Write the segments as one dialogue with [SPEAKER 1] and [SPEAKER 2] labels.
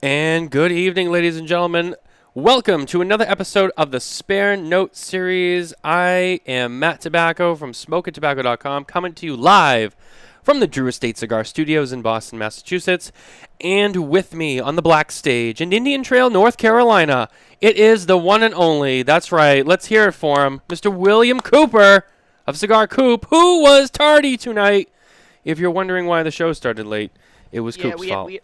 [SPEAKER 1] And good evening, ladies and gentlemen. Welcome to another episode of the Spare Note series. I am Matt Tobacco from SmokeandTobacco.com, coming to you live from the Drew Estate Cigar Studios in Boston, Massachusetts. And with me on the Black Stage in Indian Trail, North Carolina, it is the one and only, that's right, let's hear it for him, Mr. William Cooper of Cigar Coop, who was tardy tonight. If you're wondering why the show started late, it was
[SPEAKER 2] Yeah,
[SPEAKER 1] Coop's
[SPEAKER 2] we had,
[SPEAKER 1] fault.
[SPEAKER 2] we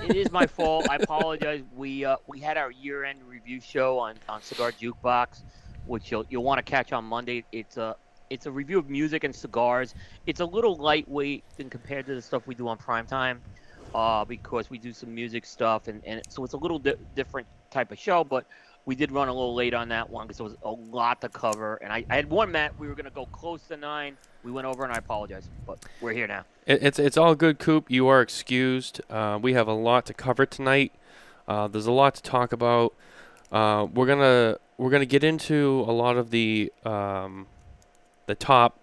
[SPEAKER 2] it is my fault. I apologize. We had our year-end review show on Cigar Jukebox, which you'll want to catch on Monday. It's a review of music and cigars. It's a little lightweight than compared to the stuff we do on primetime, because we do some music stuff, and so it's a little different type of show. But we did run a little late on that one because there was a lot to cover, and I had warned Matt we were going to go close to 9. We went over, and I apologize, but we're here now.
[SPEAKER 1] It's all good, Coop. You are excused. We have a lot to cover tonight. There's a lot to talk about. We're gonna get into a lot of the top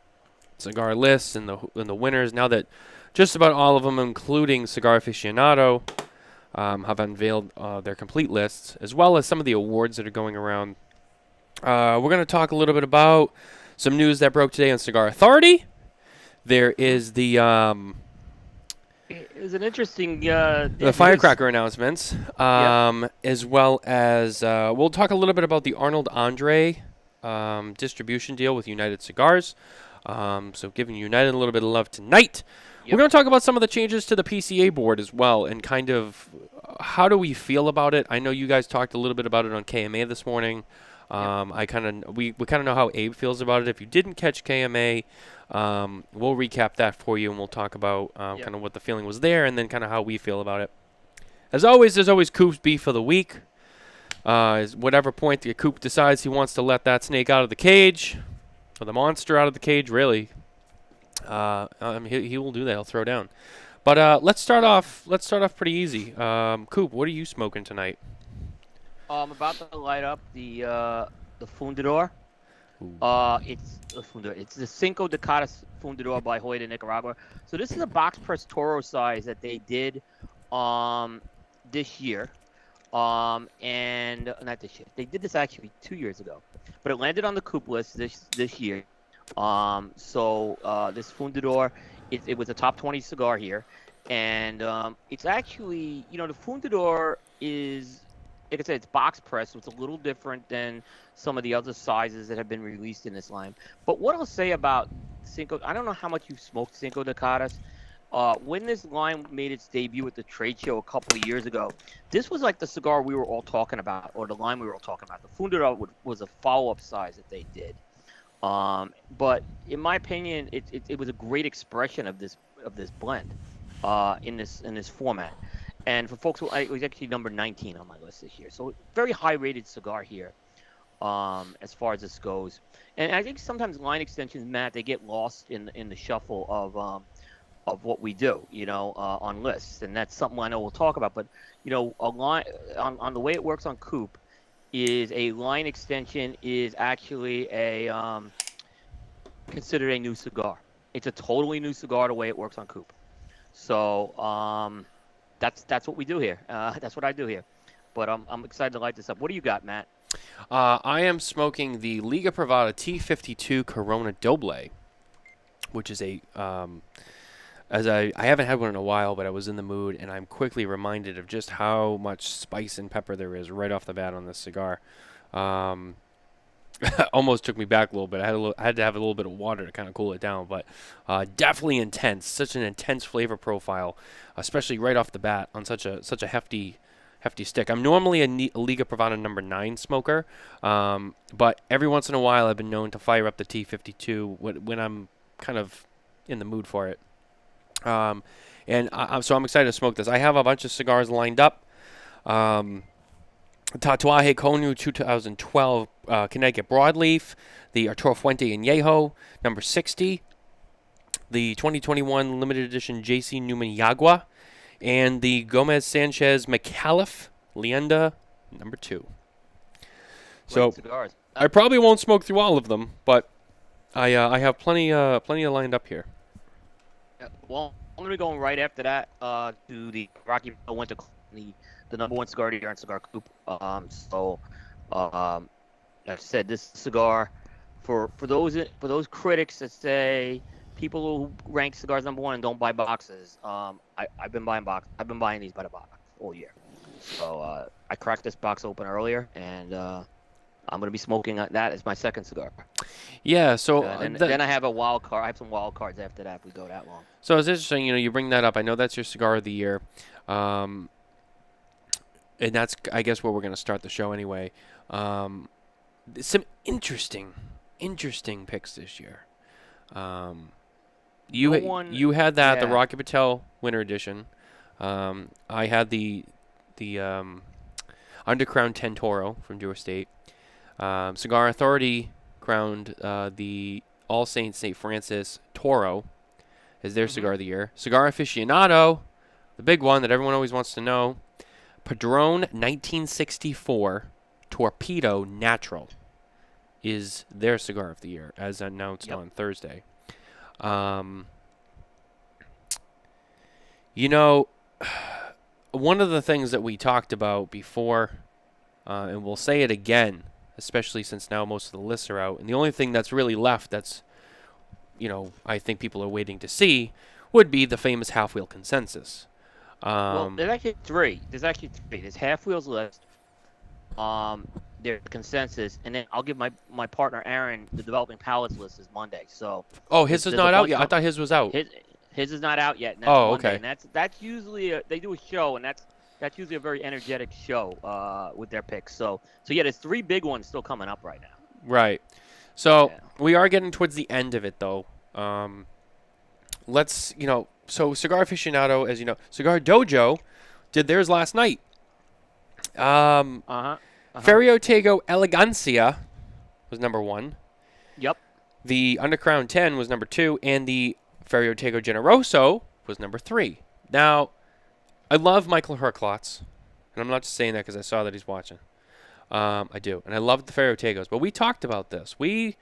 [SPEAKER 1] cigar lists and the winners. Now that just about all of them, including Cigar Aficionado, have unveiled their complete lists, as well as some of the awards that are going around. We're gonna talk a little bit about some news that broke today on Cigar Authority. There is
[SPEAKER 2] It was an interesting.
[SPEAKER 1] the firecracker announcements,
[SPEAKER 2] Yep.
[SPEAKER 1] as well as we'll talk a little bit about the Arnold Andre distribution deal with United Cigars. So giving United a little bit of love tonight. We're
[SPEAKER 2] Yep.
[SPEAKER 1] going to talk about some of the changes to the PCA board as well, and kind of how do we feel about it. I know you guys talked a little bit about it on KMA this morning. I kind of we kind of know how Abe feels about it. If you didn't catch KMA, we'll recap that for you, and we'll talk about
[SPEAKER 2] Yep.
[SPEAKER 1] kind of what the feeling was there, and then kind of how we feel about it. As always, there's always Coop's beef of the week. Whatever point the Coop decides he wants to let that snake out of the cage, or the monster out of the cage, really. He will do that. He'll throw down. But let's start off. Let's start off pretty easy. Coop, what are you smoking tonight?
[SPEAKER 2] I'm about to light up the Fundador.
[SPEAKER 1] Ooh.
[SPEAKER 2] It's the Fundador. It's the Cinco de Caras Fundador by Hoy de Nicaragua. So this is a box press Toro size that they did this year. And not this year. They did this actually 2 years ago, but it landed on the Coop list this year. This Fundador, it was a top 20 cigar here, and it's actually, the Fundador is, like I said, it's box press, so it's a little different than some of the other sizes that have been released in this line. But what I'll say about Cinco, I don't know how much you've smoked Cinco de Caras. When this line made its debut at the trade show a couple of years ago, this was like the cigar we were all talking about, or the line we were all talking about. The Fundador was a follow-up size that they did. But in my opinion, it was a great expression of this blend in this format. And for folks it was actually number 19 on my list this year. So very high rated cigar here, as far as this goes. And I think sometimes line extensions, Matt, they get lost in the shuffle of what we do, on lists, and that's something I know we'll talk about. But a line on the way it works on Coop is a line extension is actually considered a new cigar. It's a totally new cigar the way it works on Coop. So that's what we do here. That's what I do here. But I'm excited to light this up. What do you got, Matt?
[SPEAKER 1] I am smoking the Liga Privada T52 Corona Doble, which is as I haven't had one in a while, but I was in the mood, and I'm quickly reminded of just how much spice and pepper there is right off the bat on this cigar. Almost took me back a little bit. I had to have a little bit of water to kind of cool it down, but definitely intense. Such an intense flavor profile, especially right off the bat on such a hefty stick. I'm normally a Liga Privada number 9 smoker, but every once in a while I've been known to fire up the T52 when I'm kind of in the mood for it. So I'm excited to smoke this. I have a bunch of cigars lined up. Tatuaje Konu 2012 Connecticut Broadleaf, the Arturo Fuente Añejo, number 60, the 2021 limited edition J.C. Newman Yagua, and the Gomez Sanchez McAuliffe Leyenda, number 2. So
[SPEAKER 2] Cigars.
[SPEAKER 1] I probably won't smoke through all of them, but I have plenty lined up here.
[SPEAKER 2] Well, I'm going to be going right after that to the Rocky Winter the number one cigar of the year in Cigar Coop. Um, like I said, this cigar for those critics that say people who rank cigars number one and don't buy boxes. I've been buying I've been buying these by the box all year. So I cracked this box open earlier, and I'm gonna be smoking that as my second cigar.
[SPEAKER 1] Yeah. So
[SPEAKER 2] then I have a wild card. I have some wild cards after that if we go that long.
[SPEAKER 1] So it's interesting. You bring that up. I know that's your cigar of the year, and that's I guess where we're gonna start the show anyway. Some interesting picks this year. You had that the Rocky Patel Winter Edition. I had the Undercrown 10 Toro from Drew Estate. Cigar Authority crowned the All Saints St. Francis Toro as their cigar of the year. Cigar Aficionado, the big one that everyone always wants to know, Padron 1964 Torpedo Natural is their cigar of the year, as announced on Thursday. One of the things that we talked about before, and we'll say it again, especially since now most of the lists are out, and the only thing that's really left that's, I think people are waiting to see, would be the famous Half Wheel consensus.
[SPEAKER 2] Well, there's actually three. There's Half Wheel's list. There's consensus, and then I'll give my partner Aaron the Developing Palates list is Monday. So.
[SPEAKER 1] Oh, his is not out yet. I thought his was out.
[SPEAKER 2] His is not out yet. And that's Monday,
[SPEAKER 1] okay.
[SPEAKER 2] And that's usually they do a show, and that's usually a very energetic show with their picks. So yeah, there's three big ones still coming up right now.
[SPEAKER 1] Right. So we are getting towards the end of it, though. So Cigar Aficionado, as you know, Cigar Dojo did theirs last night. Ferriotego Elegancia was number one.
[SPEAKER 2] Yep.
[SPEAKER 1] The Undercrown 10 was number 2, and the Ferriotego Generoso was number 3. Now, I love Michael Herklotz, and I'm not just saying that because I saw that he's watching. I do, and I love the Ferriotegos. But we talked about this. We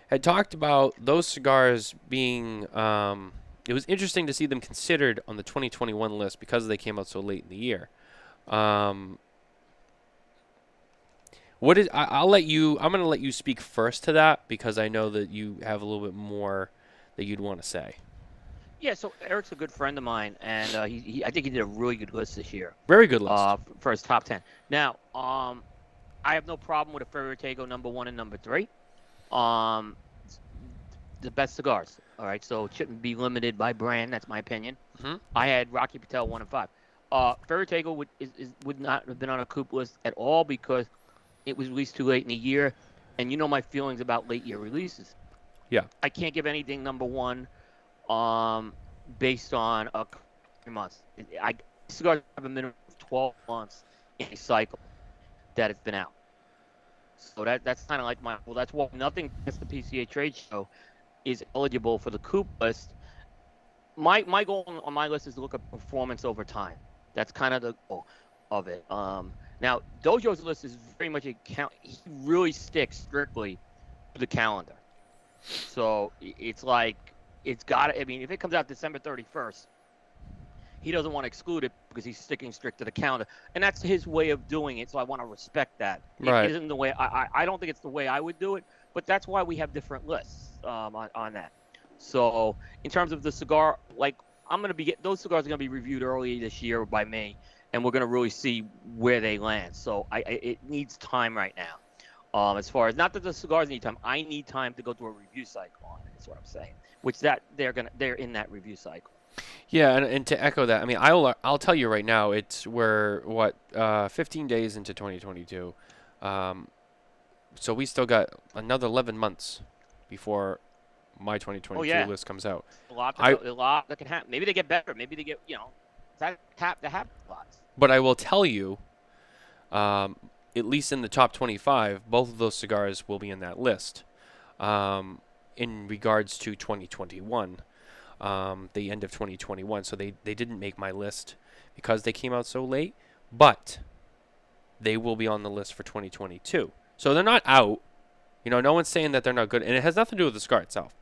[SPEAKER 1] had talked about those cigars being. It was interesting to see them considered on the 2021 list because they came out so late in the year. I'll let you. I'm going to let you speak first to that because I know that you have a little bit more that you'd want to say.
[SPEAKER 2] Yeah, so Eric's a good friend of mine, and I think he did a really good list this year.
[SPEAKER 1] Very good list
[SPEAKER 2] for his top 10. Now, I have no problem with a Ferriotego number 1 and number 3. The best cigars. All right, so it shouldn't be limited by brand. That's my opinion.
[SPEAKER 1] Mm-hmm.
[SPEAKER 2] I had Rocky Patel 1 and 5. Ferriotego would not have been on a Coop list at all because it was released too late in the year, and you know my feelings about late year releases.
[SPEAKER 1] Yeah.
[SPEAKER 2] I can't give anything number 1 based on 3 months. Cigars have a minimum of 12 months in a cycle that it's been out. So that's kind of like that's why nothing against the PCA trade show is eligible for the Coop list. My goal on my list is to look at performance over time. That's kind of the goal of it. Now, Dojo's list is very much he really sticks strictly to the calendar. So it's like, if it comes out December 31st, he doesn't want to exclude it because he's sticking strict to the calendar. And that's his way of doing it, so I want to respect that.
[SPEAKER 1] Right.
[SPEAKER 2] It isn't the way, I don't think it's the way I would do it, but that's why we have different lists on that. So in terms of the cigar, those cigars are going to be reviewed early this year by me, and we're going to really see where they land. So it needs time right now. As far as, not that the cigars need time, I need time to go through a review cycle on it, is what I'm saying. Which they're in that review cycle.
[SPEAKER 1] Yeah, and to echo that, I mean, I'll tell you right now, we're 15 days into 2022. So we still got another 11 months before my 2022 list comes out.
[SPEAKER 2] A lot that can happen. Maybe they get better. Maybe they get, that happens lots.
[SPEAKER 1] But I will tell you, at least in the top 25, both of those cigars will be in that list. In regards to 2021, the end of 2021. So they didn't make my list because they came out so late, but they will be on the list for 2022. So they're not out. No one's saying that they're not good, and it has nothing to do with the cigar itself.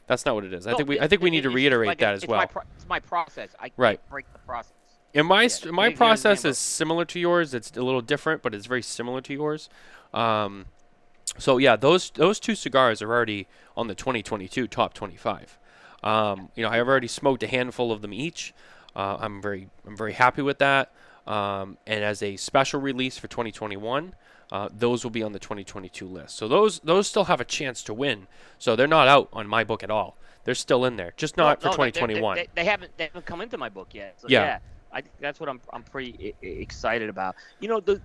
[SPEAKER 1] That's not what it is. I think we need to reiterate that as well.
[SPEAKER 2] It's my process. I
[SPEAKER 1] can't
[SPEAKER 2] break the process.
[SPEAKER 1] And my
[SPEAKER 2] Yeah,
[SPEAKER 1] my
[SPEAKER 2] you know the same
[SPEAKER 1] process is
[SPEAKER 2] book.
[SPEAKER 1] similar to yours. It's a little different, but it's very similar to yours. Um, so yeah, those two cigars are already on the 2022 top 25. I've already smoked a handful of them each. I'm very happy with that. And as a special release for 2021, those will be on the 2022 list. So those still have a chance to win. So they're not out on my book at all. They're still in there, just
[SPEAKER 2] No,
[SPEAKER 1] not for
[SPEAKER 2] no,
[SPEAKER 1] 2021.
[SPEAKER 2] they haven't come into my book yet. So
[SPEAKER 1] Yeah.
[SPEAKER 2] yeah, I think that's what I'm pretty excited about.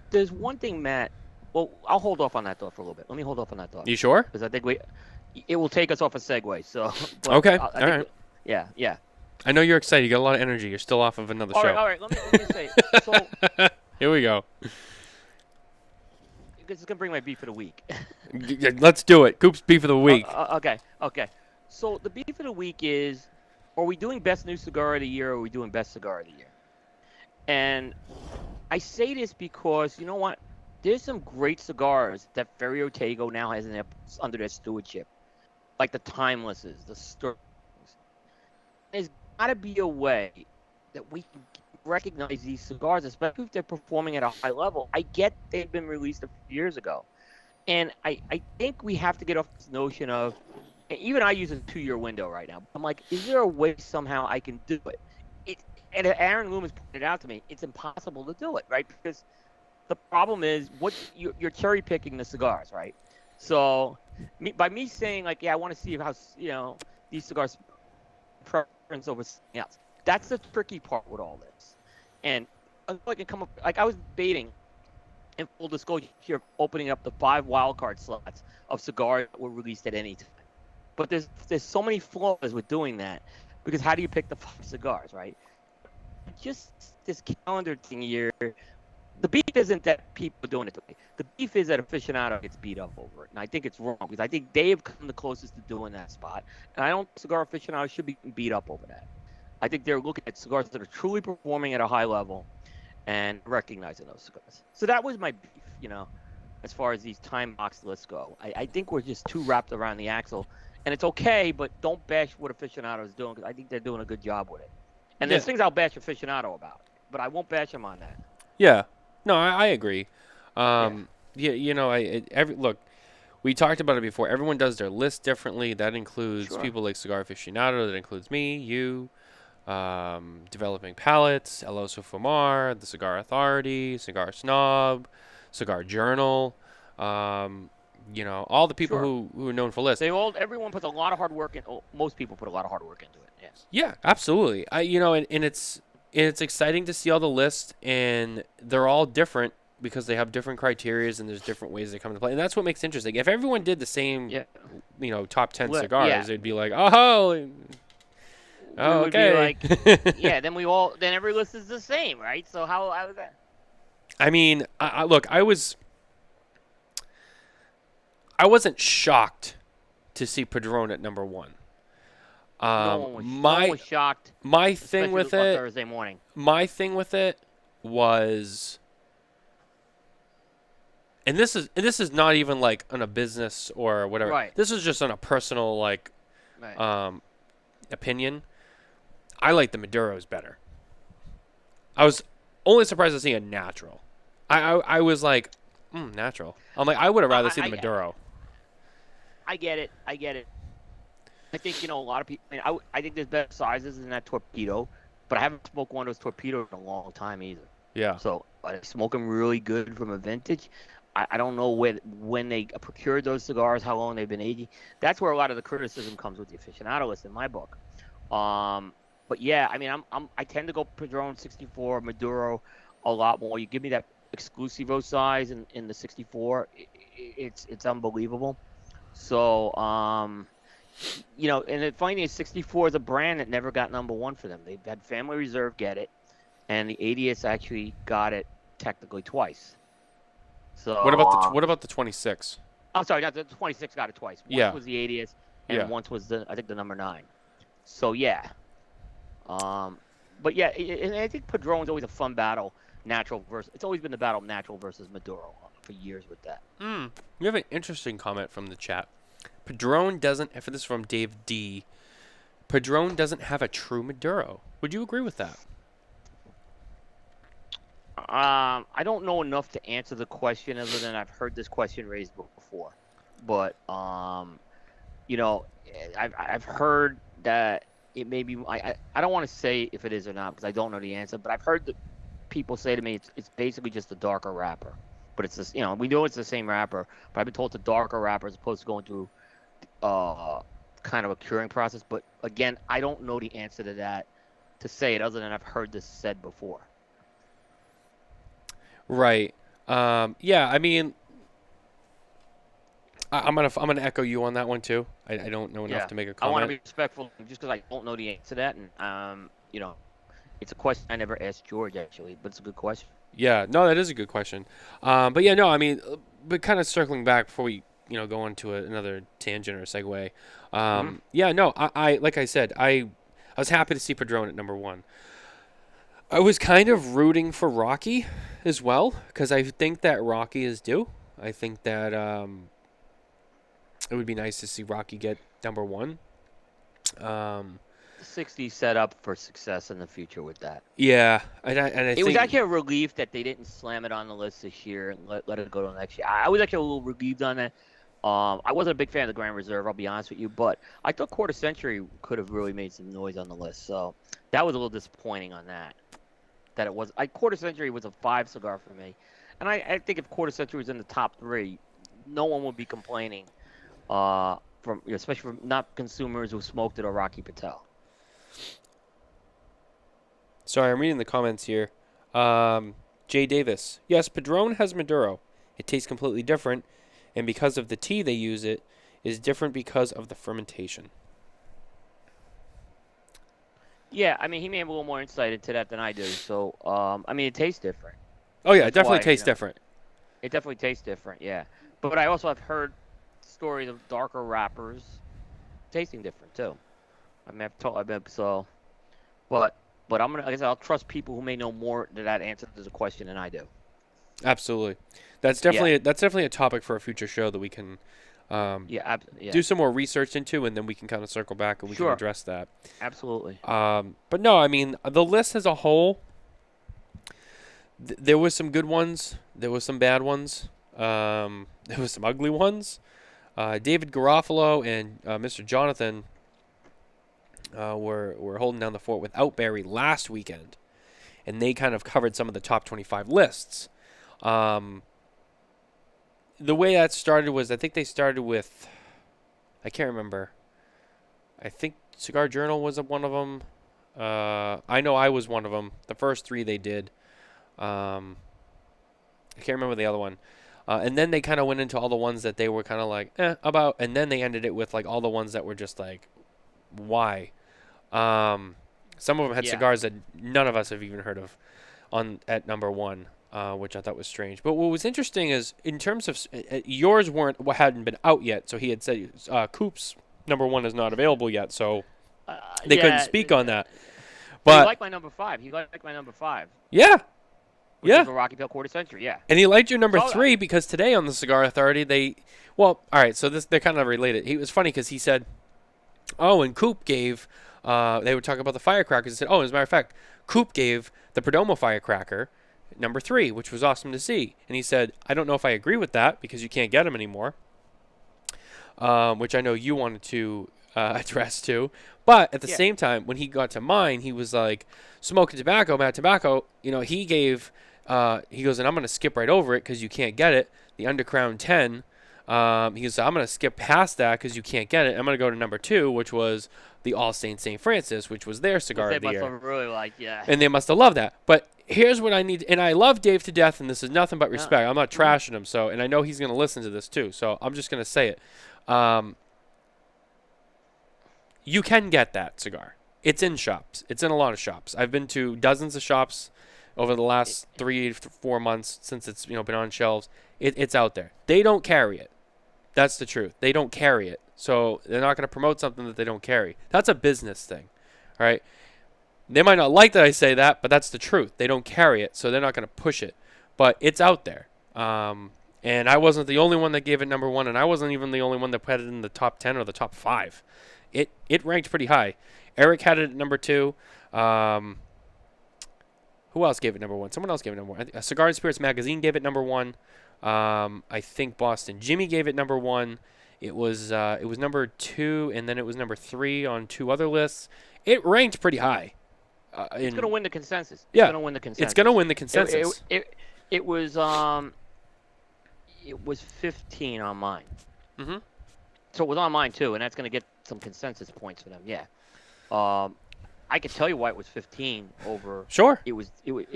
[SPEAKER 2] There's one thing, Matt. Well, I'll hold off on that thought for a little bit. Let me hold off on that thought
[SPEAKER 1] You sure?
[SPEAKER 2] because I think it will take us off a segue. So, but
[SPEAKER 1] Okay.
[SPEAKER 2] I
[SPEAKER 1] All
[SPEAKER 2] think,
[SPEAKER 1] right.
[SPEAKER 2] yeah, yeah.
[SPEAKER 1] I know you're excited. You got a lot of energy. You're still off of another
[SPEAKER 2] All right,
[SPEAKER 1] show.
[SPEAKER 2] all right. Let me say. So
[SPEAKER 1] Here we go.
[SPEAKER 2] this is gonna bring my beef of the week.
[SPEAKER 1] Let's do it. Coop's beef of the week.
[SPEAKER 2] Okay, okay. So the beef of the week is: are we doing best new cigar of the year, or are we doing best cigar of the year? And I say this because you know what? There's some great cigars that Ferio Tego now has under their stewardship, like the Timelesses, the Sterlings. There's got to be a way that we can recognize these cigars, especially if they're performing at a high level. I get they've been released a few years ago, and I think we have to get off this notion of, and even I use a 2-year window right now. I'm like, is there a way somehow I can do it? And Aaron Loomis pointed out to me, it's impossible to do it, right? Because the problem is you're cherry picking the cigars, right? So by me saying like, yeah, I want to see how these cigars preference over something else. That's the tricky part with all this. And I can come up like I was debating in full disclosure here, opening up the 5 wildcard slots of cigars that were released at any time. But there's so many flaws with doing that because how do you pick the 5 cigars, right? Just this calendar thing here. The beef isn't that people are doing it to me. The beef is that aficionado gets beat up over it, and I think it's wrong because I think they have come the closest to doing that spot, and I don't think cigar aficionados should be beat up over that. I think they're looking at cigars that are truly performing at a high level and recognizing those cigars. So that was my beef, as far as these time box lists go. I think we're just too wrapped around the axle, and it's okay, but don't bash what aficionado is doing because I think they're doing a good job with it. And there's things I'll bash aficionado about, but I won't bash him on that.
[SPEAKER 1] Yeah. No, I agree.
[SPEAKER 2] Yeah.
[SPEAKER 1] Look, we talked about it before. Everyone does their list differently. That includes
[SPEAKER 2] Sure.
[SPEAKER 1] people like Cigar Aficionado. That includes me, you, Developing Palates, El Oso Fumar, the Cigar Authority, Cigar Snob, Cigar Journal. All the people
[SPEAKER 2] Sure.
[SPEAKER 1] who are known for lists.
[SPEAKER 2] Everyone puts a lot of hard work in. Most people put a lot of hard work into it. Yes.
[SPEAKER 1] Yeah, absolutely. And it's exciting to see all the lists, and they're all different because they have different criterias and there's different ways they come into play, and that's what makes it interesting. If everyone did the same,
[SPEAKER 2] Yeah.
[SPEAKER 1] top 10
[SPEAKER 2] Well,
[SPEAKER 1] cigars,
[SPEAKER 2] yeah.
[SPEAKER 1] it'd be like, oh,
[SPEAKER 2] We would be
[SPEAKER 1] okay.
[SPEAKER 2] like, yeah. Then every list is the same, right? So how is that?
[SPEAKER 1] I mean, look, I wasn't shocked to see Padron at number one.
[SPEAKER 2] No one was shocked.
[SPEAKER 1] My thing
[SPEAKER 2] especially
[SPEAKER 1] with
[SPEAKER 2] on
[SPEAKER 1] it,
[SPEAKER 2] Thursday morning.
[SPEAKER 1] my thing with it was, and this is not even like on a business or whatever.
[SPEAKER 2] Right.
[SPEAKER 1] This is just on a personal
[SPEAKER 2] Right.
[SPEAKER 1] opinion. I like the Maduros better. I was only surprised to see a natural. I was like, natural. I'm like, I would have rather seen the Maduro.
[SPEAKER 2] I get it. I think a lot of people. I think there's better sizes in that torpedo, but I haven't smoked one of those torpedoes in a long time either.
[SPEAKER 1] Yeah.
[SPEAKER 2] So I smoke them really good from a vintage. I don't know when they procured those cigars, how long they've been aging. That's where a lot of the criticism comes with the aficionado list in my book. But yeah, I mean, I tend to go Padron 64 Maduro a lot more. You give me that exclusivo size in the 64, it's unbelievable. So and the funny is 64 is a brand that never got number one for them. They've had Family Reserve get it, and the 80s actually got it technically twice. So
[SPEAKER 1] What about the 26?
[SPEAKER 2] I'm sorry, not the 26 got it twice. Once was the 80s, and once was I think the number 9. So yeah. But yeah, and I think Padron's always a fun battle, natural versus. It's always been the battle of natural versus Maduro for years with that.
[SPEAKER 1] We have an interesting comment from the chat. Padron doesn't. For this from Dave D. Padron doesn't have a true Maduro. Would you agree with that?
[SPEAKER 2] I don't know enough to answer the question other than I've heard this question raised before. But I've heard that it may be. I don't want to say if it is or not because I don't know the answer. But I've heard that people say to me it's basically just a darker wrapper. But it's this, we know it's the same wrapper. But I've been told it's a darker wrapper as opposed to going through kind of a curing process. But again, I don't know the answer to that to say it other than I've heard this said before.
[SPEAKER 1] Right. Yeah. I mean, I'm gonna echo you on that one too. I don't know enough
[SPEAKER 2] Yeah,
[SPEAKER 1] to make a
[SPEAKER 2] I want to
[SPEAKER 1] comment.
[SPEAKER 2] be respectful just because I don't know the answer to that, and it's a question I never asked George actually, but it's a good question.
[SPEAKER 1] Yeah. No, that is a good question. But yeah, no. I mean, but kind of circling back before we go into another tangent or segue.
[SPEAKER 2] Hmm.
[SPEAKER 1] Yeah. No. I like I said, I was happy to see Padron at number one. I was kind of rooting for Rocky as well because I think that Rocky is due. I think that it would be nice to see Rocky get number one. Um,
[SPEAKER 2] 60 set up for success in the future with that.
[SPEAKER 1] yeah, and I
[SPEAKER 2] It was
[SPEAKER 1] think
[SPEAKER 2] actually a relief that they didn't slam it on the list this year and let it go to next year. I was actually a little relieved on that. I wasn't a big fan of the Grand Reserve, I'll be honest with you, but I thought Quarter Century could have really made some noise on the list. So that was a little disappointing on that. That it was. Quarter Century was a 5 cigar for me, and I think if Quarter Century was in the top 3, no one would be complaining. From especially from not consumers who smoked it or Rocky Patel.
[SPEAKER 1] sorry, I'm reading the comments here. Jay Davis, yes, Padron has Maduro. It tastes completely different, and because of the tea they use, it is different because of the fermentation.
[SPEAKER 2] Yeah, I mean he may have a little more insight into that than I do. So I mean it tastes different.
[SPEAKER 1] Oh yeah, it
[SPEAKER 2] That's
[SPEAKER 1] definitely
[SPEAKER 2] why
[SPEAKER 1] tastes different.
[SPEAKER 2] it definitely tastes different. Yeah, but I also have heard stories of darker wrappers tasting different too. I mean I've been so, but I'm gonna like I said I'll trust people who may know more to that answer to the question than I do.
[SPEAKER 1] Absolutely, that's
[SPEAKER 2] Yeah,
[SPEAKER 1] definitely a topic for a future show that we can
[SPEAKER 2] yeah,
[SPEAKER 1] do some more research into, and then we can kind of circle back and we can
[SPEAKER 2] sure,
[SPEAKER 1] address that.
[SPEAKER 2] absolutely.
[SPEAKER 1] But no, I mean the list as a whole, there was some good ones, there was some bad ones, there was some ugly ones. David Garofalo and Mr. Jonathan were holding down the fort without Barry last weekend, and they kind of covered some of the top 25 lists. Um, the way that started was I think they started with I can't remember. I think Cigar Journal was one of them. I know I was one of them. The first three they did. I can't remember the other one. And then they kind of went into all the ones that they were kind of like about, and then they ended it with like all the ones that were just like, why? Some of them had
[SPEAKER 2] Yeah.
[SPEAKER 1] cigars that none of us have even heard of on at number one, which I thought was strange. But what was interesting is in terms of yours hadn't been out yet, so he had said Coop's number one is not available yet, so they couldn't
[SPEAKER 2] Yeah,
[SPEAKER 1] speak on that.
[SPEAKER 2] but he
[SPEAKER 1] But
[SPEAKER 2] liked my number 5. He liked my number 5,
[SPEAKER 1] yeah,
[SPEAKER 2] which
[SPEAKER 1] yeah.
[SPEAKER 2] is a Rocky Patel Quarter Century. Yeah.
[SPEAKER 1] And he liked your number
[SPEAKER 2] So
[SPEAKER 1] three because today on the Cigar Authority, well, all right, so they're kind of related. He was funny because he said, oh, and Coop gave, they were talking about the firecrackers. He said, oh, as a matter of fact, Coop gave the Perdomo firecracker number 3, which was awesome to see. And he said, I don't know if I agree with that because you can't get them anymore, which I know you wanted to address too. But at the
[SPEAKER 2] Yeah.
[SPEAKER 1] same time, when he got to mine, he was like, smoking tobacco, Matt Tobacco, he gave, he goes, and I'm going to skip right over it because you can't get it, the Undercrown 10. He goes, I'm going to skip past that because you can't get it. I'm going to go to number 2, which was the All Saints St. Francis, which was their cigar
[SPEAKER 2] They
[SPEAKER 1] of the
[SPEAKER 2] must
[SPEAKER 1] year.
[SPEAKER 2] have really liked, yeah.
[SPEAKER 1] And they must have loved that. But here's what I need, and I love Dave to death, and this is nothing but
[SPEAKER 2] Yeah.
[SPEAKER 1] respect. I'm not trashing him, so, and I know he's going to listen to this too, so I'm just going to say it. You can get that cigar. It's in shops. It's in a lot of shops. I've been to dozens of shops over the last 3 to 4 months since it's been on shelves. It's out there. They don't carry it. That's the truth. They don't carry it. So they're not going to promote something that they don't carry. That's a business thing. All right. They might not like that I say that, but that's the truth. They don't carry it, so they're not going to push it. But it's out there. And I wasn't the only one that gave it number 1, and I wasn't even the only one that put it in the top 10 or the top 5. It ranked pretty high. Eric had it at number 2. Who else gave it number 1? Someone else gave it number 1. Cigar and Spirits Magazine gave it number 1. I think Boston Jimmy gave it number 1. It was number 2, and then it was number 3 on 2 other lists. It ranked pretty high.
[SPEAKER 2] It's going to win the consensus.
[SPEAKER 1] Yeah,
[SPEAKER 2] it's going to win the consensus.
[SPEAKER 1] It's going to win the consensus.
[SPEAKER 2] It was 15 on mine.
[SPEAKER 1] Mm-hmm.
[SPEAKER 2] So it was on mine too, and that's going to get some consensus points for them. Yeah. I could tell you why it was 15 over.
[SPEAKER 1] Sure.
[SPEAKER 2] It was late.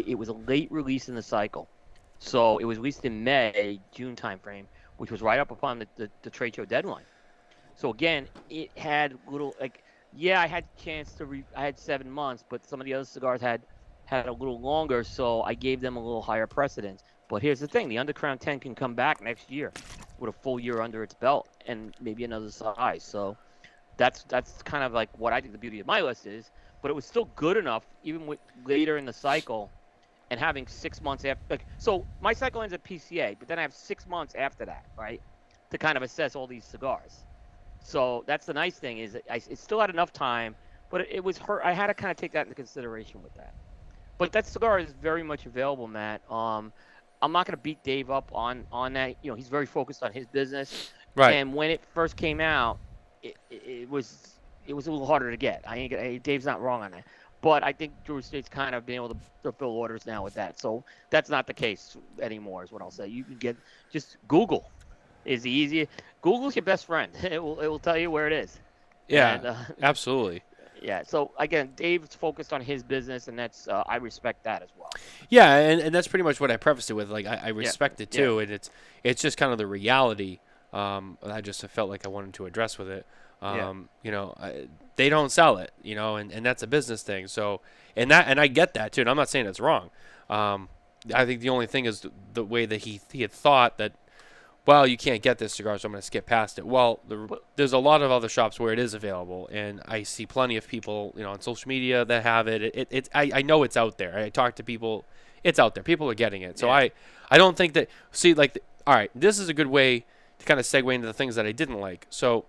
[SPEAKER 2] It was a late release in the cycle, so it was released in May, June timeframe, which was right up upon the trade show deadline. So again, it had little I had a chance to I had 7 months, but some of the other cigars had a little longer, so I gave them a little higher precedence. But here's the thing: the Undercrown 10 can come back next year with a full year under its belt and maybe another size. So that's kind of like what I think the beauty of my list is. But it was still good enough, even with later in the cycle, and having 6 months after. So my cycle ends at PCA, but then I have 6 months after that, right, to kind of assess all these cigars. So that's the nice thing is it still had enough time, but it was hurt. I had to kind of take that into consideration with that. But that cigar is very much available, Matt. I'm not going to beat Dave up on that. You know, he's very focused on his business.
[SPEAKER 1] Right.
[SPEAKER 2] And when it first came out, it was a little harder to get. Dave's not wrong on that. But I think Drew Estate's kind of being able to fill orders now with that. So that's not the case anymore, is what I'll say. You can just Google is the easiest. Google's your best friend. It will tell you where it is.
[SPEAKER 1] Yeah,
[SPEAKER 2] and,
[SPEAKER 1] absolutely.
[SPEAKER 2] Yeah. So again, Dave's focused on his business, and that's I respect that as well.
[SPEAKER 1] Yeah, and that's pretty much what I prefaced it with. Like I respect it too, and it's just kind of the reality. I just felt like I wanted to address with it. You know, they don't sell it, you know, and that's a business thing. So, and I get that too. And I'm not saying it's wrong. I think the only thing is the way that he had thought that, well, you can't get this cigar, so I'm going to skip past it. Well, there's a lot of other shops where it is available, and I see plenty of people, you know, on social media that have it. I know it's out there. I talk to people. It's out there. People are getting it. So I don't think that. See, like, all right, this is a good way to kind of segue into the things that I didn't like. So,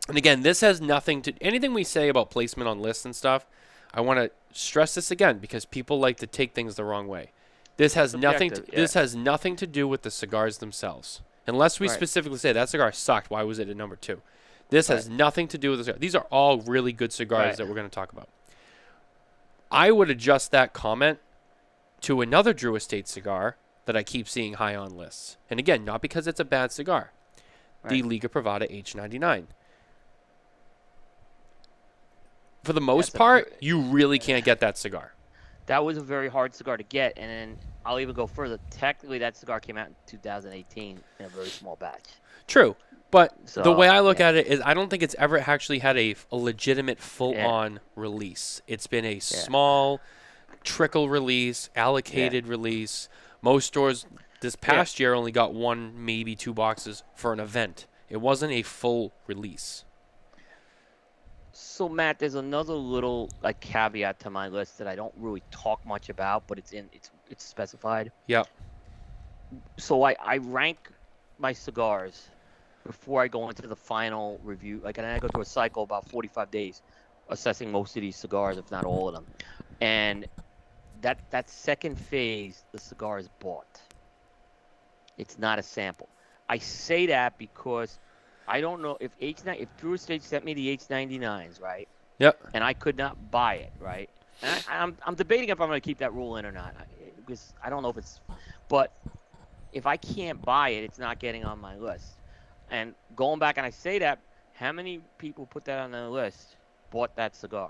[SPEAKER 1] and again, this has nothing to anything we say about placement on lists and stuff. I want to stress this again because people like to take things the wrong way. This has nothing. This has nothing to do with the cigars themselves. Unless we specifically say that cigar sucked, why was it at number 2? This has nothing to do with the cigar. These are all really good cigars that we're going to talk about. I would adjust that comment to another Drew Estate cigar that I keep seeing high on lists. And again, not because it's a bad cigar. The Liga Privada H99. For the most part, you really can't get that cigar.
[SPEAKER 2] That was a very hard cigar to get, and then I'll even go further. Technically, that cigar came out in 2018 in a very small batch.
[SPEAKER 1] True, but the way I look at it is I don't think it's ever actually had a legitimate full-on release. It's been a small trickle release, allocated release. Most stores this past year only got 1, maybe 2 boxes for an event. It wasn't a full release.
[SPEAKER 2] So Matt, there's another little caveat to my list that I don't really talk much about, but it's specified.
[SPEAKER 1] Yep.
[SPEAKER 2] So I rank my cigars before I go into the final review. And I go through a cycle about 45 days, assessing most of these cigars, if not all of them. And that second phase, the cigar is bought. It's not a sample. I say that because I don't know if Drew Estate sent me the H99s, right?
[SPEAKER 1] Yep.
[SPEAKER 2] And I could not buy it, right? And I'm debating if I'm going to keep that rule in or not, because I don't know if it's. But if I can't buy it, it's not getting on my list. And going back, and I say that, how many people put that on their list bought that cigar?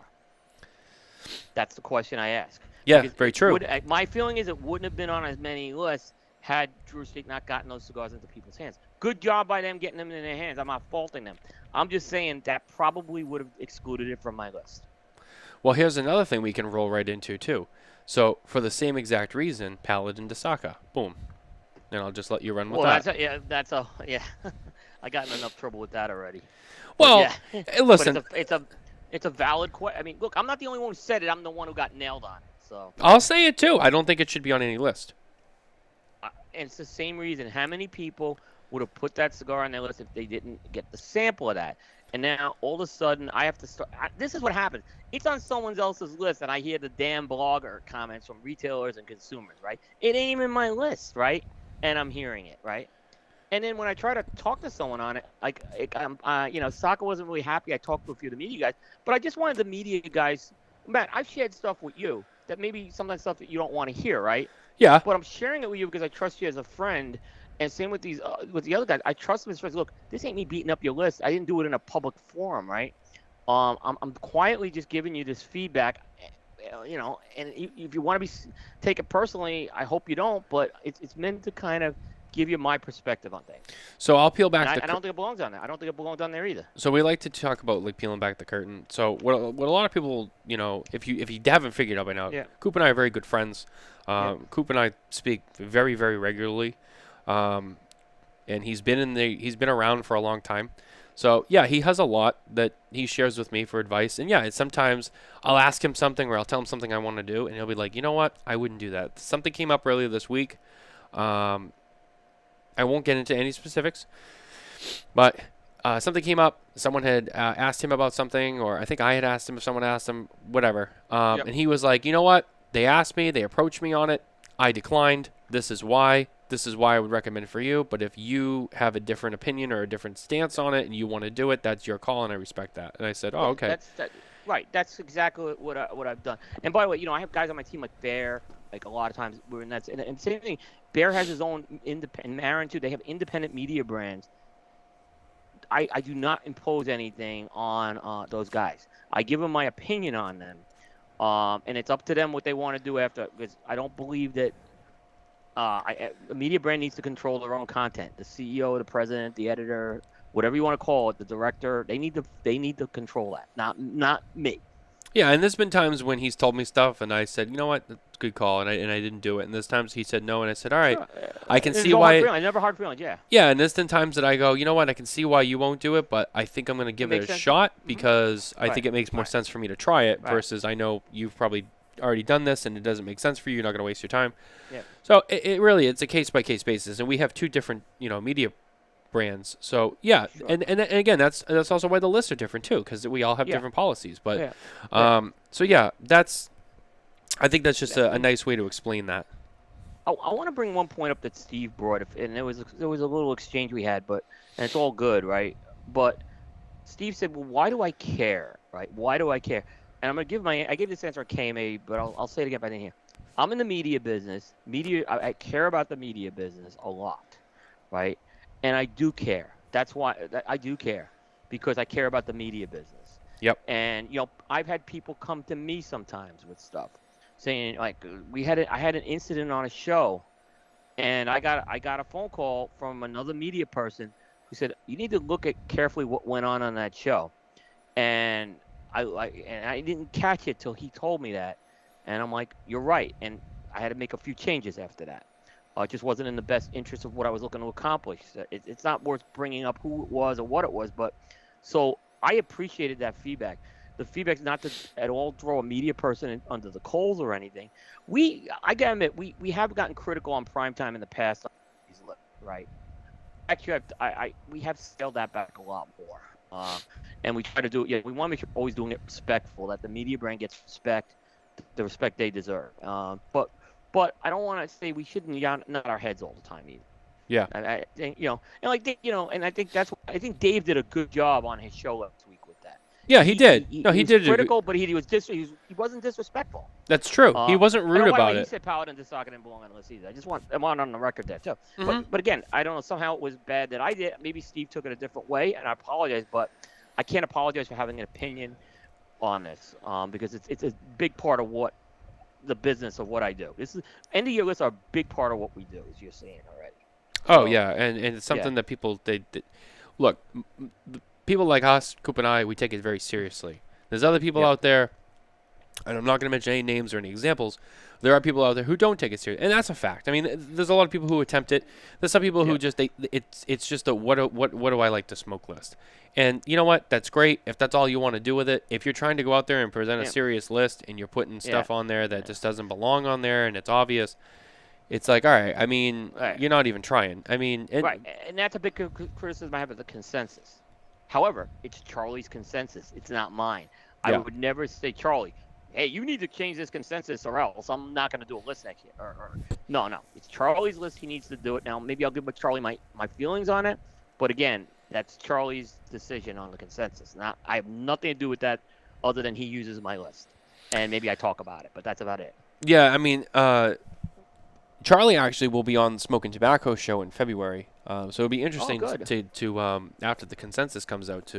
[SPEAKER 2] That's the question I ask.
[SPEAKER 1] Yeah,
[SPEAKER 2] because
[SPEAKER 1] very true.
[SPEAKER 2] My feeling is it wouldn't have been on as many lists had Drew Estate not gotten those cigars into people's hands. Good job by them getting them in their hands. I'm not faulting them. I'm just saying that probably would have excluded it from my list.
[SPEAKER 1] Well, here's another thing we can roll right into, too. So, for the same exact reason, Paladin de Saka. Boom. And I'll just let you run with that.
[SPEAKER 2] I got in enough trouble with that already.
[SPEAKER 1] Well, listen.
[SPEAKER 2] But it's a valid question. I mean, look, I'm not the only one who said it. I'm the one who got nailed on it. So
[SPEAKER 1] I'll say it, too. I don't think it should be on any list.
[SPEAKER 2] And it's the same reason. How many people would have put that cigar on their list if they didn't get the sample of that? And now all of a sudden I have to start. This is what happens. It's on someone else's list, and I hear the damn blogger comments from retailers and consumers, right? It ain't even my list, right? And I'm hearing it, right? And then when I try to talk to someone on it, like, Sokka wasn't really happy. I talked to a few of the media guys, but I just wanted the media guys. Matt, I've shared stuff with you that maybe sometimes stuff that you don't want to hear, right?
[SPEAKER 1] Yeah.
[SPEAKER 2] But I'm sharing it with you because I trust you as a friend. And same with with the other guys. I trust them as friends. Look, this ain't me beating up your list. I didn't do it in a public forum, right? I'm quietly just giving you this feedback, And if you want to take it personally, I hope you don't. But it's meant to kind of give you my perspective on things.
[SPEAKER 1] So I'll peel back.
[SPEAKER 2] I don't think it belongs on there. I don't think it belongs on there either.
[SPEAKER 1] So we like to talk about like peeling back the curtain. So what a lot of people, if you haven't figured out by now,
[SPEAKER 2] Yeah.
[SPEAKER 1] Coop and I are very good friends. Coop and I speak very, very regularly, and he's been around for a long time. So yeah, he has a lot that he shares with me for advice. And yeah, sometimes I'll ask him something or I'll tell him something I want to do, and he'll be like, you know what, I wouldn't do that. Something came up earlier this week. I won't get into any specifics, but something came up. Someone had asked him about something, or I think I had asked him if someone asked him, whatever. And he was like, you know what? They asked me. They approached me on it. I declined. This is why. This is why I would recommend it for you. But if you have a different opinion or a different stance on it and you want to do it, that's your call, and I respect that. And I said, oh, okay.
[SPEAKER 2] Right. That's exactly what I've done. And by the way, I have guys on my team like Bear. Like a lot of times we're in that. And same thing. Bear has his own independent. Marin too. They have independent media brands. I do not impose anything on those guys. I give them my opinion on them, and it's up to them what they want to do after. Because I don't believe that a media brand needs to control their own content. The CEO, the president, the editor, whatever you want to call it, the director, they need to control that. Not me.
[SPEAKER 1] Yeah, and there's been times when he's told me stuff, and I said, you know what, that's a good call, and I didn't do it. And there's times he said no, and I said, all right, I can see why.
[SPEAKER 2] Never hard feelings, yeah.
[SPEAKER 1] Yeah, and there's been times that I go, you know what, I can see why you won't do it, but I think I'm going to give it a shot because I think it makes more sense for me to try it versus I know you've probably already done this and it doesn't make sense for you. You're not going to waste your time.
[SPEAKER 2] Yeah.
[SPEAKER 1] So it really, it's a case-by-case basis, and we have two different, media brands. So yeah, sure. and again, that's also why the lists are different too, because we all have different policies. But so yeah, I think that's just a nice way to explain that.
[SPEAKER 2] I want to bring one point up that Steve brought, and there was a little exchange we had, and it's all good, right? But Steve said, "Well, why do I care, right? Why do I care?" And I'm gonna give I gave this answer at KMA, but I'll say it again if I didn't hear. I'm in the media business. I care about the media business a lot, right? And I do care. That's why I do care, because I care about the media business.
[SPEAKER 1] Yep.
[SPEAKER 2] And I've had people come to me sometimes with stuff, saying like I had an incident on a show, and I got a phone call from another media person who said you need to look at carefully what went on that show, and I didn't catch it till he told me that, and I'm like, you're right, and I had to make a few changes after that. It just wasn't in the best interest of what I was looking to accomplish. It's not worth bringing up who it was or what it was, but so I appreciated that feedback. The feedback's not to at all throw a media person under the coals or anything. I gotta admit, we have gotten critical on primetime in the past, right? Actually, we have scaled that back a lot more, and we try to do it. Yeah, we want to make sure we're always doing it respectful, that the media brand gets the respect they deserve. But I don't want to say we shouldn't nod our heads all the time either.
[SPEAKER 1] Yeah.
[SPEAKER 2] I think and I think Dave did a good job on his show last week with that.
[SPEAKER 1] Yeah, he did.
[SPEAKER 2] He
[SPEAKER 1] was
[SPEAKER 2] did critical, but he wasn't disrespectful.
[SPEAKER 1] That's true. He wasn't rude about it.
[SPEAKER 2] He said Paladin and Sokka didn't belong on the list either. I want on the record there too. But again, I don't know. Somehow it was bad that I did. Maybe Steve took it a different way, and I apologize. But I can't apologize for having an opinion on this, because it's a big part of what the business of what I do. This is end of year lists are a big part of what we do, as you're saying already.
[SPEAKER 1] Oh yeah, and it's something that people they look. People like us, Coop and I, we take it very seriously. There's other people out there, and I'm not going to mention any names or any examples. There are people out there who don't take it seriously, and that's a fact. I mean, there's a lot of people who attempt it. There's some people who just it's just a what do I like to smoke list. And you know what? That's great if that's all you want to do with it. If you're trying to go out there and present a serious list and you're putting stuff on there that just doesn't belong on there and it's obvious, it's like, all right, I mean, you're not even trying. I mean,
[SPEAKER 2] right. And that's a big criticism I have of the consensus. However, it's Charlie's consensus. It's not mine. I
[SPEAKER 1] Yeah.
[SPEAKER 2] would never say, Charlie, hey, you need to change this consensus or else I'm not going to do a list next year. No, no. It's Charlie's list. He needs to do it. Now, maybe I'll give Charlie my feelings on it. But again, that's Charlie's decision on the consensus. I have nothing to do with that other than he uses my list. And maybe I talk about it, but that's about it.
[SPEAKER 1] Yeah, I mean, Charlie actually will be on the Smoke and Tobacco show in February, so it'll be interesting
[SPEAKER 2] good.
[SPEAKER 1] to after the consensus comes out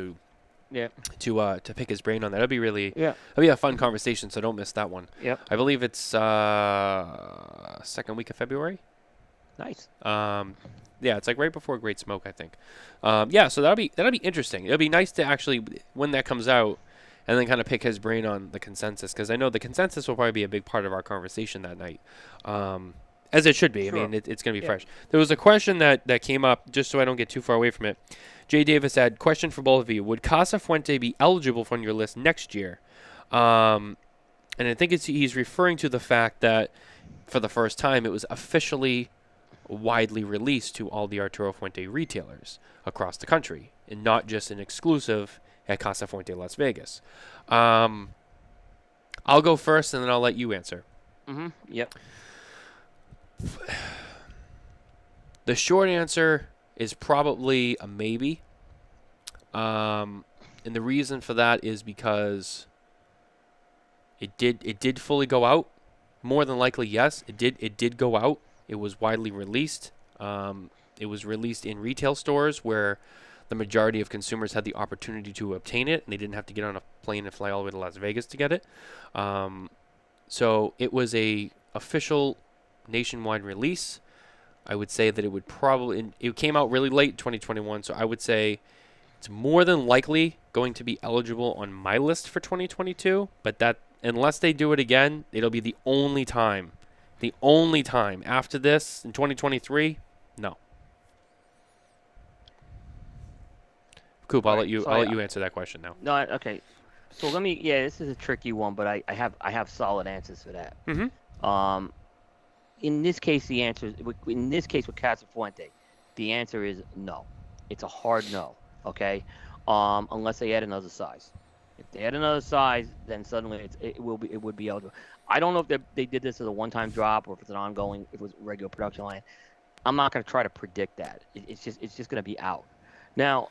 [SPEAKER 2] Yeah.
[SPEAKER 1] to pick his brain on that. It'll be really
[SPEAKER 2] Yeah.
[SPEAKER 1] it'll be a fun conversation. So don't miss that one.
[SPEAKER 2] Yep.
[SPEAKER 1] I believe it's second week of February.
[SPEAKER 2] Nice.
[SPEAKER 1] Yeah, it's like right before Great Smoke, I think. Yeah, so that'll be interesting. It'll be nice to actually when that comes out, and then kind of pick his brain on the consensus, because I know the consensus will probably be a big part of our conversation that night, as it should be.
[SPEAKER 2] Sure.
[SPEAKER 1] I mean, it's going to be
[SPEAKER 2] Yeah.
[SPEAKER 1] fresh. There was a question that came up, just so I don't get too far away from it. Jay Davis had, question for both of you. Would Casa Fuente be eligible on your list next year? And I think he's referring to the fact that for the first time it was officially widely released to all the Arturo Fuente retailers across the country, and not just an exclusive at Casa Fuente Las Vegas. I'll go first, and then I'll let you answer.
[SPEAKER 2] Yep.
[SPEAKER 1] The short answer is probably a maybe. And the reason for that is because it did fully go out. More than likely, yes, it did go out. It was widely released. It was released in retail stores where the majority of consumers had the opportunity to obtain it, and they didn't have to get on a plane and fly all the way to Las Vegas to get it. So it was a official nationwide release. I would say that it came out really late in 2021, so I would say it's more than likely going to be eligible on my list for 2022, but that unless they do it again, it'll be the only time. The only time after this in 2023, no. Coop, I'll let you answer that question now.
[SPEAKER 2] No, okay. So let me. Yeah, this is a tricky one, but I have solid answers for that.
[SPEAKER 1] Mm-hmm.
[SPEAKER 2] In this case, the answer in this case with Casa Fuente, the answer is no. It's a hard no. Okay, unless they add another size. If they add another size, then suddenly it would be eligible. I don't know if they did this as a one-time drop or if it's an ongoing, if it was a regular production line. I'm not going to try to predict that. It's just going to be out. Now,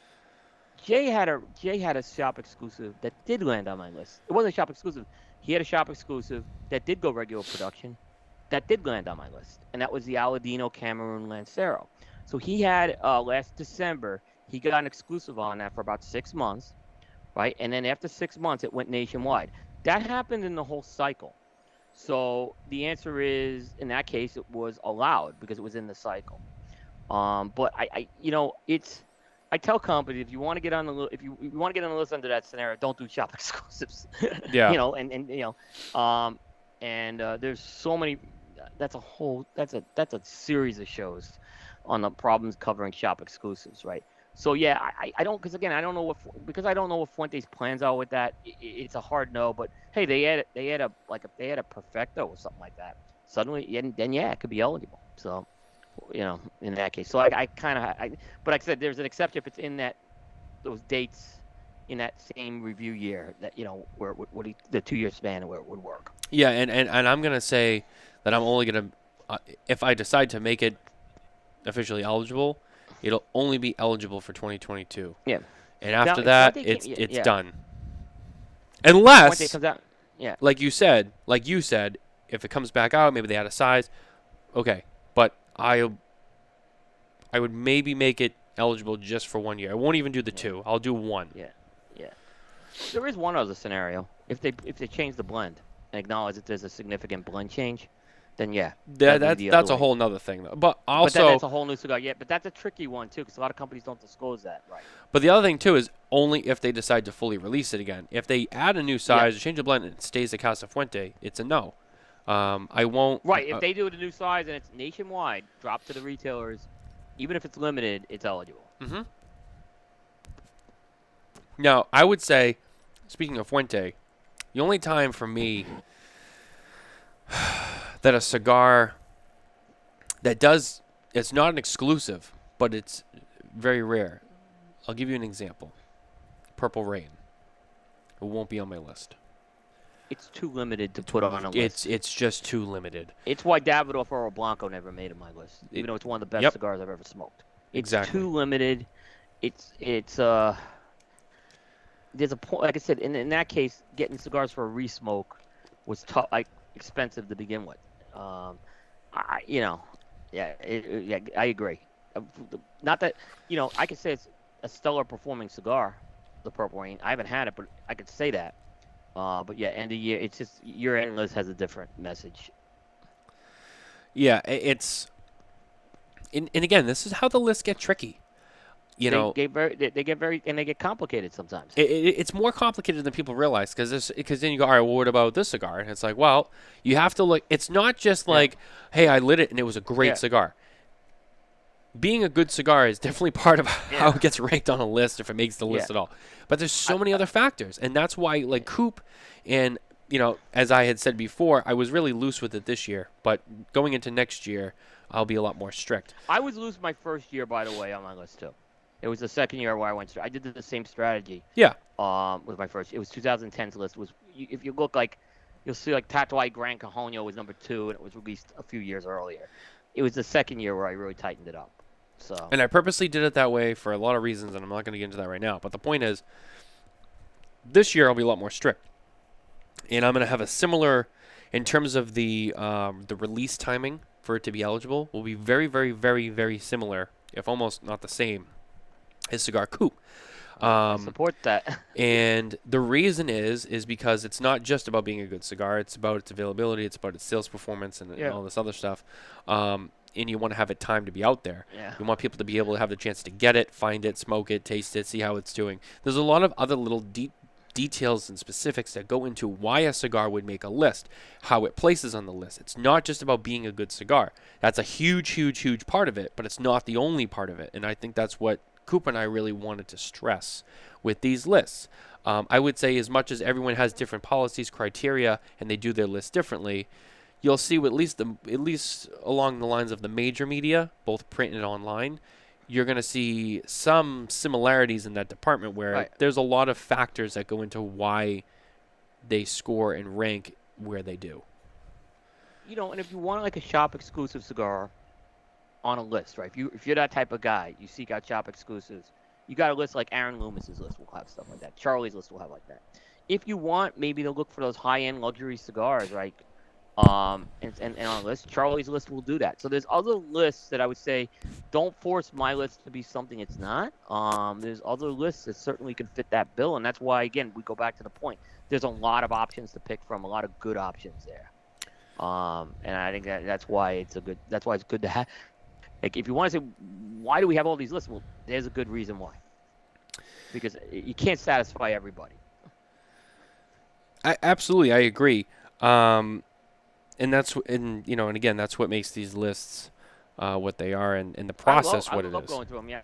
[SPEAKER 2] Jay had a shop exclusive that did land on my list. It wasn't a shop exclusive. He had a shop exclusive that did go regular production, that did land on my list, and that was the Aladino Cameroon Lancero. So he had last December. He got an exclusive on that for about 6 months, right? And then after 6 months, it went nationwide. That happened in the whole cycle. So the answer is, in that case, it was allowed because it was in the cycle. But I tell companies, if you want to get on the list under that scenario, don't do shop exclusives.
[SPEAKER 1] Yeah.
[SPEAKER 2] There's so many. That's a series of shows on the problems covering shop exclusives, right? So yeah, I don't, because again, I don't know what Fuente's plans are with that. It's a hard no, but hey, they had a Perfecto or something like that. Suddenly, then yeah, it could be eligible. So, in that case, so I kind of, but like I said, there's an exception if it's in those dates in that same review year that where the 2-year span where it would work.
[SPEAKER 1] Yeah, and I'm gonna say that I'm only gonna if I decide to make it officially eligible, it'll only be eligible for 2022.
[SPEAKER 2] Yeah.
[SPEAKER 1] And after
[SPEAKER 2] Now,
[SPEAKER 1] that,
[SPEAKER 2] it's
[SPEAKER 1] done. Unless,
[SPEAKER 2] Fuente comes out, yeah.
[SPEAKER 1] like you said, if it comes back out, maybe they add a size. Okay, but I would maybe make it eligible just for 1 year. I won't even do the 2. I'll do 1.
[SPEAKER 2] Yeah. There is one other scenario. If they change the blend and acknowledge that there's a significant blend change, then yeah.
[SPEAKER 1] That's a whole nother thing, though. But also,
[SPEAKER 2] that's a whole new cigar. Yeah, but that's a tricky one too, because a lot of companies don't disclose that, right?
[SPEAKER 1] But the other thing too is only if they decide to fully release it again. If they add a new size or change the blend and it stays at Casa Fuente, it's a no. I won't.
[SPEAKER 2] Right. If they do it a new size and it's nationwide, drop to the retailers, even if it's limited, it's eligible.
[SPEAKER 1] Mm-hmm. Now, I would say, speaking of Fuente, the only time for me that a cigar it's not an exclusive, but it's very rare. I'll give you an example. Purple Rain. It won't be on my list.
[SPEAKER 2] It's too limited to put on a list.
[SPEAKER 1] It's just too limited.
[SPEAKER 2] It's why Davidoff Oro Blanco never made it on my list, even though it's one of the best
[SPEAKER 1] Yep.
[SPEAKER 2] cigars I've ever smoked. It's
[SPEAKER 1] Exactly.
[SPEAKER 2] too limited. It's there's a point, like I said, in that case, getting cigars for a resmoke was tough, like expensive to begin with. Yeah, I agree. Not that, I could say it's a stellar performing cigar, the Purple Rain. I haven't had it, but I could say that. But yeah, end of year, it's just your end list has a different message.
[SPEAKER 1] Yeah, it's and again, this is how the lists get tricky. They
[SPEAKER 2] get very and they get complicated sometimes.
[SPEAKER 1] It's more complicated than people realize because then you go, all right, well, what about this cigar? And it's like, well, you have to look. It's not just like, hey, I lit it and it was a great cigar. Being a good cigar is definitely part of how it gets ranked on a list, if it makes the list at all. But there's so many other factors, and that's why, like Coop, and as I had said before, I was really loose with it this year. But going into next year, I'll be a lot more strict.
[SPEAKER 2] I was loose my first year, by the way, on my list too. It was the second year where I went through. I did the same strategy.
[SPEAKER 1] Yeah.
[SPEAKER 2] With my first, it was 2010's list. If you look you'll see Tatuai Gran Cajonio was number 2, and it was released a few years earlier. It was the second year where I really tightened it up. So.
[SPEAKER 1] And I purposely did it that way for a lot of reasons, and I'm not going to get into that right now. But the point is, this year I'll be a lot more strict, and I'm going to have a similar, in terms of the release timing for it to be eligible, will be very, very, very, very similar, if almost not the same, as Cigar Coop.
[SPEAKER 2] I support that.
[SPEAKER 1] And the reason is because it's not just about being a good cigar. It's about its availability. It's about its sales performance and all this other stuff. And you want to have it time to be out there.
[SPEAKER 2] Yeah.
[SPEAKER 1] You want people to be able to have the chance to get it, find it, smoke it, taste it, see how it's doing. There's a lot of other little details and specifics that go into why a cigar would make a list, how it places on the list. It's not just about being a good cigar. That's a huge, huge, huge part of it, but it's not the only part of it. And I think that's what Coop and I really wanted to stress with these lists. I would say as much as everyone has different policies, criteria, and they do their list differently, you'll see at least along the lines of the major media, both print and online, you're going to see some similarities in that department where there's a lot of factors that go into why they score and rank where they do.
[SPEAKER 2] And if you want a shop exclusive cigar on a list, right? If you're that type of guy, you seek out shop exclusives. You got a list like Aaron Loomis's list will have stuff like that. Charlie's list will have like that. If you want, maybe to look for those high-end luxury cigars, right? And on a list, Charlie's list will do that. So there's other lists that I would say don't force my list to be something it's not. There's other lists that certainly can fit that bill, and that's why, again, we go back to the point. There's a lot of options to pick from, a lot of good options there. And I think that's why it's good to have. If you want to say, why do we have all these lists? Well, there's a good reason why. Because you can't satisfy everybody.
[SPEAKER 1] Absolutely, I agree. And again, that's what makes these lists what they are, and the process
[SPEAKER 2] I love
[SPEAKER 1] it is.
[SPEAKER 2] Going through them, yeah.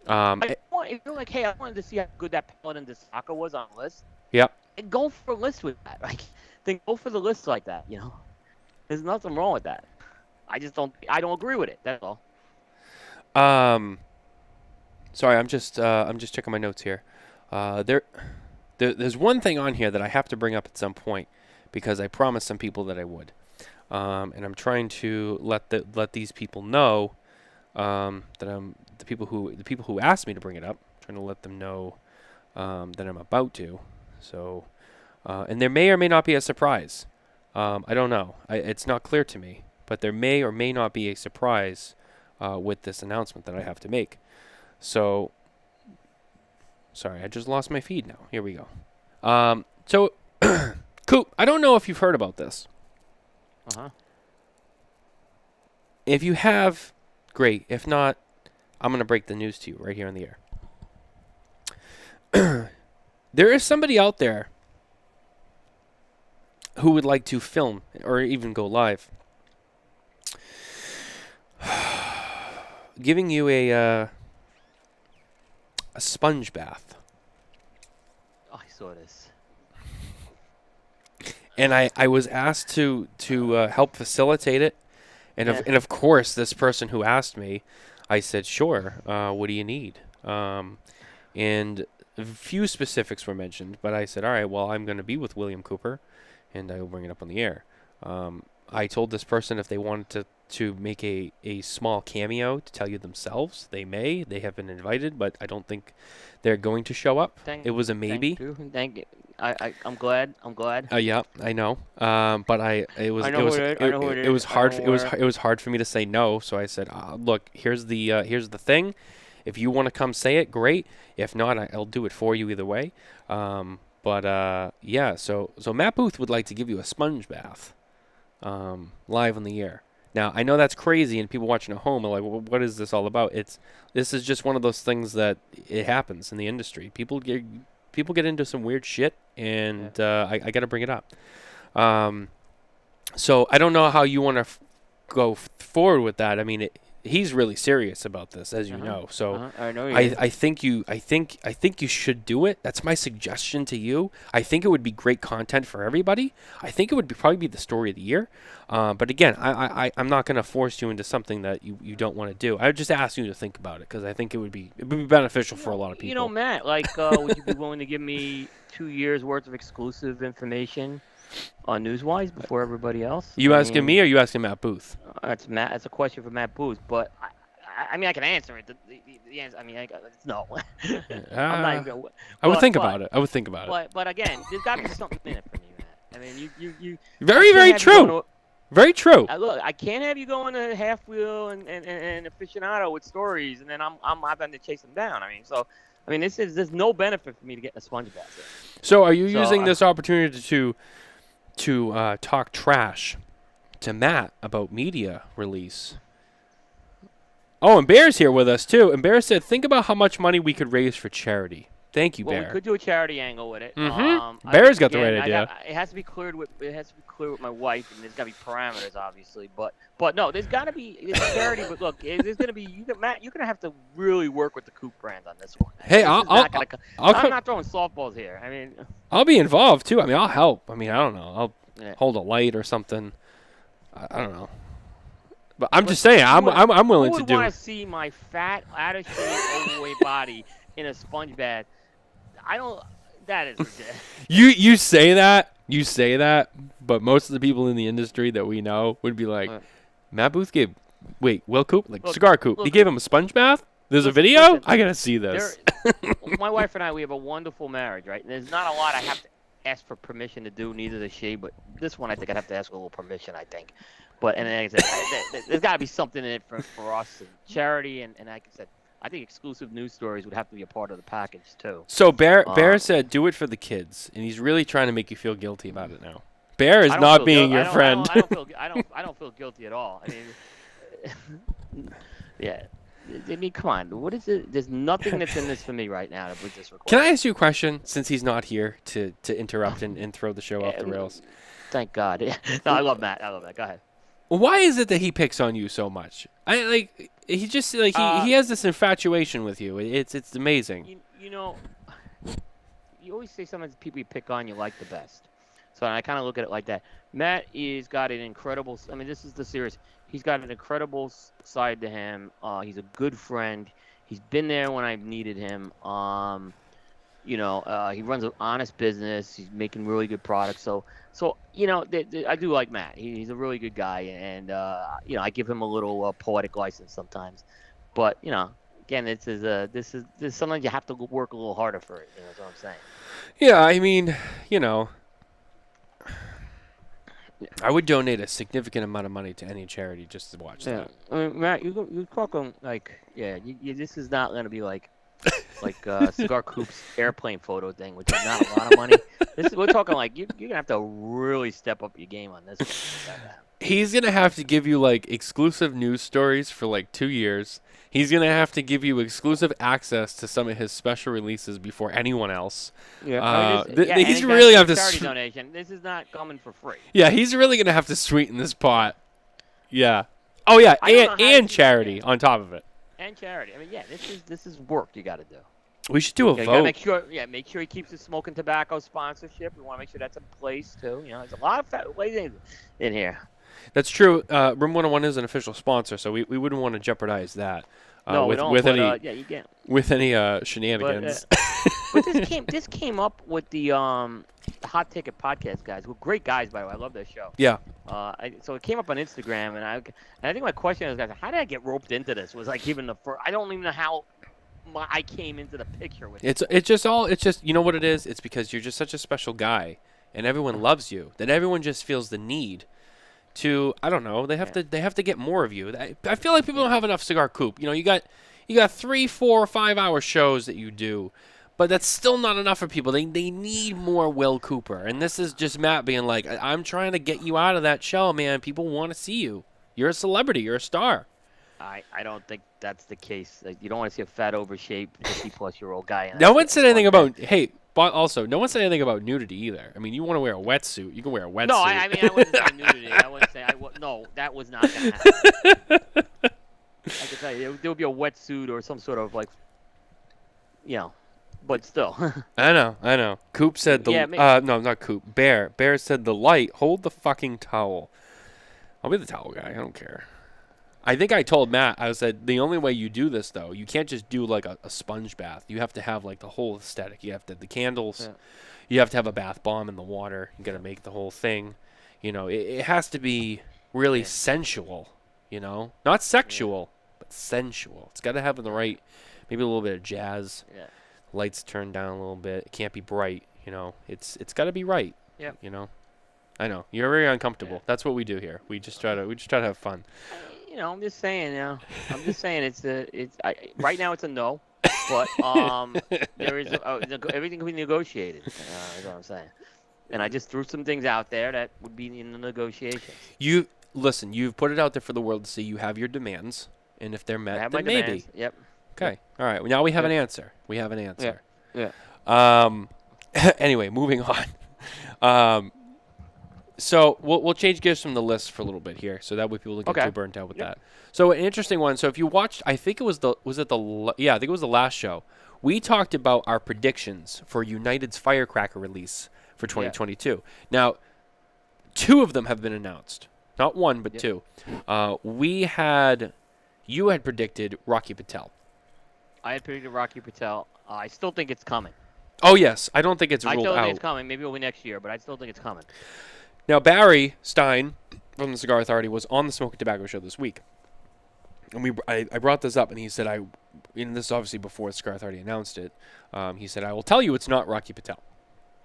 [SPEAKER 2] If you're like, hey, I wanted to see how good that Paladin de Saka was on the list.
[SPEAKER 1] Yep.
[SPEAKER 2] And go for a list with that. Then go for the list like that. There's nothing wrong with that. I don't agree with it. That's all.
[SPEAKER 1] Sorry, I'm just checking my notes here. There's one thing on here that I have to bring up at some point because I promised some people that I would, and I'm trying to let these people know that the people who asked me to bring it up. I'm trying to let them know that I'm about to. So, and there may or may not be a surprise. I don't know. It's not clear to me. But there may or may not be a surprise with this announcement that I have to make. So, sorry, I just lost my feed now. Here we go. So, Coop, I don't know if you've heard about this. If you have, great. If not, I'm going to break the news to you right here on the air. There is somebody out there who would like to film or even go live, giving you a sponge bath.
[SPEAKER 2] Oh, I saw this.
[SPEAKER 1] And I was asked to help facilitate it, and of course this person who asked me, I said sure. What do you need? And A few specifics were mentioned, but I said, all right, well, I'm going to be with William Cooper, and I will bring it up on the air. I told this person if they wanted to make a small cameo to tell you themselves, they may. They have been invited, but I don't think they're going to show up. It was a maybe.
[SPEAKER 2] Thank you. I'm glad.
[SPEAKER 1] Yeah, I know. But it was hard for me to say no. So I said, look, here's the thing. If you want to come say it, great. If not, I'll do it for you either way. Yeah. So Matt Booth would like to give you a sponge bath, live on the air. Now I know that's crazy, and people watching at home are like, well, "What is this all about?" This is just one of those things that it happens in the industry. People get into some weird shit, and I got to bring it up. So I don't know how you want to go forward with that. I mean, he's really serious about this, as you know. So
[SPEAKER 2] I know.
[SPEAKER 1] I think you should do it. That's my suggestion to you. I think it would be great content for everybody. I think it would probably be the story of the year. But again, I'm not going to force you into something that you don't want to do. I would just ask you to think about it, because I think it would be beneficial for a lot of people.
[SPEAKER 2] You know, Matt, would you be willing to give me 2 years worth of exclusive information on Newswise before everybody else?
[SPEAKER 1] You asking me, or you asking Matt Booth?
[SPEAKER 2] That's a question for Matt Booth, but I mean, I can answer it. The answer, no. I'm not even gonna,
[SPEAKER 1] I would think about it.
[SPEAKER 2] But again, there's got to be something in it for me, Matt. I mean, you.
[SPEAKER 1] Very true. Very true.
[SPEAKER 2] Look, I can't have you going to half wheel and aficionado with stories, and then I'm having to chase them down. I mean, there's no benefit for me to get a sponge bath.
[SPEAKER 1] So are you using this opportunity to talk trash to Matt about media release? Oh, and Bear's here with us too. And Bear said, think about how much money we could raise for charity. Thank you, Bear.
[SPEAKER 2] We could do a charity angle with it.
[SPEAKER 1] Bear's got the right idea.
[SPEAKER 2] It has to be cleared with my wife, and there's got to be parameters, obviously. But no, there's got to be charity. But look, there's going to be Matt. You're going to have to really work with the Coop brand on this one.
[SPEAKER 1] Hey,
[SPEAKER 2] I'm not throwing softballs here. I mean,
[SPEAKER 1] I'll be involved too. I mean, I'll help. I mean, I don't know. I'll hold a light or something. I don't know. But I'm just saying, I'm willing to do it.
[SPEAKER 2] Who would want to see my fat, out-of-shape, overweight body in a sponge bath? That is ridiculous.
[SPEAKER 1] You say that, but most of the people in the industry that we know would be like, Matt Booth gave, Will Coop, Cigar Coop, he gave him a sponge bath? There's a video? I got to see this.
[SPEAKER 2] My wife and I, we have a wonderful marriage, right? And there's not a lot I have to ask for permission to do, neither does she, but this one I think I'd have to ask a little permission, I think. But and like I said, there's got to be something in it for us and charity, and like I said, I think exclusive news stories would have to be a part of the package too.
[SPEAKER 1] So Bear said, "Do it for the kids," and he's really trying to make you feel guilty about it now. Bear is not being your friend.
[SPEAKER 2] I don't feel guilty at all. I mean, yeah. I mean, come on. What is it? There's nothing that's in this for me right now with this recording.
[SPEAKER 1] Can I ask you a question, since he's not here to interrupt and throw the show off the rails?
[SPEAKER 2] Thank God. No, I love Matt. Go ahead.
[SPEAKER 1] Why is it that he picks on you so much? He just he has this infatuation with you. It's amazing.
[SPEAKER 2] You know, you always say sometimes people you pick on you like the best. So I kind of look at it like that. Matt is got an incredible. I mean, this is the serious. He's got an incredible side to him. He's a good friend. He's been there when I've needed him. He runs an honest business. He's making really good products. So I do like Matt. He's a really good guy, and I give him a little poetic license sometimes. But again, this is sometimes you have to work a little harder for it. That's what I'm saying.
[SPEAKER 1] Yeah, I mean, I would donate a significant amount of money to any charity just to watch that.
[SPEAKER 2] I mean, Matt, you're talking this is not going to be like Cigar Coop's airplane photo thing, which is not a lot of money. We're talking like you're gonna have to really step up your game on this one.
[SPEAKER 1] He's gonna have to give you exclusive news stories for 2 years. He's gonna have to give you exclusive access to some of his special releases before anyone else.
[SPEAKER 2] Yeah,
[SPEAKER 1] he's really have to
[SPEAKER 2] charity donation. This is not coming for free.
[SPEAKER 1] Yeah, he's really gonna have to sweeten this pot. Yeah. Oh yeah, and charity on top of it.
[SPEAKER 2] And charity. I mean, this is work you got to do.
[SPEAKER 1] We should do a vote.
[SPEAKER 2] Make sure he keeps his smoking tobacco sponsorship. We want to make sure that's in place too. There's a lot of ways in here.
[SPEAKER 1] That's true. Room 101 is an official sponsor, so we wouldn't want to jeopardize that
[SPEAKER 2] No, we
[SPEAKER 1] with
[SPEAKER 2] don't.
[SPEAKER 1] with
[SPEAKER 2] But
[SPEAKER 1] any
[SPEAKER 2] yeah, you get.
[SPEAKER 1] with any
[SPEAKER 2] But
[SPEAKER 1] shenanigans.
[SPEAKER 2] but this came up with the Hot Ticket podcast guys. Who are great guys, by the way. I love their show.
[SPEAKER 1] Yeah.
[SPEAKER 2] So it came up on Instagram, and I think my question is, guys, how did I get roped into this? Was like even the first. I don't even know how I came into the picture with.
[SPEAKER 1] It's just you know what it is. It's because you're just such a special guy, and everyone loves you. That everyone just feels the need to, I don't know. They have to get more of you. I feel like people don't have enough Cigar Coop. You know, you got 3, 4, 5 hour shows that you do, but that's still not enough for people. They need more Will Cooper, and this is just Matt being like, I'm trying to get you out of that shell, man. People want to see you. You're a celebrity. You're a star.
[SPEAKER 2] I don't think that's the case. Like, you don't want to see a fat, overshaped, 50-plus-year-old guy. In
[SPEAKER 1] No one said anything about, hey, but also, no one said anything about nudity either. I mean, you want to wear a wetsuit, you can wear a wetsuit.
[SPEAKER 2] No, I mean, I wouldn't say nudity. I wouldn't say, no, that was not going to happen. I can tell you, there would be a wetsuit or some sort of, like, but still.
[SPEAKER 1] I know. Coop said
[SPEAKER 2] Yeah,
[SPEAKER 1] no, not Coop. Bear said the light, hold the fucking towel. I'll be the towel guy. I don't care. I think I told Matt, I said, the only way you do this, though, you can't just do, like, a sponge bath. You have to have, like, the whole aesthetic. You have to have the candles.
[SPEAKER 2] Yeah.
[SPEAKER 1] You have to have a bath bomb in the water. You got to make the whole thing. You know, it has to be really sensual, you know? Not sexual, but sensual. It's got to have the right, maybe a little bit of jazz.
[SPEAKER 2] Yeah.
[SPEAKER 1] Lights turned down a little bit. It can't be bright, you know? It's got to be right.
[SPEAKER 2] Yep.
[SPEAKER 1] You know? I know. You're very uncomfortable.
[SPEAKER 2] Yeah.
[SPEAKER 1] That's what we do here. We just try to have fun.
[SPEAKER 2] I'm just saying, I'm just saying right now it's a no, but there is everything can be negotiated. Is what I'm saying, and I just threw some things out there that would be in the negotiations.
[SPEAKER 1] You've put it out there for the world to see. You have your demands, and if they're met,
[SPEAKER 2] I have
[SPEAKER 1] then
[SPEAKER 2] my
[SPEAKER 1] maybe.
[SPEAKER 2] demands. Yep.
[SPEAKER 1] Okay. All right. Well, now we have an answer. We have an answer.
[SPEAKER 2] Yeah.
[SPEAKER 1] Anyway, moving on. So we'll change gears from the list for a little bit here, so that way people don't get too burnt out with that. So an interesting one. So if you watched, I think it was I think it was the last show. We talked about our predictions for United's Firecracker release for 2022. Now, 2 of them have been announced, not 1 but 2. You had predicted Rocky Patel.
[SPEAKER 2] I had predicted Rocky Patel. I still think it's coming.
[SPEAKER 1] Oh yes, I don't think it's ruled out.
[SPEAKER 2] I still think it's coming. Maybe it'll be next year, but I still think it's coming.
[SPEAKER 1] Now, Barry Stein from the Cigar Authority was on the Smoke and Tobacco Show this week. And I brought this up, and he said, and this is obviously before the Cigar Authority announced it, he said, I will tell you it's not Rocky Patel.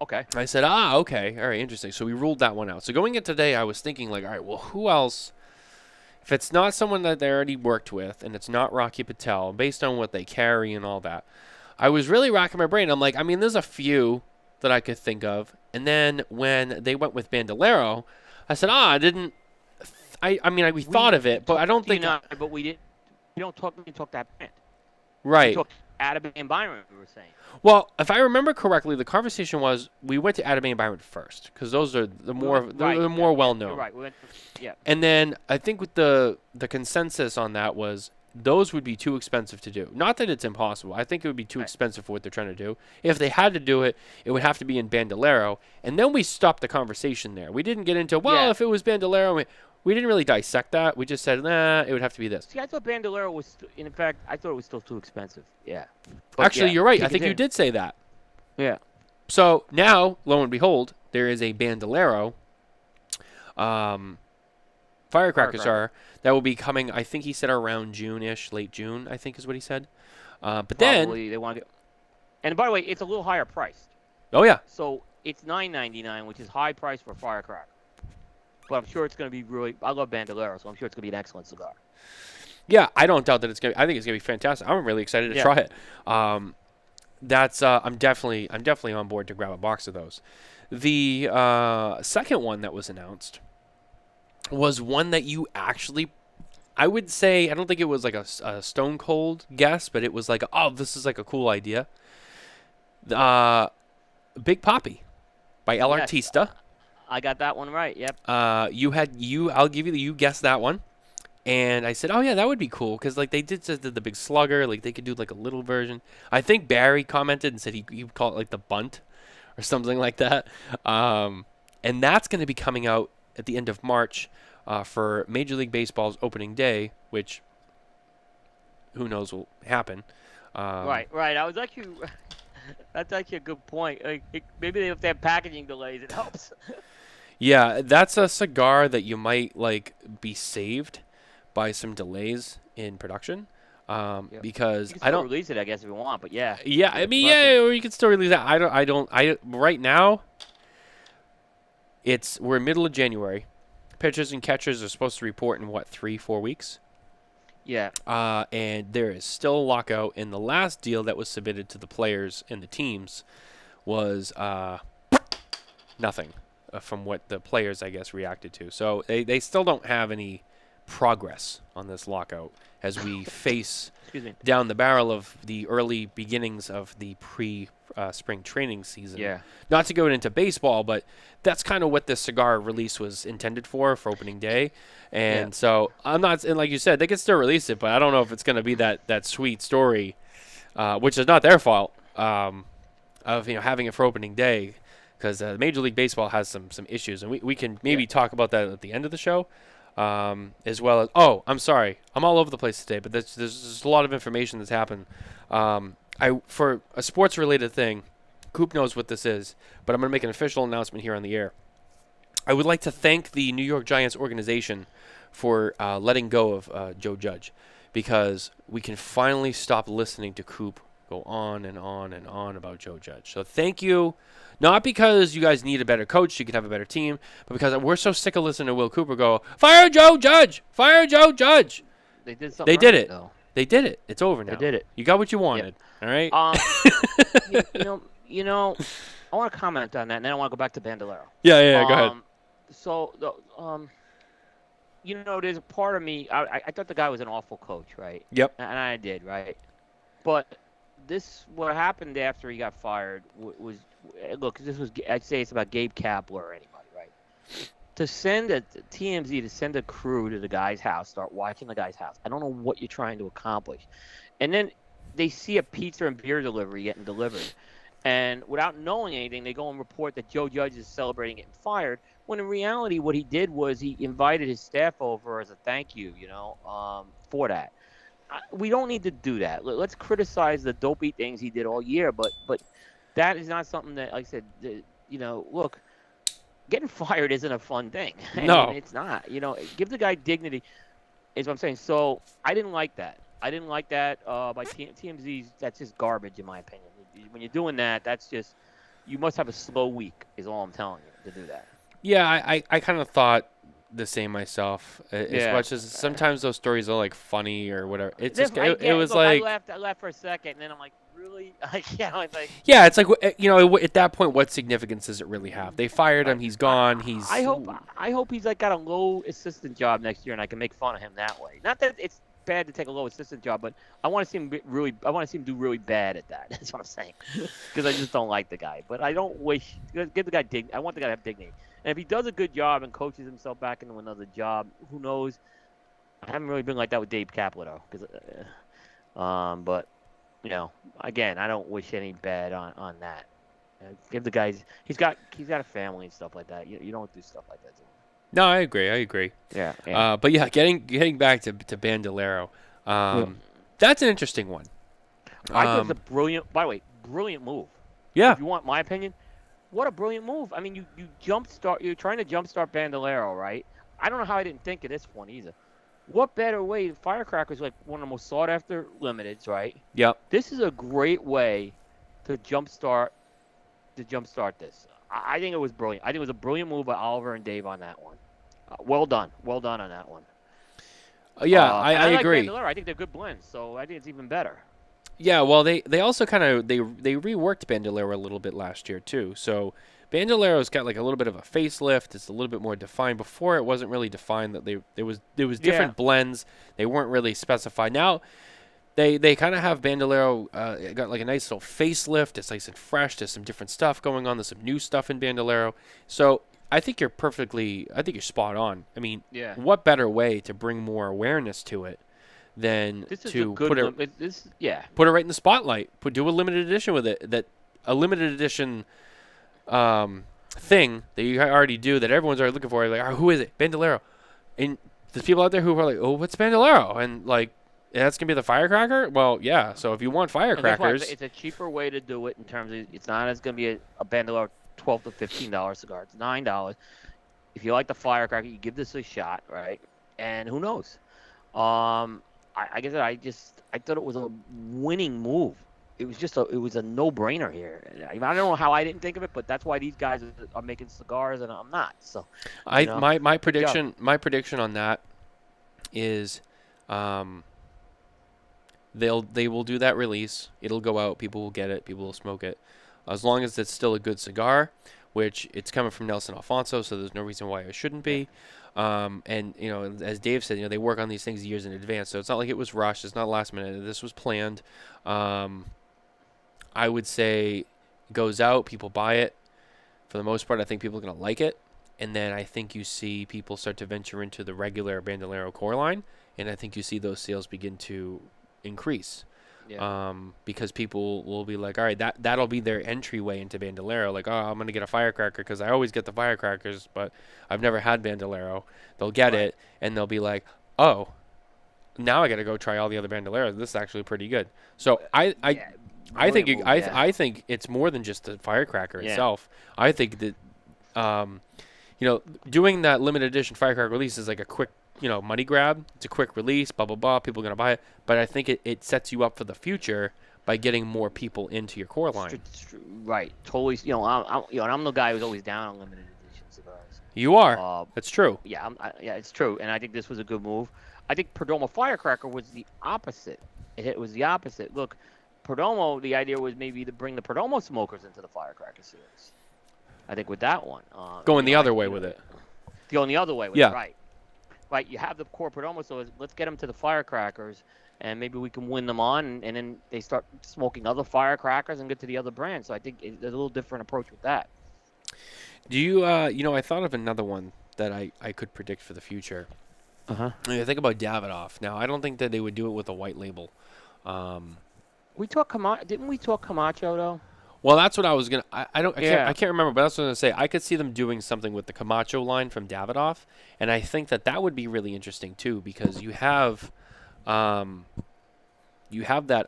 [SPEAKER 2] Okay.
[SPEAKER 1] I said, okay. All right, interesting. So we ruled that one out. So going into today, I was thinking, like, all right, well, who else? If it's not someone that they already worked with, and it's not Rocky Patel, based on what they carry and all that, I was really racking my brain. I'm like, I mean, there's a few that I could think of. And then when they went with Bandolero, I said, we thought of it, but I don't think.
[SPEAKER 2] But we didn't. We don't talk that brand.
[SPEAKER 1] Right.
[SPEAKER 2] We talked Atabey and Byron, we were saying.
[SPEAKER 1] Well, if I remember correctly, the conversation was we went to Atabey and Byron first because those are the more well known.
[SPEAKER 2] Right.
[SPEAKER 1] And then I think with the consensus on that was those would be too expensive to do. Not that it's impossible. I think it would be too expensive for what they're trying to do. If they had to do it, it would have to be in Bandolero. And then we stopped the conversation there. We didn't get into, if it was Bandolero, we didn't really dissect that. We just said, it would have to be this.
[SPEAKER 2] See, I thought Bandolero was, in fact, I thought it was still too expensive. Yeah. But
[SPEAKER 1] actually, you're right. I think you did say that.
[SPEAKER 2] Yeah.
[SPEAKER 1] So now, lo and behold, there is a Bandolero Firecracker that will be coming, I think he said around June-ish, late June, I think is what he said. But
[SPEAKER 2] probably they want to get... And by the way, it's a little higher priced.
[SPEAKER 1] Oh, yeah.
[SPEAKER 2] So it's $9.99, which is high price for Firecracker. But I'm sure it's going to be really... I love Bandolero, so I'm sure it's going to be an excellent cigar.
[SPEAKER 1] Yeah, I don't doubt that it's going to... I think it's going to be fantastic. I'm really excited to try it. I'm definitely on board to grab a box of those. The second one that was announced was one that you actually... I would say... I don't think it was like a stone cold guess, but it was like, this is like a cool idea. Big Poppy by El Artista.
[SPEAKER 2] I got that one right. Yep.
[SPEAKER 1] I'll give you guessed that one, and I said, oh yeah, that would be cool because like they did the big slugger, like they could do like a little version. I think Barry commented and said he would call it like the bunt or something like that. And that's going to be coming out at the end of March. for Major League Baseball's opening day, which who knows will happen.
[SPEAKER 2] Right. I was actually that's actually a good point. Like, maybe if they have packaging delays, it helps.
[SPEAKER 1] Yeah, that's a cigar that you might like be saved by some delays in production.
[SPEAKER 2] Yep.
[SPEAKER 1] Because
[SPEAKER 2] You can
[SPEAKER 1] I
[SPEAKER 2] still
[SPEAKER 1] don't.
[SPEAKER 2] release it, I guess, if you want. But yeah.
[SPEAKER 1] Yeah, I
[SPEAKER 2] Yeah,
[SPEAKER 1] mean,
[SPEAKER 2] production.
[SPEAKER 1] yeah, or you can still release that. I right now. We're middle of January. Pitchers and catchers are supposed to report in what 3-4 weeks.
[SPEAKER 2] Yeah.
[SPEAKER 1] And there is still a lockout. And the last deal that was submitted to the players and the teams was nothing from what the players, I guess, reacted to. So they still don't have any progress on this lockout as we face
[SPEAKER 2] Excuse me.
[SPEAKER 1] down the barrel of the early beginnings of the spring training season.
[SPEAKER 2] Yeah.
[SPEAKER 1] Not to go into baseball, but that's kind of what this cigar release was intended for opening day. And so I'm not, and like you said, they can still release it, but I don't know if it's going to be that sweet story, which is not their fault, of having it for opening day, because Major League Baseball has some issues, and we can maybe talk about that at the end of the show. As well as, I'm sorry, I'm all over the place today, but there's just a lot of information that's happened. For a sports related thing, Coop knows what this is, but I'm going to make an official announcement here on the air. I would like to thank the New York Giants organization for letting go of Joe Judge, because we can finally stop listening to Coop go on and on and on about Joe Judge. So thank you. Not because you guys need a better coach, you can have a better team, but because we're so sick of listening to Will Cooper go, fire Joe Judge! Fire Joe Judge!
[SPEAKER 2] They did something.
[SPEAKER 1] They did
[SPEAKER 2] right,
[SPEAKER 1] it.
[SPEAKER 2] though.
[SPEAKER 1] They did it. It's over now.
[SPEAKER 2] They did it.
[SPEAKER 1] You got what you wanted. All right?
[SPEAKER 2] You know, I want to comment on that, and then I want to go back to Bandolero.
[SPEAKER 1] Yeah, go ahead.
[SPEAKER 2] So, there's a part of me. I thought the guy was an awful coach, right?
[SPEAKER 1] Yep.
[SPEAKER 2] And I did, right? But what happened after he got fired was look. I'd say it's about Gabe Kapler or anybody, right? To send TMZ to send a crew to the guy's house, start watching the guy's house. I don't know what you're trying to accomplish, and then they see a pizza and beer delivery getting delivered. And without knowing anything, they go and report that Joe Judge is celebrating getting fired, when in reality what he did was he invited his staff over as a thank you, for that. We don't need to do that. Let's criticize the dopey things he did all year, but that is not something that, like I said, look, getting fired isn't a fun thing.
[SPEAKER 1] No.
[SPEAKER 2] It's not. Give the guy dignity is what I'm saying. So I didn't like that. By TMZ's. That's just garbage, in my opinion. When you're doing that, that's just, you must have a slow week, is all I'm telling you, to do that.
[SPEAKER 1] Yeah, I kind of thought the same myself. As much as sometimes those stories are like funny or whatever. It's just it was like
[SPEAKER 2] I laughed for a second, and then I'm like, really?
[SPEAKER 1] yeah, it's like at that point, what significance does it really have? They fired him. He's gone.
[SPEAKER 2] I hope he's got a low assistant job next year, and I can make fun of him that way. Not that it's bad to take a low assistant job, but I want to see him do really bad at that. That's what I'm saying, because I just don't like the guy. But I don't wish, give the guy dignity. I want the guy to have dignity. And if he does a good job and coaches himself back into another job, who knows? I haven't really been like that with Dave Kapler, though. But again, I don't wish any bad on that. Give the guys. He's got a family and stuff like that. You don't do stuff like that to him.
[SPEAKER 1] No, I agree.
[SPEAKER 2] Yeah.
[SPEAKER 1] But yeah, getting back to Bandolero, that's an interesting one.
[SPEAKER 2] I thought it was a brilliant move.
[SPEAKER 1] Yeah.
[SPEAKER 2] If you want my opinion, what a brilliant move. I mean, you're trying to jumpstart Bandolero, right? I don't know how I didn't think of this one either. What better way? Firecrackers like one of the most sought after limiteds, right?
[SPEAKER 1] Yep.
[SPEAKER 2] This is a great way to jumpstart this. I think it was brilliant. I think it was a brilliant move by Oliver and Dave on that one. Well done on that one.
[SPEAKER 1] I agree.
[SPEAKER 2] Bandolero. I think they're good blends, so I think it's even better.
[SPEAKER 1] Yeah, well, they also kind of they reworked Bandolero a little bit last year too. So Bandolero's got like a little bit of a facelift. It's a little bit more defined. Before it wasn't really defined. That there was different blends. They weren't really specified. Now they kind of have Bandolero got like a nice little facelift. It's nice and fresh. There's some different stuff going on. There's some new stuff in Bandolero. So I think you're spot on. I mean, what better way to bring more awareness to it than to put it right in the spotlight. Do a limited edition with it. A limited edition thing that you already do that everyone's already looking for. Like, who is it? Bandolero. And there's people out there who are like, oh, what's Bandolero? And like, that's gonna be the firecracker. Well, yeah. So if you want
[SPEAKER 2] And that's why
[SPEAKER 1] firecrackers,
[SPEAKER 2] it's a cheaper way to do it in terms of it's not as going to be a Bandolero $12 to $15 cigar. It's $9. If you like the firecracker, you give this a shot, right? And who knows? I guess I thought it was a winning move. It was a no-brainer here. I don't know how I didn't think of it, but that's why these guys are making cigars and I'm not. So,
[SPEAKER 1] my
[SPEAKER 2] good job.
[SPEAKER 1] prediction on that is, they will do that release. It'll go out. People will get it. People will smoke it, as long as it's still a good cigar, which it's coming from Nelson Alfonso, so there's no reason why it shouldn't be. And as Dave said, they work on these things years in advance, so it's not like it was rushed. It's not last minute. This was planned. I would say it goes out, people buy it. For the most part, I think people are going to like it. And then I think you see people start to venture into the regular Bandolero core line, and I think you see those sales begin to increase.
[SPEAKER 2] Yeah.
[SPEAKER 1] Because people will be like, all right, that'll be their entryway into Bandolero. Like, oh, I'm going to get a firecracker because I always get the firecrackers, but I've never had Bandolero. They'll get
[SPEAKER 2] Right.
[SPEAKER 1] it, and they'll be like, oh, now I got to go try all the other Bandoleros. This is actually pretty good. So I
[SPEAKER 2] Yeah,
[SPEAKER 1] I think
[SPEAKER 2] brilliant move, yeah.
[SPEAKER 1] I think it's more than just the firecracker
[SPEAKER 2] Yeah.
[SPEAKER 1] itself. I think that doing that limited edition firecracker release is like a quick money grab. It's a quick release, blah blah blah. People are gonna buy it, but I think it sets you up for the future by getting more people into your core line.
[SPEAKER 2] Right. Totally. I'm the guy who's always down on limited edition cigars.
[SPEAKER 1] You are. That's true.
[SPEAKER 2] Yeah, yeah, it's true, and I think this was a good move. I think Perdomo Firecracker was the opposite. It was the opposite. Look, Perdomo, the idea was maybe to bring the Perdomo smokers into the Firecracker series. I think with that one,
[SPEAKER 1] Going the other way with it.
[SPEAKER 2] Going the other way with
[SPEAKER 1] Yeah.
[SPEAKER 2] it, right? Right. You have the core Perdomo, so let's get them to the Firecrackers, and maybe we can win them on, and then they start smoking other Firecrackers and get to the other brands. So I think there's a little different approach with that.
[SPEAKER 1] Do you I thought of another one that I could predict for the future.
[SPEAKER 2] Uh-huh.
[SPEAKER 1] I think about Davidoff. Now, I don't think that they would do it with a white label.
[SPEAKER 2] Didn't we talk Camacho though?
[SPEAKER 1] Well, that's what I was gonna. I
[SPEAKER 2] Yeah.
[SPEAKER 1] can't remember, but that's what I was gonna say. I could see them doing something with the Camacho line from Davidoff, and I think that would be really interesting too, because you have that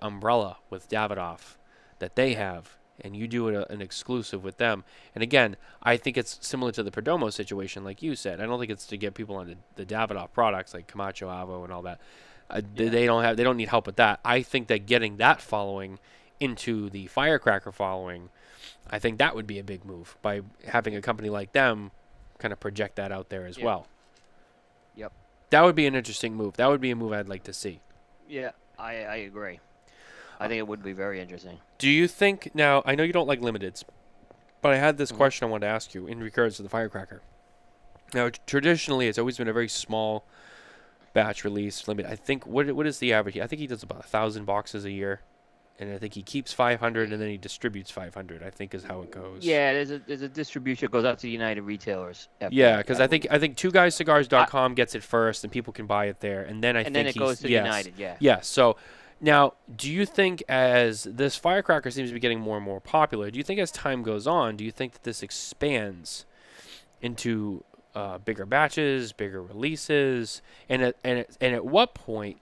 [SPEAKER 1] umbrella with Davidoff that they have, and you do an exclusive with them. And again, I think it's similar to the Perdomo situation, like you said. I don't think it's to get people onto the Davidoff products like Camacho, Avo, and all that. They don't need help with that. I think that getting that following into the Firecracker following, I think that would be a big move by having a company like them kind of project that out there as well.
[SPEAKER 2] Yep.
[SPEAKER 1] That would be an interesting move. That would be a move I'd like to see.
[SPEAKER 2] Yeah, I agree. I think it would be very interesting.
[SPEAKER 1] Do you think, now, I know you don't like limiteds, but I had this question I wanted to ask you in regards to the Firecracker. Now, traditionally, it's always been a very small batch release limit. I think, what is the average? I think he does about 1,000 boxes a year. And I think he keeps 500 and then he distributes 500, I think is how it goes.
[SPEAKER 2] Yeah, there's a distribution that goes out to United Retailers.
[SPEAKER 1] Yeah, because I think twoguyscigars.com gets it first and people can buy it there. And then
[SPEAKER 2] then it goes to United, yeah.
[SPEAKER 1] Yeah, so now, do you think as this Firecracker seems to be getting more and more popular, do you think as time goes on, do you think that this expands into bigger batches, bigger releases? And at what point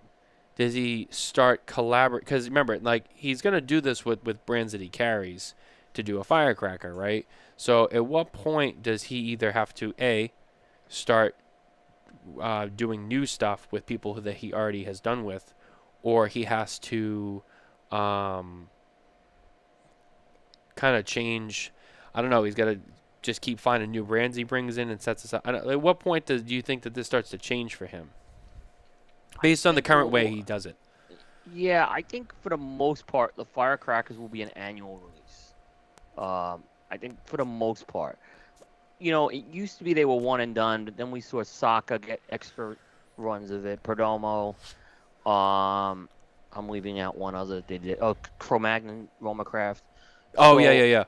[SPEAKER 1] does he start collaborate? Because remember, like, he's going to do this with brands that he carries to do a Firecracker, right? So at what point does he either have to, A, start doing new stuff with people that he already has done with, or he has to kind of change, I don't know, he's got to just keep finding new brands he brings in and sets us up. At what point do you think that this starts to change for him? Based on the current way he does it.
[SPEAKER 2] Yeah, I think for the most part, the Firecrackers will be an annual release. I think for the most part. It used to be they were one and done, but then we saw Saka get extra runs of it. Perdomo. I'm leaving out one other they did. Oh, Cro-Magnon, Roma Craft.
[SPEAKER 1] Oh, yeah.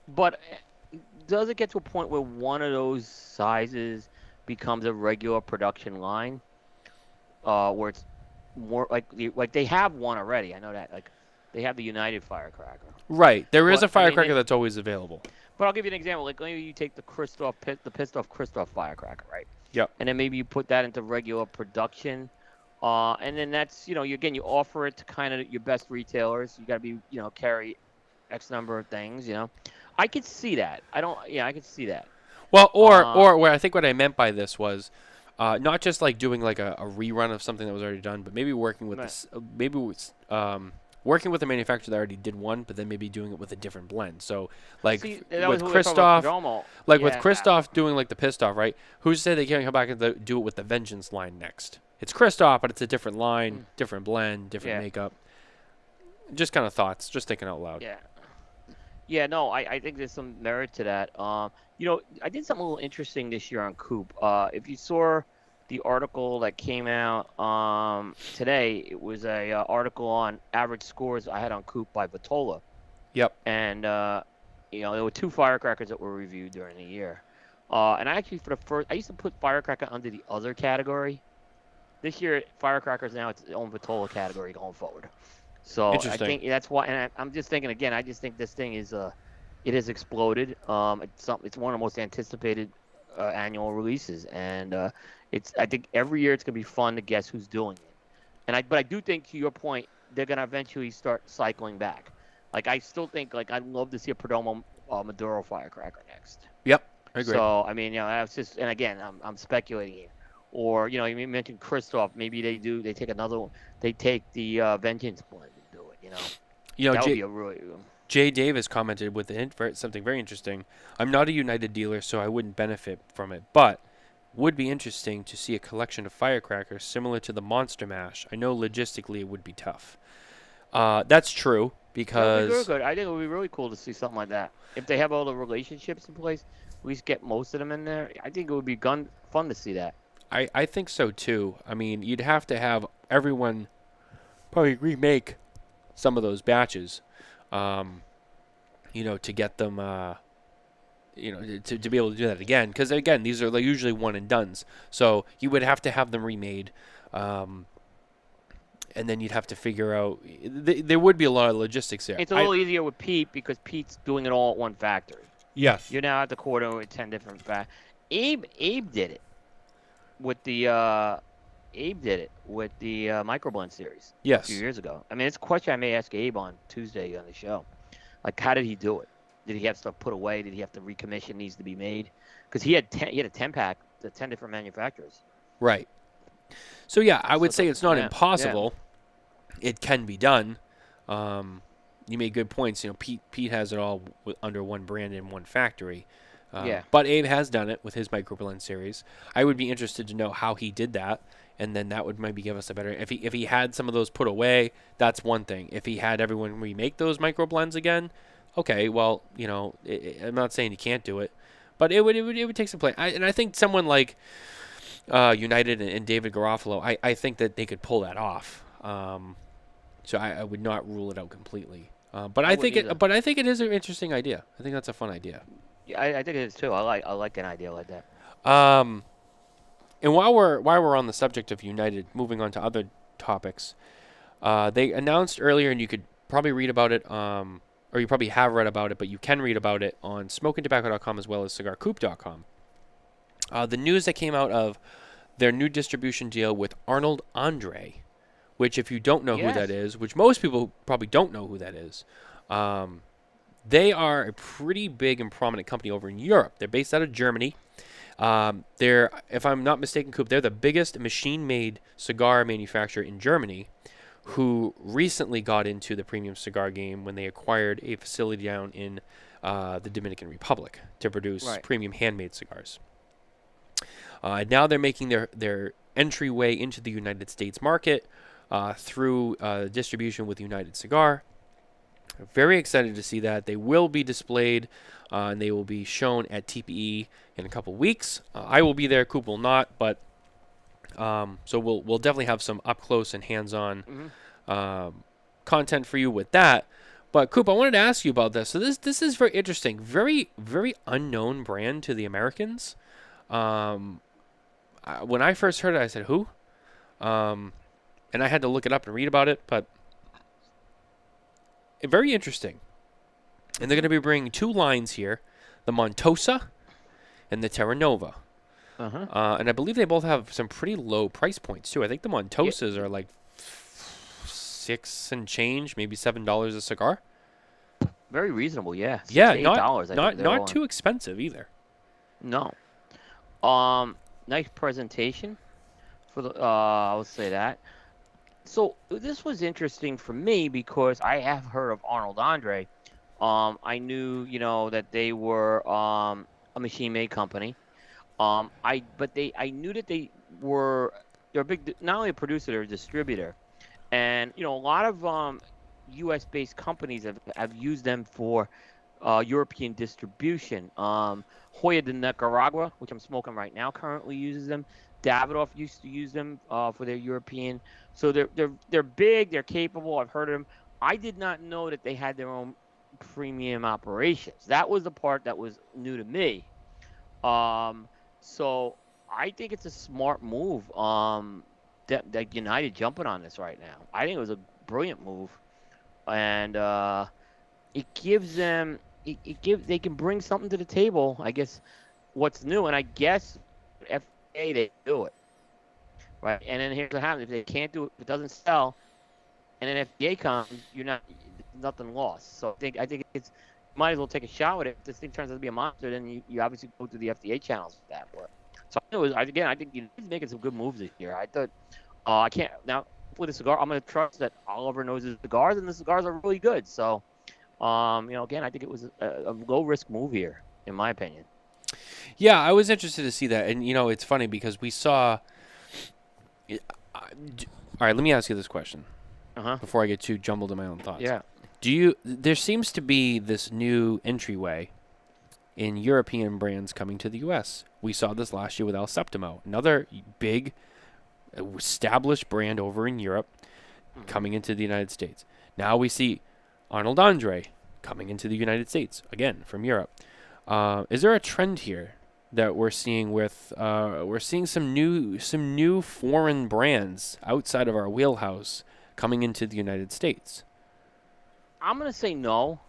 [SPEAKER 2] But does it get to a point where one of those sizes becomes a regular production line? Where it's more like they have one already. I know that. Like, they have the United Firecracker.
[SPEAKER 1] Right. There is
[SPEAKER 2] But,
[SPEAKER 1] a Firecracker that's always available.
[SPEAKER 2] But I'll give you an example. Like, maybe you take the pissed off Christoph Firecracker, right?
[SPEAKER 1] Yep.
[SPEAKER 2] and then maybe you put that into regular production. And then that's, you offer it to kind of your best retailers. You got to be, carry X number of things, I could see that. I could see that.
[SPEAKER 1] Well,
[SPEAKER 2] Uh,
[SPEAKER 1] or where I think what I meant by this was not just like doing like a rerun of something that was already done, but maybe working with
[SPEAKER 2] Right.
[SPEAKER 1] this, maybe with, working with a manufacturer that already did one, but then maybe doing it with a different blend. So like
[SPEAKER 2] See, that
[SPEAKER 1] with
[SPEAKER 2] was what we were talking about
[SPEAKER 1] Christoph,
[SPEAKER 2] Perdomo.
[SPEAKER 1] like with
[SPEAKER 2] Yeah,
[SPEAKER 1] Christoph doing like the pissed off, right? Who's to say they can't come back and do it with the Vengeance line next? It's Christoph, but it's a different line, different blend, different
[SPEAKER 2] Yeah.
[SPEAKER 1] makeup. Just kind of thoughts, just thinking out loud.
[SPEAKER 2] yeah. Yeah, no, I think there's some merit to that. I did something a little interesting this year on Coop. If you saw the article that came out today, it was a article on average scores I had on Coop by Vitola.
[SPEAKER 1] Yep.
[SPEAKER 2] And there were 2 firecrackers that were reviewed during the year. And I actually, I used to put firecracker under the other category. This year, firecrackers now it's its own Vitola category going forward. So I think that's why, and I'm just thinking again. I just think this thing is, it has exploded. It's one of the most anticipated annual releases, and I think every year it's gonna be fun to guess who's doing it. But I do think, to your point, they're gonna eventually start cycling back. Like I still think, like I'd love to see a Perdomo Maduro firecracker next.
[SPEAKER 1] Yep. I agree.
[SPEAKER 2] So I mean, that's just, and again, I'm speculating here. Or you mentioned Christoph. Maybe they take another one. They take the Vengeance blend and do it. That would be a really.
[SPEAKER 1] Jay Davis commented with something very interesting. I'm not a United dealer, so I wouldn't benefit from it, but would be interesting to see a collection of firecrackers similar to the Monster Mash. I know logistically it would be tough. That's true because
[SPEAKER 2] That would be good. I think it would be really cool to see something like that. If they have all the relationships in place, at least get most of them in there. I think it would be fun to see that.
[SPEAKER 1] I think so too. I mean, you'd have to have everyone probably remake some of those batches, to get them, to be able to do that again. Because again, these are like usually one and dones. So you would have to have them remade, and then you'd have to figure out. There would be a lot of logistics there.
[SPEAKER 2] It's a little easier with Pete because Pete's doing it all at one factory.
[SPEAKER 1] Yes.
[SPEAKER 2] You're now at the quarter with 10 different factories. Abe did it with the Microblend series.
[SPEAKER 1] Yes.
[SPEAKER 2] A few years ago. I mean, it's a question I may ask Abe on Tuesday on the show. Like, how did he do it? Did he have stuff put away? Did he have to recommission needs to be made? Because he had a 10-pack, the 10 different manufacturers.
[SPEAKER 1] Right. So yeah, I would say it's not impossible.
[SPEAKER 2] Yeah.
[SPEAKER 1] It can be done. You made good points. Pete has it all under one brand in one factory. But Abe has done it with his Microblend series. I would be interested to know how he did that, and then that would maybe give us a better. If he had some of those put away, that's one thing. If he had everyone remake those Microblends again, okay. Well, I'm not saying he can't do it, but it would take some play. And I think someone like United and David Garofalo, I think that they could pull that off. So I would not rule it out completely. But I think it is an interesting idea. I think that's a fun idea.
[SPEAKER 2] Yeah, I think it is too. I like an idea like that.
[SPEAKER 1] And while we're on the subject of United, moving on to other topics, they announced earlier, and you could probably read about it, or you probably have read about it, but you can read about it on SmokingTobacco.com as well as CigarCoop.com. The news that came out of their new distribution deal with Arnold Andre, which if you don't know who that is, which most people probably don't know who that is, they are a pretty big and prominent company over in Europe. They're based out of Germany. They're, if I'm not mistaken, Coop, they're the biggest machine-made cigar manufacturer in Germany, who recently got into the premium cigar game when they acquired a facility down in the Dominican Republic to produce premium handmade cigars. Now they're making their entryway into the United States market through distribution with United Cigar. Very excited to see that. They will be displayed and they will be shown at TPE in a couple weeks. I will be there. Coop will not, but so we'll definitely have some up close and hands-on content for you with that. But Coop, I wanted to ask you about this. So this is very interesting. Very very unknown brand to the Americans. When I first heard it, I said, "Who?" And I had to look it up and read about it, but very interesting. And they're going to be bringing 2 lines here, the Montosa and the Terra Nova.
[SPEAKER 2] Uh-huh.
[SPEAKER 1] And I believe they both have some pretty low price points too. I think the
[SPEAKER 2] Yeah,
[SPEAKER 1] Montosas are like six and change, maybe $7 a cigar.
[SPEAKER 2] very reasonable. Yeah, six
[SPEAKER 1] Yeah,
[SPEAKER 2] to eight
[SPEAKER 1] not
[SPEAKER 2] dollars. I
[SPEAKER 1] not
[SPEAKER 2] think they're
[SPEAKER 1] not
[SPEAKER 2] going.
[SPEAKER 1] too expensive either.
[SPEAKER 2] No. Nice presentation for the. I would say that. So this was interesting for me because I have heard of Arnold Andre. I knew, that they were a machine made company. I knew that they're a big, not only a producer, they're a distributor. And a lot of U.S. based companies have used them for European distribution. Hoya de Nicaragua, which I'm smoking right now, currently uses them. Davidoff used to use them for their European. So they're big, they're capable. I've heard of them. I did not know that they had their own premium operations. That was the part that was new to me. Um, so I think it's a smart move. That United jumping on this right now. I think it was a brilliant move, and it gives them they can bring something to the table. I guess what's new, and I guess FDA they do it right. And then here's what happens: if they can't do it, if it doesn't sell, and then FDA comes, you're not nothing lost. So I think it's might as well take a shot with it. If this thing turns out to be a monster, then you obviously go through the FDA channels with that. But so I think he's making some good moves this year. I thought I can't now with the cigar. I'm gonna trust that Oliver knows his cigars, and the cigars are really good. So again, I think it was a low risk move here, in my opinion.
[SPEAKER 1] Yeah, I was interested to see that, and it's funny because we saw. All right, let me ask you this question
[SPEAKER 2] Uh huh.
[SPEAKER 1] before I get too jumbled in my own thoughts.
[SPEAKER 2] Yeah.
[SPEAKER 1] There seems to be this new entryway in European brands coming to the U.S. We saw this last year with El Septimo, another big established brand over in Europe coming into the United States. Now we see Arnold Andre coming into the United States, again, from Europe. Is there a trend here that we're seeing with we're seeing some new foreign brands outside of our wheelhouse coming into the United States?
[SPEAKER 2] I'm gonna say no.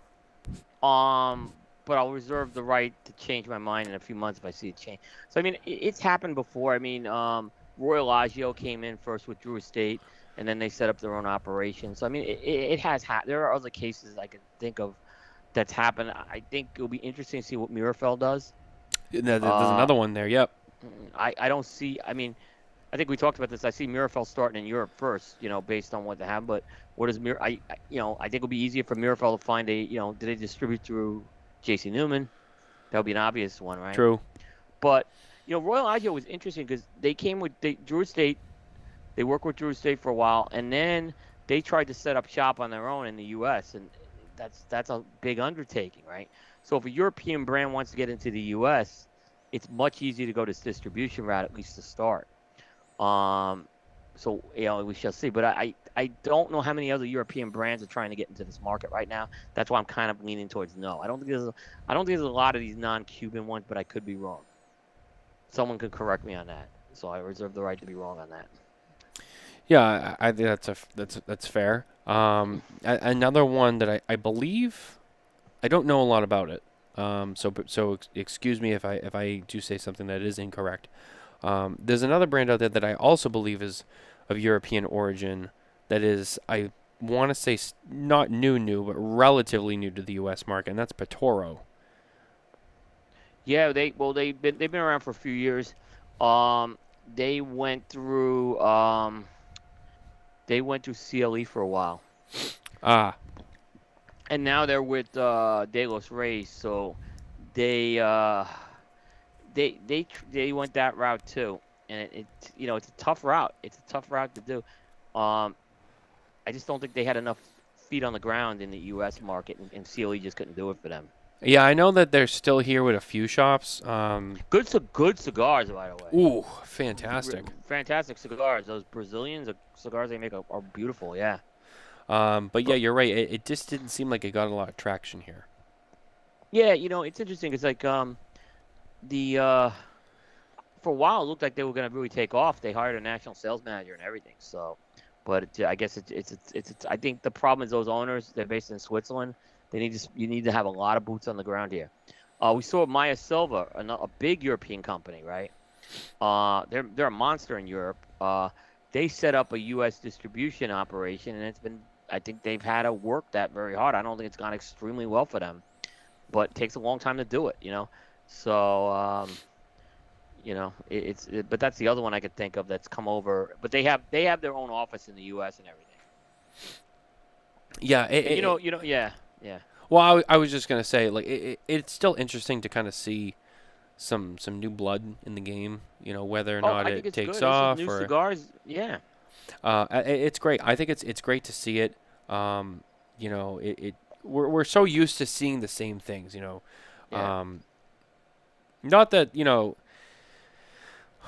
[SPEAKER 2] But I'll reserve the right to change my mind in a few months if I see it change. So I mean, it's happened before. I mean, Royal Agio came in first with Drew Estate, and then they set up their own operation. So I mean, it has happened. There are other cases I can think of that's happened. I think it'll be interesting to see what Mirafell does.
[SPEAKER 1] There's
[SPEAKER 2] Uh,
[SPEAKER 1] another one there. Yep.
[SPEAKER 2] I don't see. I mean, I think we talked about this. I see Mirafell starting in Europe first, based on what they have. But what is Mir? I think it'll be easier for Mirafell to find do they distribute through J.C. Newman? That would be an obvious one, right?
[SPEAKER 1] True.
[SPEAKER 2] But Royal Agio was interesting because they came with Drew Estate. They worked with Drew Estate for a while, and then they tried to set up shop on their own in the U.S. and that's a big undertaking, right? So if a European brand wants to get into the U.S., it's much easier to go this distribution route at least to start. Um, so we shall see. But I don't know how many other European brands are trying to get into this market right now. That's why I'm kind of leaning towards no. I don't think there's a lot of these non-Cuban ones, but I could be wrong. Someone could correct me on that. So I reserve the right to be wrong on that.
[SPEAKER 1] Yeah, I think that's fair. Another one that I believe I don't know a lot about it. So excuse me if I do say something that is incorrect. There's another brand out there that I also believe is of European origin that is, I want to say, not new, but relatively new to the U.S. market, and that's Patoro.
[SPEAKER 2] Yeah, they've been around for a few years. Um, they went through CLE for a while,
[SPEAKER 1] Ah,
[SPEAKER 2] and now they're with De Los Reyes. So they uh, they went that route too, and it's a tough route. It's a tough route to do. Um, I just don't think they had enough feet on the ground in the U.S. market, and CLE just couldn't do it for them.
[SPEAKER 1] yeah, I know that they're still here with a few shops.
[SPEAKER 2] Good cigars, by the way.
[SPEAKER 1] Ooh, fantastic.
[SPEAKER 2] Fantastic cigars. Those Brazilians cigars they make are beautiful. Yeah.
[SPEAKER 1] But yeah,
[SPEAKER 2] But
[SPEAKER 1] you're right. It just didn't seem like it got a lot of traction here.
[SPEAKER 2] yeah, it's interesting. It's like the for a while it looked like they were going to really take off. They hired a national sales manager and everything. So, but I guess it's I think the problem is those owners. They're based in Switzerland. You need to have a lot of boots on the ground here. We saw Maya Silva, a big European company, right? They're a monster in Europe. They set up a U.S. distribution operation, and it's been. I think they've had to work that very hard. I don't think it's gone extremely well for them, but it takes a long time to do it. So but that's the other one I could think of that's come over. But they have their own office in the U.S. and everything.
[SPEAKER 1] Yeah,
[SPEAKER 2] Yeah, yeah.
[SPEAKER 1] well, I was just gonna say, like, it's still interesting to kind of see some new blood in the game. Whether or
[SPEAKER 2] Oh,
[SPEAKER 1] not
[SPEAKER 2] I think
[SPEAKER 1] it
[SPEAKER 2] it's
[SPEAKER 1] takes
[SPEAKER 2] good. This is
[SPEAKER 1] off,
[SPEAKER 2] new
[SPEAKER 1] or
[SPEAKER 2] cigars. Yeah,
[SPEAKER 1] it's great. I think it's great to see it. We're so used to seeing the same things.
[SPEAKER 2] yeah.
[SPEAKER 1] Um, not that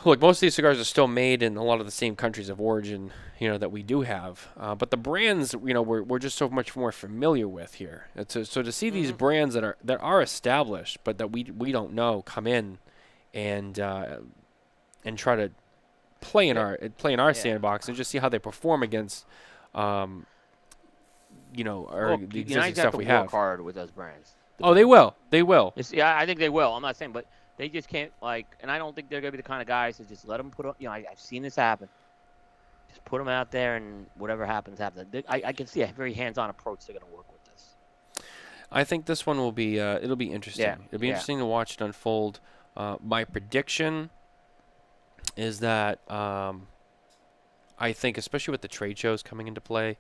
[SPEAKER 1] look, most of these cigars are still made in a lot of the same countries of origin, that we do have. But the brands, we're just so much more familiar with here. And so to see these
[SPEAKER 2] Hmm.
[SPEAKER 1] brands that are established, but that we don't know, come in and try to
[SPEAKER 2] Yeah,
[SPEAKER 1] play in our
[SPEAKER 2] yeah.
[SPEAKER 1] sandbox and just see how they perform against, um,
[SPEAKER 2] Well,
[SPEAKER 1] the existing
[SPEAKER 2] United have
[SPEAKER 1] stuff
[SPEAKER 2] to
[SPEAKER 1] we
[SPEAKER 2] work
[SPEAKER 1] have.
[SPEAKER 2] hard with those brands.
[SPEAKER 1] Oh, they will. They will.
[SPEAKER 2] Yeah, I think they will. I'm not saying, but they just can't and I don't think they're gonna be the kind of guys to just let them put up. I've seen this happen. Just put them out there, and whatever happens, happens. I can see a very hands-on approach they're gonna work with this.
[SPEAKER 1] I think this one will be. It'll be interesting.
[SPEAKER 2] Yeah,
[SPEAKER 1] It'll be
[SPEAKER 2] yeah.
[SPEAKER 1] interesting to watch it unfold. My prediction is that I think, especially with the trade shows coming into play,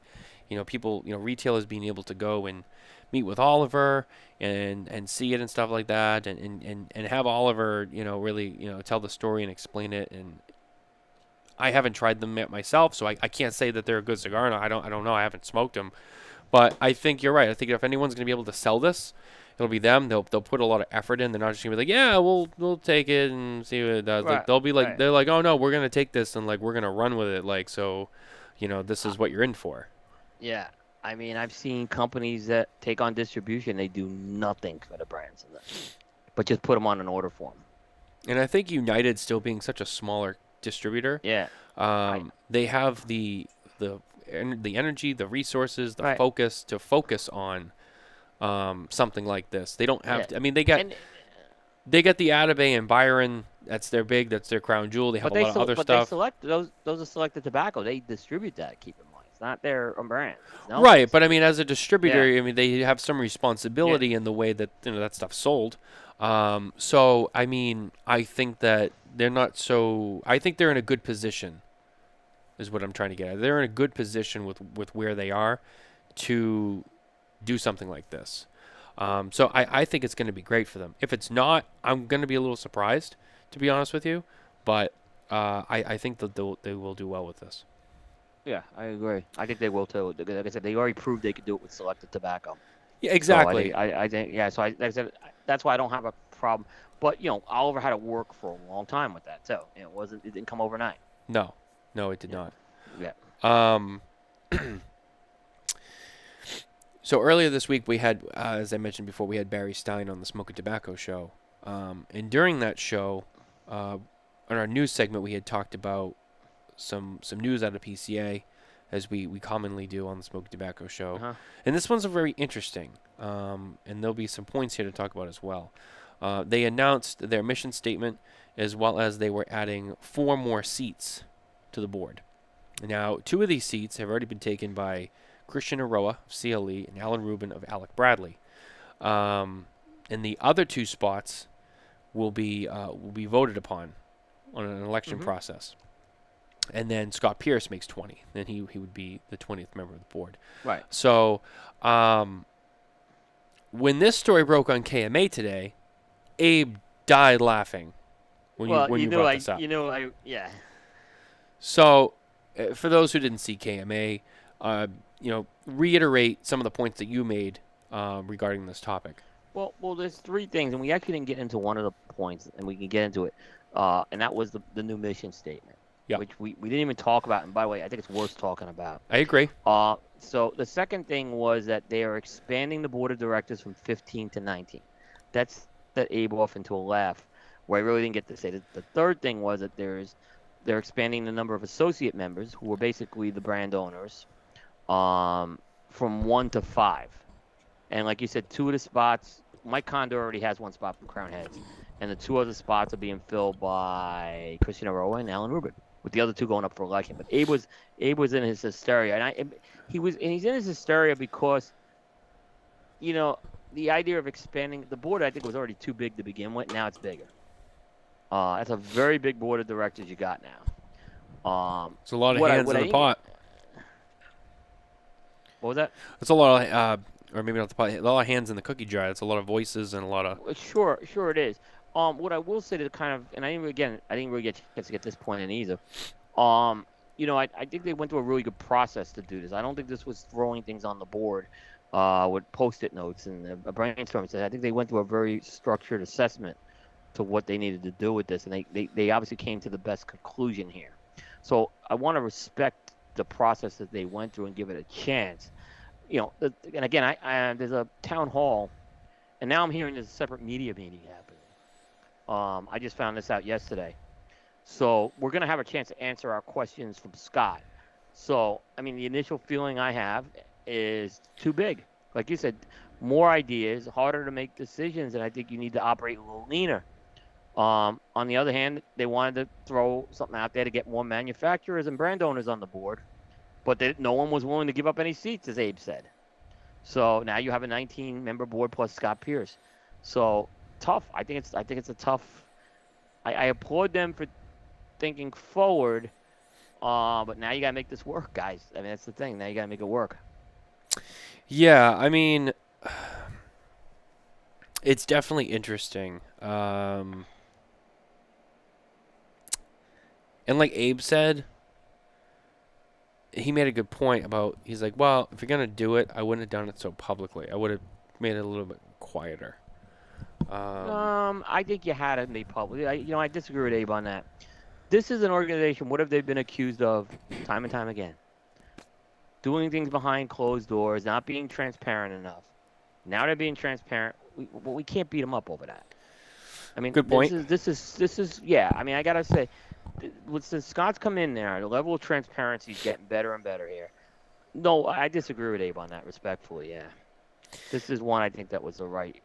[SPEAKER 1] people, retailers being able to go and meet with Oliver and see it and stuff like that, and have Oliver, really, tell the story and explain it. And I haven't tried them yet myself, so I can't say that they're a good cigar. And I don't know. I haven't smoked them, but I think you're right. I think if anyone's going to be able to sell this, it'll be them. They'll put a lot of effort in. They're not just gonna be like, yeah, we'll take it and see what it does. Like
[SPEAKER 2] Right,
[SPEAKER 1] they'll be like,
[SPEAKER 2] right.
[SPEAKER 1] they're like, oh no, we're gonna take this and like we're gonna run with it. Like so, this
[SPEAKER 2] Uh,
[SPEAKER 1] is what you're in for.
[SPEAKER 2] yeah. I mean, I've seen companies that take on distribution. They do nothing for the brands, but just put them on an order form.
[SPEAKER 1] And I think United, still being such a smaller distributor,
[SPEAKER 2] Yeah. I
[SPEAKER 1] they have the energy, the resources, the
[SPEAKER 2] Right.
[SPEAKER 1] focus to focus on something like this. They don't have
[SPEAKER 2] Yeah.
[SPEAKER 1] to. I mean,
[SPEAKER 2] And
[SPEAKER 1] they get the Atabey and Byron. That's their crown jewel. They have a lot of other
[SPEAKER 2] but they
[SPEAKER 1] stuff.
[SPEAKER 2] select those are selected tobacco. They distribute that. Keep in mind, it's not their own brand. It's
[SPEAKER 1] Right,
[SPEAKER 2] Nelson's.
[SPEAKER 1] but I mean, as a distributor,
[SPEAKER 2] Yeah.
[SPEAKER 1] I mean, they have some
[SPEAKER 2] Yeah.
[SPEAKER 1] responsibility in the way that that stuff's sold. So I mean, I think that they're not so. I think they're in a good position, is what I'm trying to get at. They're in a good position with where they are to do something like this. So I think it's going to be great for them. If it's not, I'm going to be a little surprised, to be honest with you. But I think that they will do well with this.
[SPEAKER 2] Yeah, I agree. I think they will too. Like I said, they already proved they could do it with selected tobacco.
[SPEAKER 1] Yeah,
[SPEAKER 2] So
[SPEAKER 1] exactly.
[SPEAKER 2] I think yeah. So like I said, that's why I don't have a problem. But Oliver had to work for a long time with that too. It didn't come overnight.
[SPEAKER 1] No, no, it did
[SPEAKER 2] Yeah,
[SPEAKER 1] not.
[SPEAKER 2] yeah.
[SPEAKER 1] Um, so earlier this week we had, as I mentioned before, we had Barry Stein on the Smoke and Tobacco show. And during that show, on our news segment, we had talked about some news out of PCA, as we commonly do on the Smoke and Tobacco show.
[SPEAKER 2] Uh-huh.
[SPEAKER 1] And this one's very interesting. And there'll be some points here to talk about as well. They announced their mission statement, as well as they were adding 4 more seats to the board. Now, 2 of these seats have already been taken by Christian Aroa of CLE and Alan Rubin of Alec Bradley. And the other 2 spots will be voted upon on an election
[SPEAKER 2] Mhm.
[SPEAKER 1] process. And then Scott Pierce makes 20. Then he would be the 20th member of the board.
[SPEAKER 2] Right.
[SPEAKER 1] So, when this story broke on KMA today, Abe died laughing when you brought this up.
[SPEAKER 2] Yeah.
[SPEAKER 1] So, for those who didn't see KMA, reiterate some of the points that you made regarding this topic.
[SPEAKER 2] Well, there's 3 things, and we actually didn't get into one of the points, and we can get into it. And that was the new mission statement,
[SPEAKER 1] Yeah.
[SPEAKER 2] which we didn't even talk about. And by the way, I think it's worth talking about.
[SPEAKER 1] I agree.
[SPEAKER 2] So the second thing was that they are expanding the board of directors from 15 to 19. That's that Abe off into a laugh, where I really didn't get to say that. The third thing was that they're expanding the number of associate members, who are basically the brand owners, from 1 to 5. And like you said, 2 of the spots Mike Condor already has one spot from Crown Heads, and the 2 other spots are being filled by Christian Aroa and Alan Rubin, with the other 2 going up for election. But Abe was in his hysteria, he's in his hysteria because, the idea of expanding the board, I think, was already too big to begin with. Now it's bigger. That's a very big board of directors you got now.
[SPEAKER 1] It's a lot of hands in the pot.
[SPEAKER 2] What was that?
[SPEAKER 1] It's a lot of, or maybe not the pot. A lot of hands in the cookie jar. It's a lot of voices and a lot of.
[SPEAKER 2] Sure it is. What I will say to kind of, and I didn't really get a chance to get this point in either. I think they went through a really good process to do this. I don't think this was throwing things on the board with Post-it notes and a brainstorming session. I think they went through a very structured assessment to what they needed to do with this, and they obviously came to the best conclusion here. So I want to respect the process that they went through and give it a chance. And again, there's a town hall, and now I'm hearing there's a separate media meeting happening. I just found this out yesterday. So we're going to have a chance to answer our questions from Scott. So, the initial feeling I have is too big. Like you said, more ideas, harder to make decisions, and I think you need to operate a little leaner. On the other hand, they wanted to throw something out there to get more manufacturers and brand owners on the board, but no one was willing to give up any seats, as Abe said. So now you have a 19-member board plus Scott Pierce. So tough. I think it's a tough. I applaud them for thinking forward, but now you gotta make this work, guys. That's the thing. Now you gotta make it work.
[SPEAKER 1] Yeah, it's definitely interesting. And like Abe said, he made a good point about, he's like, well, if you're going to do it, I wouldn't have done it so publicly. I would have made it a little bit quieter.
[SPEAKER 2] I think you had to be public. I disagree with Abe on that. This is an organization, what have they been accused of time and time again? Doing things behind closed doors, not being transparent enough. Now they're being transparent. We can't beat them up over that.
[SPEAKER 1] Good point.
[SPEAKER 2] This is yeah. I got to say, since Scott's come in there, the level of transparency is getting better and better here. No, I disagree with Abe on that, respectfully, yeah. This is one I think that was the right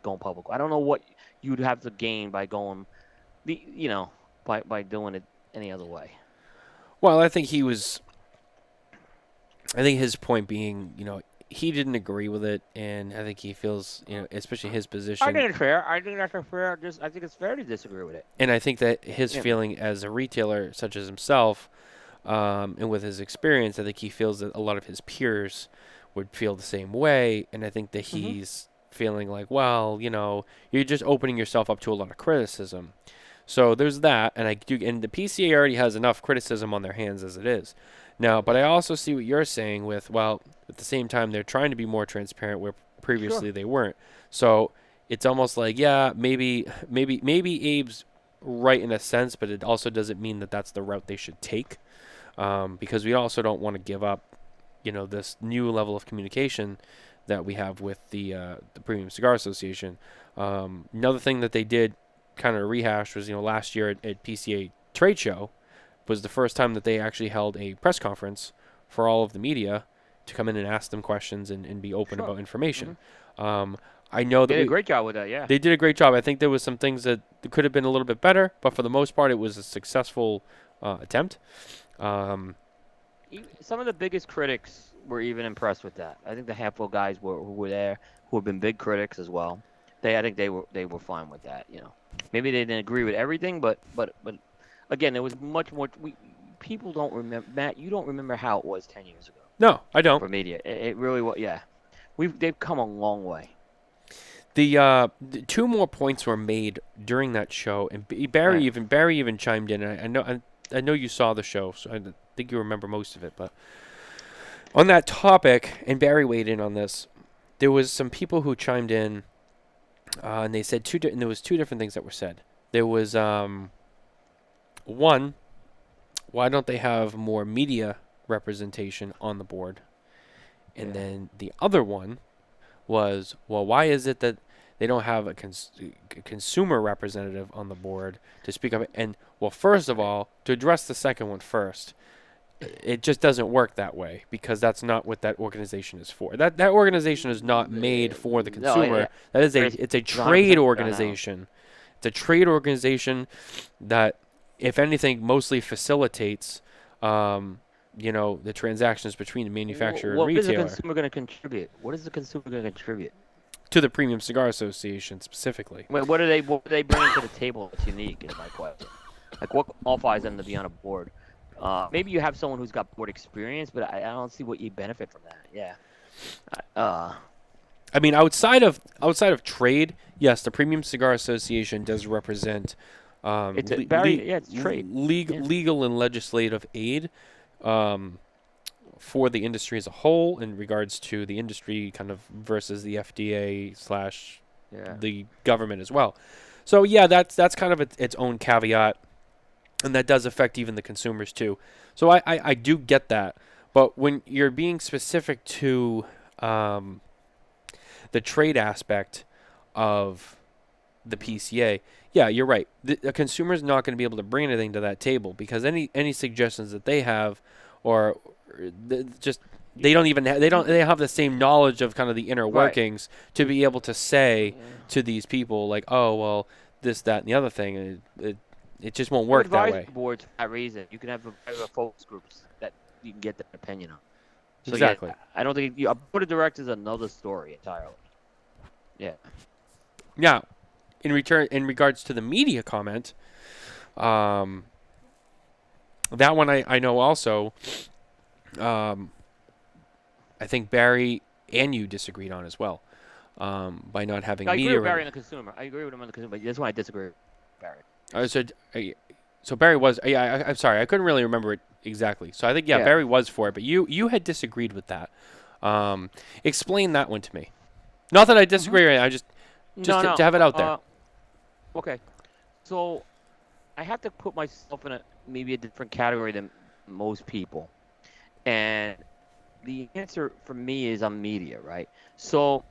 [SPEAKER 2] going public. I don't know what you'd have to gain by going, by doing it any other way.
[SPEAKER 1] Well, I think his point being, he didn't agree with it, and I think he feels, especially his position.
[SPEAKER 2] I think it's fair. I think it's fair to disagree with it.
[SPEAKER 1] And I think that his feeling as a retailer, such as himself, and with his experience, I think he feels that a lot of his peers would feel the same way, and I think that he's feeling like, well, you're just opening yourself up to a lot of criticism. So there's that, and the PCA already has enough criticism on their hands as it is. Now, but I also see what you're saying with, well, at the same time, they're trying to be more transparent where previously they weren't. So it's almost like, yeah, maybe Abe's right in a sense, but it also doesn't mean that that's the route they should take, because we also don't want to give up, this new level of communication that we have with the Premium Cigar Association. Another thing that they did kind of rehash was, last year at PCA Trade Show was the first time that they actually held a press conference for all of the media to come in and ask them questions and be open about information. I know that
[SPEAKER 2] they did a great job with that, yeah.
[SPEAKER 1] They did a great job. I think there was some things that could have been a little bit better, but for the most part, it was a successful attempt.
[SPEAKER 2] Some of the biggest critics were even impressed with that. I think the handful of guys who were there who have been big critics as well. I think they were fine with that. Maybe they didn't agree with everything, but again, there was much more. People don't remember. Matt, you don't remember how it was 10 years ago.
[SPEAKER 1] No, I don't.
[SPEAKER 2] For media, it really was. Yeah, they've come a long way.
[SPEAKER 1] The 2 more points were made during that show, and Barry even chimed in. And I know you saw the show, so I think you remember most of it. But on that topic, and Barry weighed in on this, there was some people who chimed in, and they said and there was 2 different things that were said. There was one, why don't they have more media representation on the board? And then the other one was, well, why is it that they don't have a consumer representative on the board to speak up? And, well, first of all, to address the second one first, it just doesn't work that way because that's not what that organization is for. That organization is not made for the
[SPEAKER 2] No,
[SPEAKER 1] consumer. That is
[SPEAKER 2] it's
[SPEAKER 1] it's a
[SPEAKER 2] 100%
[SPEAKER 1] trade
[SPEAKER 2] no.
[SPEAKER 1] organization. It's a trade organization that, if anything, mostly facilitates, the transactions between the manufacturer and
[SPEAKER 2] What is the
[SPEAKER 1] retailer
[SPEAKER 2] consumer going to contribute? What is the consumer going to contribute?
[SPEAKER 1] to the Premium Cigar Association specifically.
[SPEAKER 2] Wait, what are they bringing to the table that's unique? Is my question. Like, what qualifies them to be on a board? Maybe you have someone who's got board experience, but I don't see what you benefit from that. Yeah.
[SPEAKER 1] I mean, outside of trade, yes, the Premium Cigar Association does represent
[SPEAKER 2] It's it's trade. Yeah.
[SPEAKER 1] legal and legislative aid for the industry as a whole in regards to the industry kind of versus the FDA slash
[SPEAKER 2] Yeah.
[SPEAKER 1] the government as well. So yeah, that's kind of its own caveat, and that does affect even the consumers too. So I do get that, but when you're being specific to the trade aspect of the PCA, yeah, you're right. The consumer's not going to be able to bring anything to that table because any suggestions that they have, or just they don't even they have the same knowledge of kind of the inner
[SPEAKER 2] Right.
[SPEAKER 1] workings to be able to say to these people like, oh well, this, that, and the other thing, and it just won't work that way.
[SPEAKER 2] Boards for that reason. You can have a focus groups that you can get their opinion on. So
[SPEAKER 1] Exactly.
[SPEAKER 2] Yeah, I don't think a board of directors is another story entirely. Yeah.
[SPEAKER 1] Now, in regards to the media comment, that one I know also. I think Barry and you disagreed on as well, by not having
[SPEAKER 2] I agree
[SPEAKER 1] media.
[SPEAKER 2] with Barry on the consumer. I agree with him on the consumer, but this one I disagree with Barry.
[SPEAKER 1] So Barry was. Yeah, I'm sorry, I couldn't really remember it exactly. So I think
[SPEAKER 2] Yeah.
[SPEAKER 1] Barry was for it, but you had disagreed with that. Explain that one to me. Not that I disagree. I just to have it out there.
[SPEAKER 2] Okay. So I have to put myself in maybe a different category than most people. And the answer for me is I'm media, right? So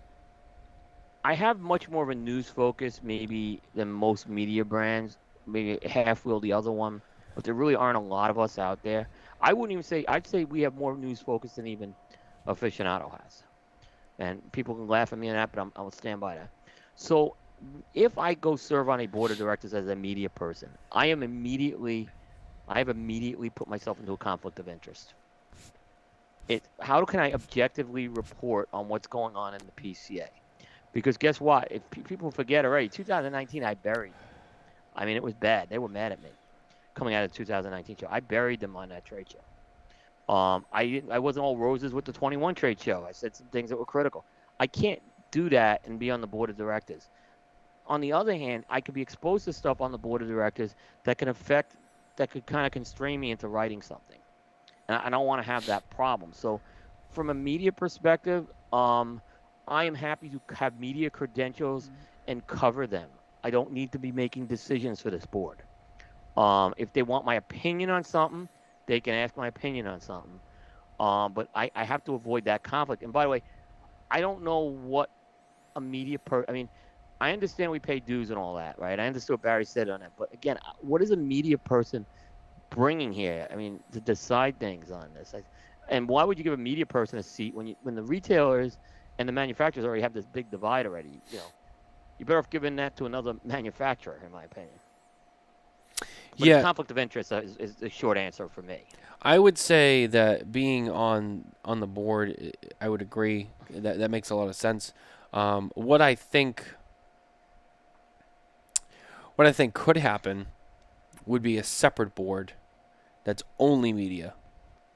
[SPEAKER 2] I have much more of a news focus maybe than most media brands, maybe Half Wheel the other one, but there really aren't a lot of us out there. I'd say we have more news focus than even Aficionado has. And people can laugh at me on that, but I'll stand by that. So if I go serve on a board of directors as a media person, I have immediately put myself into a conflict of interest. How can I objectively report on what's going on in the PCA? Because guess what? If people forget already, 2019 I buried them. I mean, it was bad. They were mad at me coming out of the 2019 show. I buried them on that trade show. I wasn't all roses with the 21 trade show. I said some things that were critical. I can't do that and be on the board of directors. On the other hand, I could be exposed to stuff on the board of directors that could kind of constrain me into writing something. And I don't want to have that problem. So from a media perspective, I am happy to have media credentials and cover them. I don't need to be making decisions for this board. If they want my opinion on something, they can ask my opinion on something. But I have to avoid that conflict. And by the way, I don't know what a media I mean, I understand we pay dues and all that, right? I understood what Barry said on that. But again, what is a media person bringing here? I mean, to decide things on this. And why would you give a media person a seat when the retailers and the manufacturers already have this big divide already? You're better off giving that to another manufacturer, in my opinion. But
[SPEAKER 1] Yeah.
[SPEAKER 2] conflict of interest is the short answer for me.
[SPEAKER 1] I would say that being on the board, I would agree that makes a lot of sense. What I think could happen would be a separate board that's only media.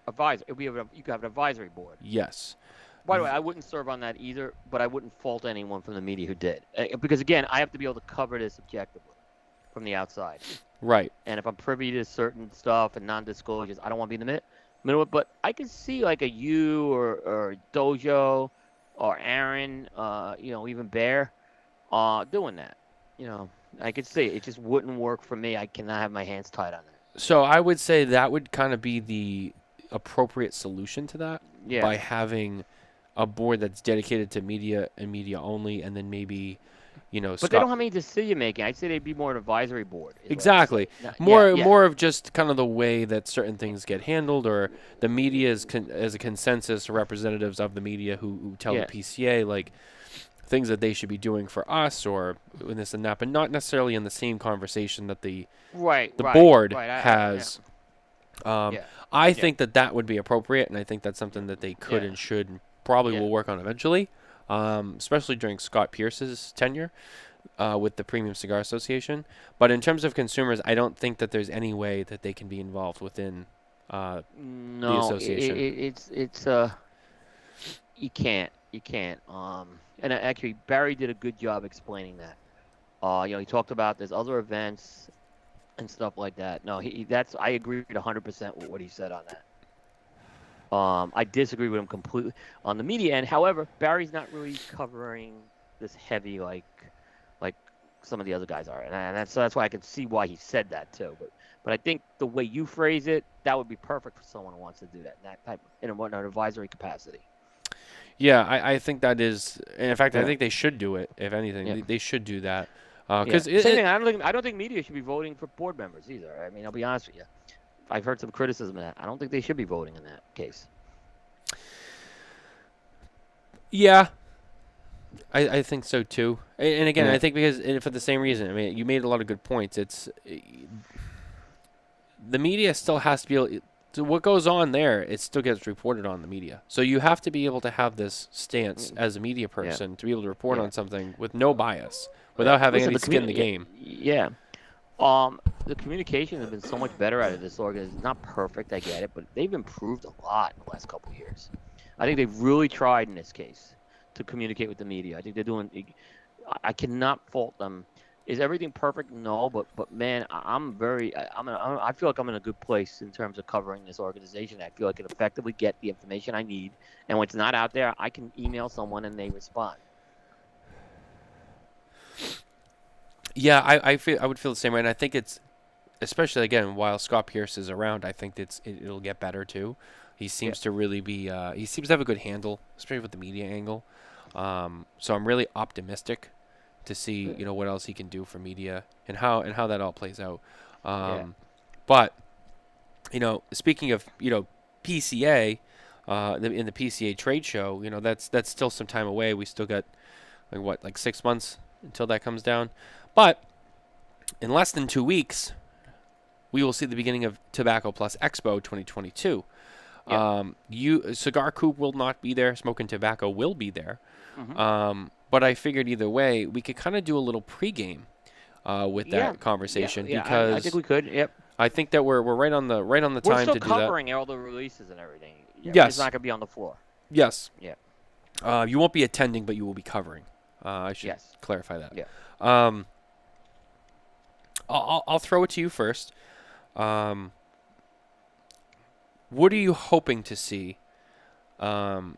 [SPEAKER 2] You could have an advisory board.
[SPEAKER 1] Yes.
[SPEAKER 2] By the way, I wouldn't serve on that either, but I wouldn't fault anyone from the media who did. Because, again, I have to be able to cover this objectively from the outside.
[SPEAKER 1] Right.
[SPEAKER 2] And if I'm privy to certain stuff and non-disclosures, I don't want to be in the middle of it. But I could see like a you or Dojo or Aaron, even Bear doing that. I could see it. It just wouldn't work for me. I cannot have my hands tied on that.
[SPEAKER 1] So I would say that would kind of be the appropriate solution to that.
[SPEAKER 2] Yeah.
[SPEAKER 1] By having a board that's dedicated to media and media only, and then maybe
[SPEAKER 2] But they
[SPEAKER 1] Scott.
[SPEAKER 2] don't have any decision making. I'd say they'd be more an advisory board. Is what I'd
[SPEAKER 1] Exactly.
[SPEAKER 2] say. No, yeah,
[SPEAKER 1] More
[SPEAKER 2] yeah,
[SPEAKER 1] more of just kind of the way that certain things get handled, or the media is as a consensus, or representatives of the media who tell the
[SPEAKER 2] yeah.
[SPEAKER 1] PCA like things that they should be doing for us, or in this and that, but not necessarily in the same conversation that the
[SPEAKER 2] Right, right,
[SPEAKER 1] board
[SPEAKER 2] right. Yeah,
[SPEAKER 1] has.
[SPEAKER 2] yeah,
[SPEAKER 1] I
[SPEAKER 2] yeah,
[SPEAKER 1] think that would be appropriate, and I think that's something that they could
[SPEAKER 2] yeah,
[SPEAKER 1] and should and probably
[SPEAKER 2] yeah,
[SPEAKER 1] will work on eventually, especially during Scott Pierce's tenure with the Premium Cigar Association. But in terms of consumers, I don't think that there's any way that they can be involved within the
[SPEAKER 2] No,
[SPEAKER 1] association.
[SPEAKER 2] it's you can't. And actually Barry did a good job explaining that. He talked about there's other events and stuff like that. No, that's I agree 100% with what he said on that. I disagree with him completely on the media end. However, Barry's not really covering this heavy like some of the other guys are, and that's why I can see why he said that too. But I think the way you phrase it, that would be perfect for someone who wants to do that in that type in an advisory capacity.
[SPEAKER 1] Yeah, I think that is. In fact, I
[SPEAKER 2] Yeah.
[SPEAKER 1] think they should do it. If anything,
[SPEAKER 2] Yeah.
[SPEAKER 1] they should do that.
[SPEAKER 2] Yeah.
[SPEAKER 1] Because
[SPEAKER 2] Same thing. I don't think media should be voting for board members either. I mean, I'll be honest with you. I've heard some criticism of that. I don't think they should be voting in that case.
[SPEAKER 1] yeah, I think so too. And again,
[SPEAKER 2] Yeah.
[SPEAKER 1] I think because for the same reason. I mean, you made a lot of good points. It's the media still has to be able. So what goes on there, it still gets reported on the media. So you have to be able to have this stance as a media person to be able to report
[SPEAKER 2] Yeah.
[SPEAKER 1] on something with no bias, without having
[SPEAKER 2] Listen,
[SPEAKER 1] any skin in the game.
[SPEAKER 2] Yeah. The communication has been so much better out of this organization. It's not perfect, I get it, but they've improved a lot in the last couple of years. I think they've really tried in this case to communicate with the media. I think they're doing. I cannot fault them. Is everything perfect? No, but man, I feel like I'm in a good place in terms of covering this organization. I feel I can effectively get the information I need, and when it's not out there, I can email someone and they respond.
[SPEAKER 1] Yeah, I would feel the same way, and I think it's especially again while Scott Pierce is around, I think it'll get better too. He seems to really be he seems to have a good handle, especially with the media angle. So I'm really optimistic to see what else he can do for media and how that all plays out. But speaking of PCA, in the PCA trade show, that's still some time away. We still got like 6 months until that comes down. But in less than 2 weeks, we will see the beginning of Tobacco Plus Expo 2022. Cigar Coop will not be there. Smoking Tobacco will be there.
[SPEAKER 2] Mm-hmm.
[SPEAKER 1] But I figured either way, we could kind of do a little pregame with that conversation because
[SPEAKER 2] I think we could. Yep.
[SPEAKER 1] I think that we're right on the
[SPEAKER 2] We're
[SPEAKER 1] time
[SPEAKER 2] still
[SPEAKER 1] to do that.
[SPEAKER 2] covering all the releases and everything. Yeah,
[SPEAKER 1] Yes.
[SPEAKER 2] It's not going to be on the floor.
[SPEAKER 1] Yes.
[SPEAKER 2] Yeah.
[SPEAKER 1] You won't be attending, but you will be covering. I should
[SPEAKER 2] Yes.
[SPEAKER 1] clarify that.
[SPEAKER 2] Yeah.
[SPEAKER 1] I'll throw it to you first. What are you hoping to see from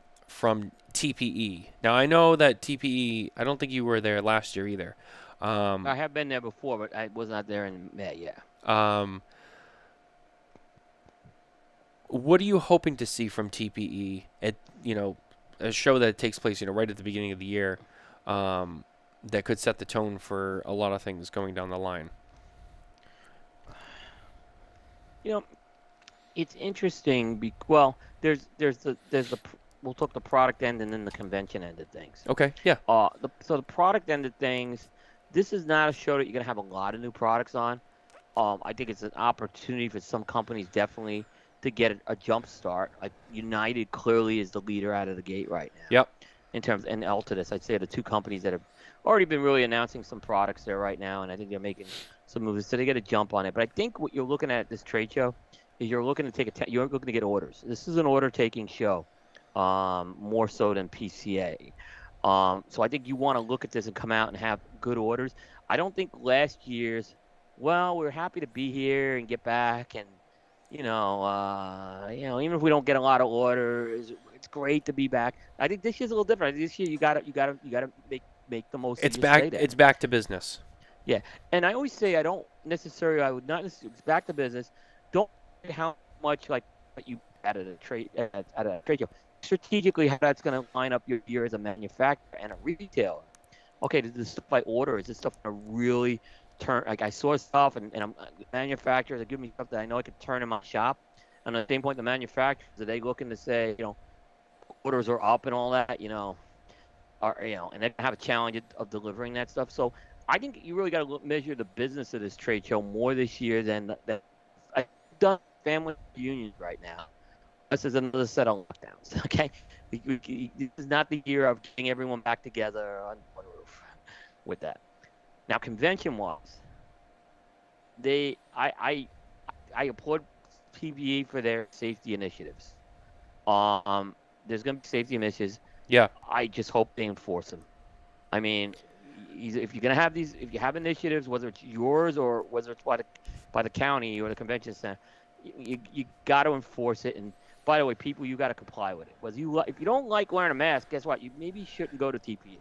[SPEAKER 1] TPE? Now, I know that TPE, I don't think you were there last year either.
[SPEAKER 2] I have been there before, but I was not there in May. Yeah.
[SPEAKER 1] What are you hoping to see from TPE at a show that takes place right at the beginning of the year, that could set the tone for a lot of things going down the line?
[SPEAKER 2] It's interesting. Well, there's the we'll talk the product end and then the convention end of things.
[SPEAKER 1] Okay. Yeah.
[SPEAKER 2] So the product end of things, this is not a show that you're gonna have a lot of new products on. I think it's an opportunity for some companies definitely to get a jump start. Like United clearly is the leader out of the gate right now.
[SPEAKER 1] Yep.
[SPEAKER 2] In terms and Altadis, I'd say the two companies that have already been really announcing some products there right now, and I think they're making some moves, so they get a jump on it. But I think what you're looking at this trade show is you're looking to you're looking to get orders. This is an order-taking show, more so than PCA. So I think you want to look at this and come out and have good orders. I don't think last year's, well, we're happy to be here and get back, and even if we don't get a lot of orders, it's great to be back. I think this year's a little different. This year you gotta make the most.
[SPEAKER 1] It's
[SPEAKER 2] of your
[SPEAKER 1] back.
[SPEAKER 2] stay there.
[SPEAKER 1] It's back to business.
[SPEAKER 2] Yeah, and I always say I would not necessarily. It's back to business. Don't say how much like you at a trade show. Strategically, how that's going to line up your year as a manufacturer and a retailer. okay, the stuff I order, is this stuff gonna really turn? Like I saw stuff, and I'm manufacturers are giving me stuff that I know I could turn in my shop. And at the same point, the manufacturers are they looking to say, orders are up and all that, and they have a challenge of delivering that stuff. So I think you really got to measure the business of this trade show more this year than that. I've done family reunions right now. This is another set of lockdowns. Okay, this is not the year of getting everyone back together on one roof with that. Now, convention-wise, I applaud PPE for their safety initiatives. There's going to be safety initiatives.
[SPEAKER 1] Yeah.
[SPEAKER 2] I just hope they enforce them. I mean, if you're going to have these, if you have initiatives, whether it's yours or whether it's by the county or the convention center, you got to enforce it. And by the way, people, you got to comply with it. If you don't like wearing a mask, guess what? You maybe shouldn't go to TPE.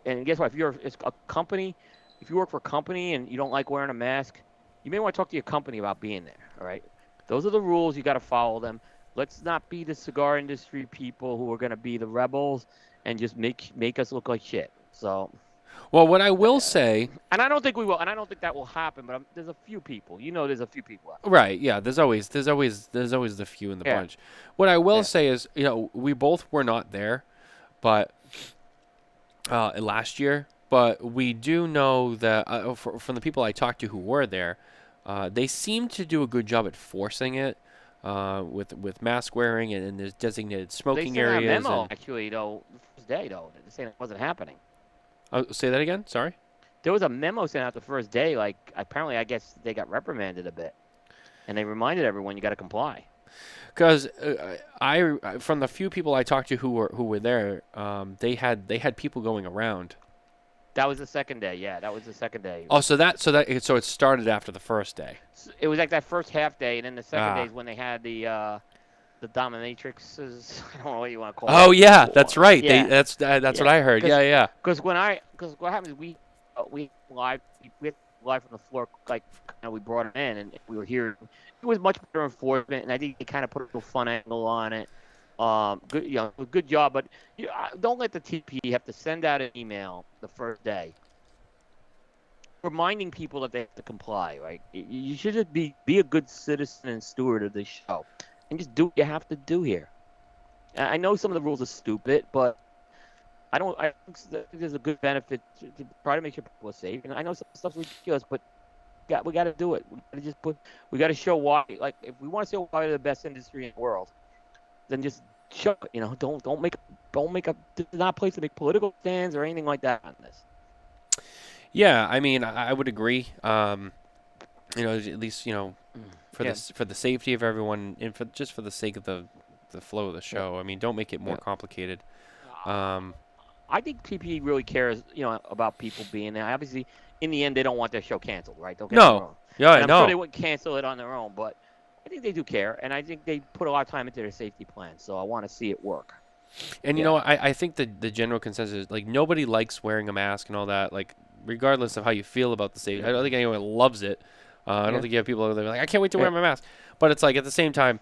[SPEAKER 2] And guess what? If you're a company, if you work for a company and you don't like wearing a mask, you may want to talk to your company about being there. All right, those are the rules. You got to follow them. Let's not be the cigar industry people who are going to be the rebels and just make us look like shit. So,
[SPEAKER 1] well, what I will say,
[SPEAKER 2] and I don't think we will, and I don't think that will happen. But there's a few people, there's a few people out there.
[SPEAKER 1] right? Yeah, there's always the few in the bunch. What I will say is, we both were not there, but last year, but we do know that from the people I talked to who were there, they seem to do a good job at forcing it. With mask wearing and there's designated smoking areas.
[SPEAKER 2] They sent a memo, actually, though, the first day, though, saying it wasn't happening.
[SPEAKER 1] Oh, say that again? Sorry?
[SPEAKER 2] There was a memo sent out the first day, like, apparently, I guess they got reprimanded a bit. And they reminded everyone you got to comply.
[SPEAKER 1] Because from the few people I talked to who were there, they had people going around.
[SPEAKER 2] That was the second day, yeah. That was the second day.
[SPEAKER 1] Oh, so it started after the first day.
[SPEAKER 2] It was like that first half day, and then the second day is when they had the dominatrixes. I don't know what you want to call it.
[SPEAKER 1] Oh yeah, that's right.
[SPEAKER 2] Yeah.
[SPEAKER 1] That's what I heard. Yeah.
[SPEAKER 2] Because what happens, we live from the floor, like we brought them in, and we were here. It was much better enforcement, and I think they kind of put a little fun angle on it. Good job, but don't let the TP have to send out an email the first day reminding people that they have to comply, right? You should just be a good citizen and steward of this show and just do what you have to do here. I know some of the rules are stupid, but I think there's a good benefit to try to make sure people are safe. And I know some stuff's ridiculous, but we got to do it. We got to show why. Like, if we want to show why we're the best industry in the world, then just show it. Don't make this is not a place to make political stands or anything like that on this.
[SPEAKER 1] Yeah, I mean, I would agree. At least for the safety of everyone and for the sake of the flow of the show. I mean, don't make it more complicated.
[SPEAKER 2] I think TPE really cares, about people being there. Obviously, in the end, they don't want their show canceled, right? Don't get me wrong.
[SPEAKER 1] Yeah,
[SPEAKER 2] and I'm sure they wouldn't cancel it on their own, but I think they do care, and I think they put a lot of time into their safety plan. So I want to see it work.
[SPEAKER 1] And I think the general consensus is, like, nobody likes wearing a mask and all that. Like, regardless of how you feel about the safety, I don't think anyone loves it. I don't think you have people that are like, I can't wait to wear my mask. But it's like, at the same time,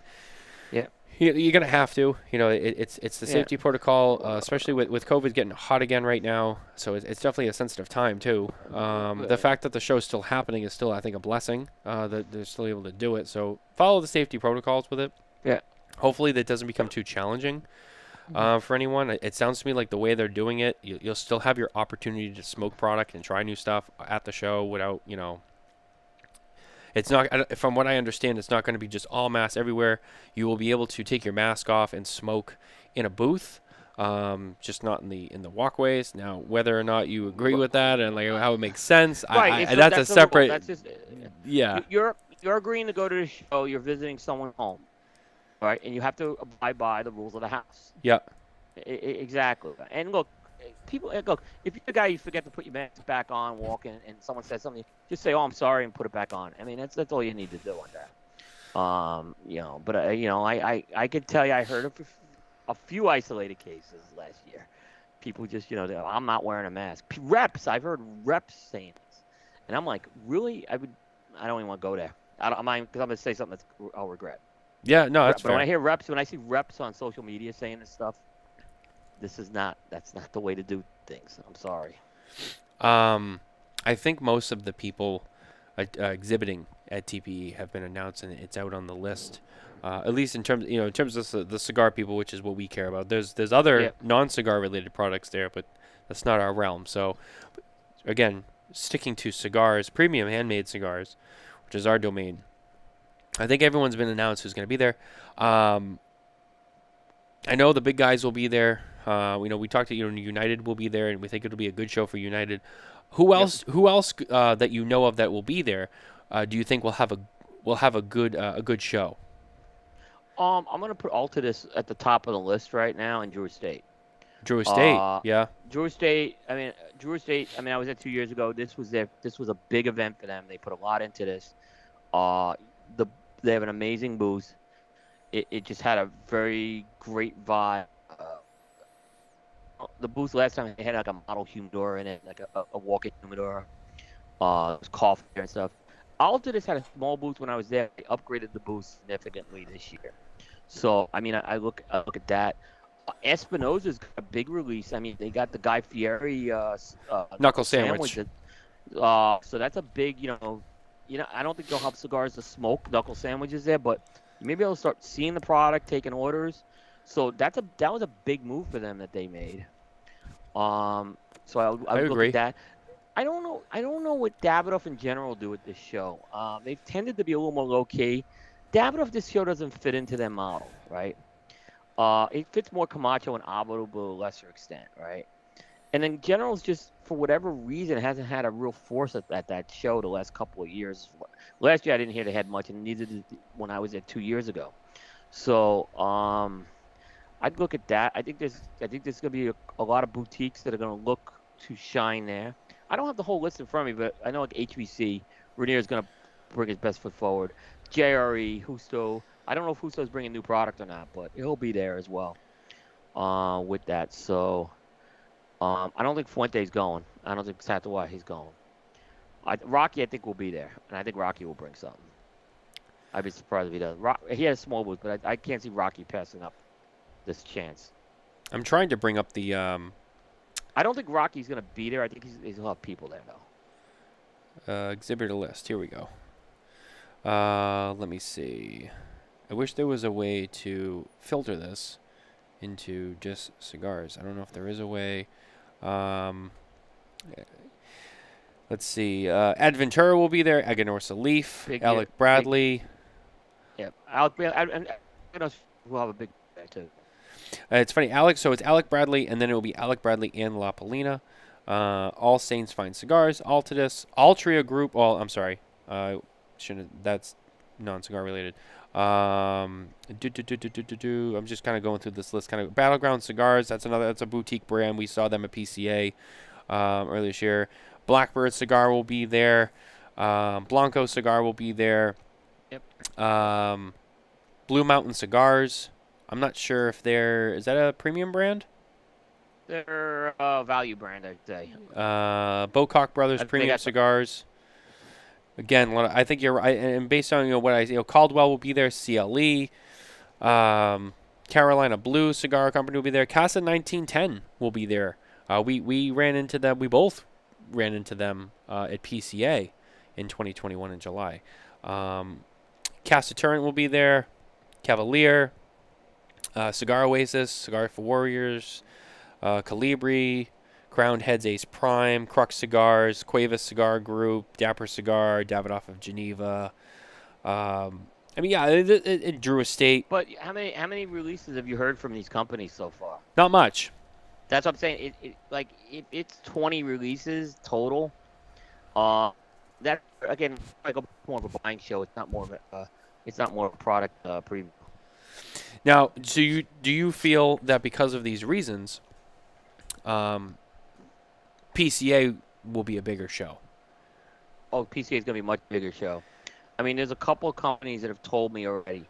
[SPEAKER 1] you're gonna have to. It's the safety protocol, especially with COVID getting hot again right now. So it's definitely a sensitive time too. The fact that the show's still happening is still, I think, a blessing. That they're still able to do it. So follow the safety protocols with it.
[SPEAKER 2] Yeah.
[SPEAKER 1] Hopefully that doesn't become too challenging for anyone. It sounds to me like the way they're doing it, you'll still have your opportunity to smoke product and try new stuff at the show without, It's not, from what I understand, it's not going to be just all mask everywhere. You will be able to take your mask off and smoke in a booth, just not in the walkways. Now, whether or not you agree with that and like how it makes sense,
[SPEAKER 2] right?
[SPEAKER 1] That's a separate.
[SPEAKER 2] That's just,
[SPEAKER 1] yeah.
[SPEAKER 2] You're agreeing to go to the show. You're visiting someone's home, right? And you have to abide by the rules of the house.
[SPEAKER 1] Yeah.
[SPEAKER 2] Exactly. And look. Look, if you're the guy, you forget to put your mask back on, walk in, and someone says something, just say, "Oh, I'm sorry," and put it back on. I mean, that's all you need to do on that. But I could tell you, I heard of a few isolated cases last year. People just, I'm not wearing a mask. I've heard reps saying this, and I'm like, really? I don't even want to go there. Because I'm going to say something that I'll regret.
[SPEAKER 1] Yeah, no, that's fair.
[SPEAKER 2] But when I see reps on social media saying this stuff, that's not the way to do things. I'm sorry.
[SPEAKER 1] I think most of the people exhibiting at TPE have been announced, and it's out on the list. At least in terms, in terms of the cigar people, which is what we care about. There's other
[SPEAKER 2] Yep.
[SPEAKER 1] non-cigar related products there, but that's not our realm. So, again, sticking to cigars, premium handmade cigars, which is our domain. I think everyone's been announced who's going to be there. I know the big guys will be there. We talked to United will be there, and we think it'll be a good show for United. Who
[SPEAKER 2] Yep.
[SPEAKER 1] else? Who else that you know of that will be there? Do you think will have a good show?
[SPEAKER 2] I'm gonna put Altadis at the top of the list right now, and Drew State.
[SPEAKER 1] Drew Estate,
[SPEAKER 2] Uh,
[SPEAKER 1] yeah.
[SPEAKER 2] Drew State. Drew State. I was there 2 years ago. This was a big event for them. They put a lot into this. Uh, the they have an amazing booth. It just had a very great vibe. The booth last time they had like a model humidor in it, like a walk-in humidor. It was coffee and stuff. Altadis had a small booth when I was there. They upgraded the booth significantly this year. So I look at that. Espinosa's got a big release. They got the Guy Fieri
[SPEAKER 1] Knuckle sandwich.
[SPEAKER 2] So that's a big, I don't think they'll have cigars to smoke knuckle sandwiches there, but maybe I'll start seeing the product, taking orders. So that was a big move for them that they made. So I would look
[SPEAKER 1] agree.
[SPEAKER 2] at that. I don't know what Davidoff in general do at this show. They've tended to be a little more low key. Davidoff, this show doesn't fit into their model, right? It fits more Camacho and Alvaro to a lesser extent, right? And then General's just, for whatever reason, hasn't had a real force at that show the last couple of years. Last year I didn't hear they had much, and neither did when I was there 2 years ago. So I'd look at that. I think there's gonna be a lot of boutiques that are gonna look to shine there. I don't have the whole list in front of me, but I know like HBC, Rainier's gonna bring his best foot forward. JRE, Justo. I don't know if Justo's bringing new product or not, but he'll be there as well with that. So I don't think Fuente's going. I don't think Santawai he's going. Rocky, I think, will be there, and I think Rocky will bring something. I'd be surprised if he does. He has a small booth, but I can't see Rocky passing up this chance.
[SPEAKER 1] I'm trying to bring up the.
[SPEAKER 2] I don't think Rocky's going to be there. I think he'll have people there, though.
[SPEAKER 1] Exhibitor list. Here we go. Let me see. I wish there was a way to filter this into just cigars. I don't know if there is a way. Let's see. Ed Ventura will be there. Aganorsa Leaf. Alec Bradley.
[SPEAKER 2] Yeah, Alec Bradley. We'll have a big there, too.
[SPEAKER 1] It's funny, Alex. So it's Alec Bradley, and then it will be Alec Bradley and La Polina. All Saints Fine Cigars, Altadis, Altria Group. Well, I'm sorry, shouldn't. That's non-cigar related. I'm just kind of going through this list. Kind of Battleground Cigars. That's a boutique brand. We saw them at PCA earlier this year. Blackbird Cigar will be there. Blanco Cigar will be there.
[SPEAKER 2] Yep.
[SPEAKER 1] Blue Mountain Cigars. I'm not sure if is that a premium brand?
[SPEAKER 2] They're a value brand, I'd say.
[SPEAKER 1] Bocock Brothers Premium Cigars. Again, I think you're right, and based on what Caldwell will be there. CLE, Carolina Blue Cigar Company will be there. Casa 1910 will be there. We ran into them. We both ran into them at PCA in 2021 in July. Casa Turrent will be there. Cavalier. Cigar Oasis, Cigar for Warriors, Calibri, Crowned Heads Ace Prime, Crux Cigars, Cuevas Cigar Group, Dapper Cigar, Davidoff of Geneva. It Drew Estate.
[SPEAKER 2] But how many releases have you heard from these companies so far?
[SPEAKER 1] Not much.
[SPEAKER 2] That's what I'm saying. If it's 20 releases total, that again like more of a buying show. It's not more of a product preview.
[SPEAKER 1] Now, do you feel that because of these reasons, PCA will be a bigger show?
[SPEAKER 2] Oh, PCA is going to be a much bigger show. There's a couple of companies that have told me already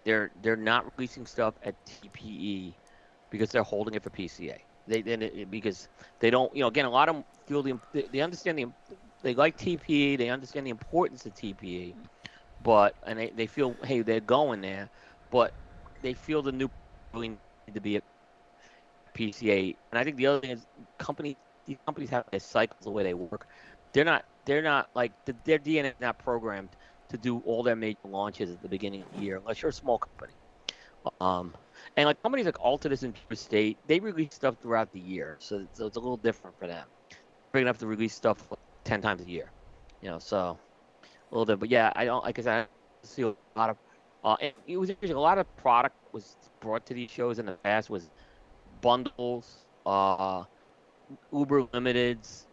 [SPEAKER 2] they're not releasing stuff at TPE because they're holding it for PCA. Because they don't, again, a lot of them feel they understand they like TPE, they understand the importance of TPE, and they feel, hey, they're going there, but they feel the new really need to be PCA. And I think the other thing is these companies have their cycles the way they work. They're not like their DNA is not programmed to do all their major launches at the beginning of the year unless you're a small company. And like companies like Altadis and Pure State, they release stuff throughout the year, so it's a little different for them. Big enough to release stuff like 10 times a year, so a little bit. But yeah, I don't like I said, I see a lot of. And it was interesting. A lot of product was brought to these shows in the past was bundles, Uber Limiteds.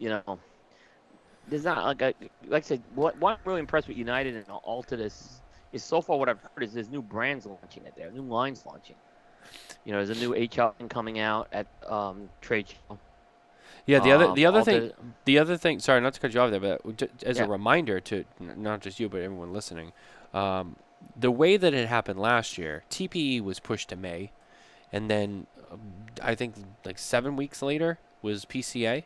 [SPEAKER 2] There's not like I said. What I'm really impressed with United and Altadis is so far what I've heard is there's new brands launching it there, new lines launching. There's a new HL coming out at trade show.
[SPEAKER 1] Yeah,
[SPEAKER 2] Altadis,
[SPEAKER 1] the other thing. Sorry, not to cut you off there, but as
[SPEAKER 2] Yeah.
[SPEAKER 1] a reminder to not just you but everyone listening, the way that it happened last year, TPE was pushed to May, and then I think like 7 weeks later was PCA,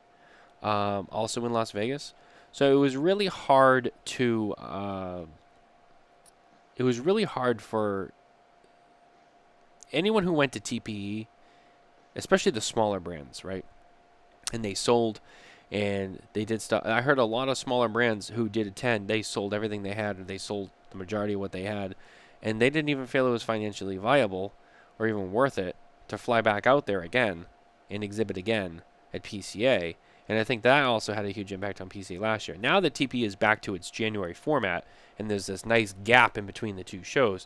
[SPEAKER 1] also in Las Vegas. So it was really hard to. It was really hard for anyone who went to TPE, especially the smaller brands, right? And they sold, and they did stuff. I heard a lot of smaller brands who did attend. They sold everything they had, or they sold the majority of what they had, and they didn't even feel it was financially viable or even worth it to fly back out there again and exhibit again at PCA. And I think that also had a huge impact on PCA last year. Now that TPE is back to its January format, and there's this nice gap in between the two shows,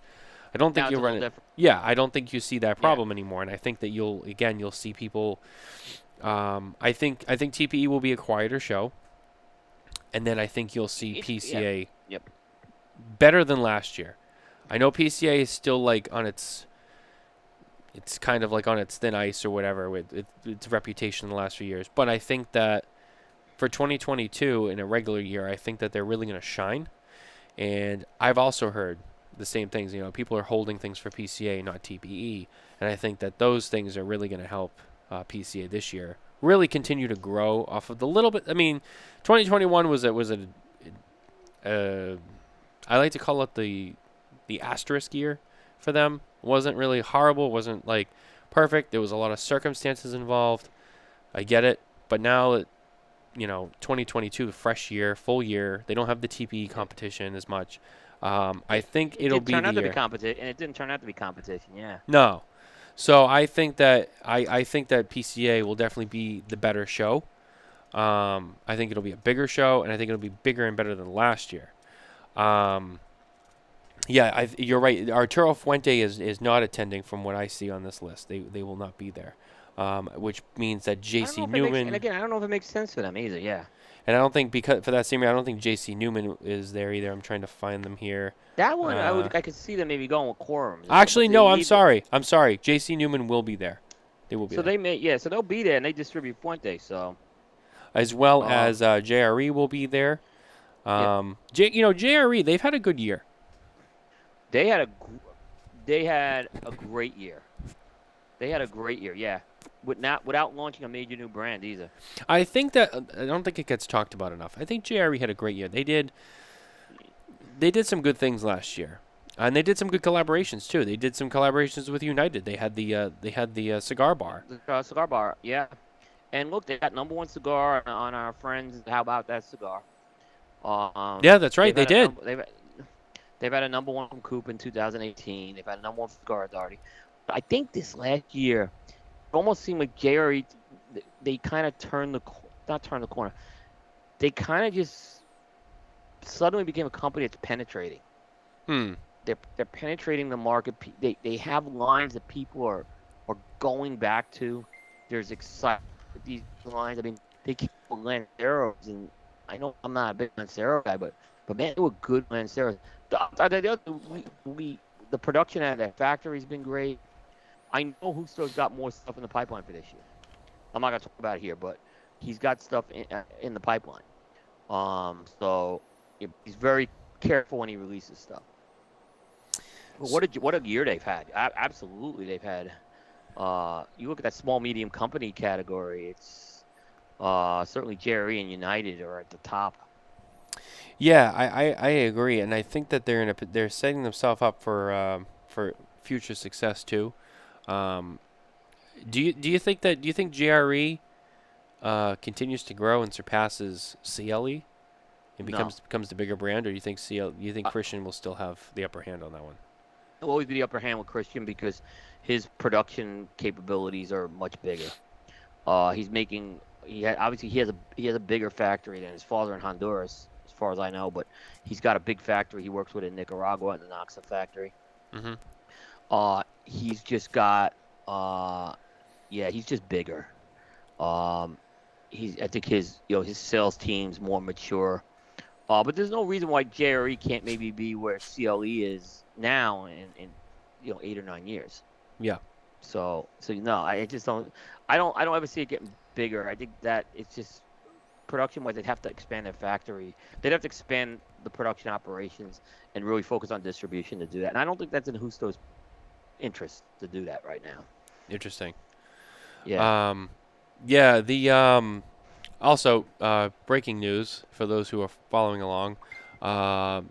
[SPEAKER 1] I don't think
[SPEAKER 2] Now it's
[SPEAKER 1] you'll
[SPEAKER 2] a
[SPEAKER 1] run
[SPEAKER 2] little
[SPEAKER 1] it.
[SPEAKER 2] different.
[SPEAKER 1] Yeah, I don't think you see that problem anymore, and I think that you'll see people. I think TPE will be a quieter show, and then I think you'll see PCA
[SPEAKER 2] Yep.
[SPEAKER 1] better than last year. I know PCA is still like on it's kind of like on its thin ice or whatever with its reputation in the last few years, but I think that for 2022 in a regular year, I think that they're really going to shine. And I've also heard the same things. People are holding things for PCA, not TPE, and I think that those things are really going to help PCA this year really continue to grow off of the little bit. I mean, 2021 was I like to call it the asterisk year for them. It wasn't really horrible. It wasn't like perfect. There was a lot of circumstances involved. I get it, but now 2022, fresh year, full year. They don't have the TPE competition as much. I think it'll be the year.
[SPEAKER 2] And it didn't turn out to be competition. Yeah.
[SPEAKER 1] No. So I think that I think that PCA will definitely be the better show. I think it'll be a bigger show, and I think it'll be bigger and better than last year. Yeah, you're right. Arturo Fuente is not attending from what I see on this list. They will not be there, which means that J.C. Newman.
[SPEAKER 2] And again, I don't know if it makes sense for them either. Yeah.
[SPEAKER 1] And I don't think because for that same reason, I don't think J.C. Newman is there either. I'm trying to find them here.
[SPEAKER 2] That one, I could see them maybe going with quorums.
[SPEAKER 1] Actually, no. I'm sorry. J.C. Newman will be there. They will be.
[SPEAKER 2] So
[SPEAKER 1] there.
[SPEAKER 2] so they'll be there, and they distribute Fuente. So.
[SPEAKER 1] As well as JRE will be there. JRE, they've had a good year.
[SPEAKER 2] They had a great year. They had a great year, yeah. Without launching a major new brand either.
[SPEAKER 1] I think that I don't think it gets talked about enough. I think JRE had a great year. They did some good things last year, and they did some good collaborations too. They did some collaborations with United. They had the cigar bar.
[SPEAKER 2] The cigar bar, yeah. And look, they got #1 cigar on our friends. How about that cigar?
[SPEAKER 1] Yeah, that's right. They did.
[SPEAKER 2] They've had a #1 from Coop in 2018. They've had a #1 from Cigar Authority. But I think this last year, it almost seemed like JRE, they kind of not turned the corner. They kind of just suddenly became a company that's penetrating. They're penetrating the market. They have lines that people are going back to. There's excitement with these lines. I mean, they keep Lanceros, and I know I'm not a big Lancero guy, but man, they were good Lanceros. The production at that factory's been great. I know Justo's got more stuff in the pipeline for this year. I'm not gonna talk about it here, but he's got stuff in the pipeline. So he's very careful when he releases stuff. But what a year they've had! Absolutely, they've had. You look at that small medium company category. It's certainly Jerry and United are at the top.
[SPEAKER 1] Yeah, I agree, and I think that they're setting themselves up for future success too. Do you think JRE continues to grow and surpasses CLE and
[SPEAKER 2] No.
[SPEAKER 1] becomes the bigger brand, or do you think Christian will still have the upper hand on that one?
[SPEAKER 2] It'll always be the upper hand with Christian because his production capabilities are much bigger. He's making obviously he has a bigger factory than his father in Honduras, as far as I know, but he's got a big factory he works with in Nicaragua at the Noxa factory.
[SPEAKER 1] Mm-hmm.
[SPEAKER 2] He's just got yeah, he's just bigger. Um, I think his sales team's more mature. But there's no reason why JRE can't maybe be where CLE is now in 8 or 9 years.
[SPEAKER 1] Yeah.
[SPEAKER 2] So no, I just I don't ever see it getting bigger. I think that it's just production wise they'd have to expand their factory. They'd have to expand the production operations and really focus on distribution to do that. And I don't think that's in Justo's interest to do that right now.
[SPEAKER 1] Interesting.
[SPEAKER 2] Yeah.
[SPEAKER 1] Yeah. Also, breaking news for those who are following along. Uh,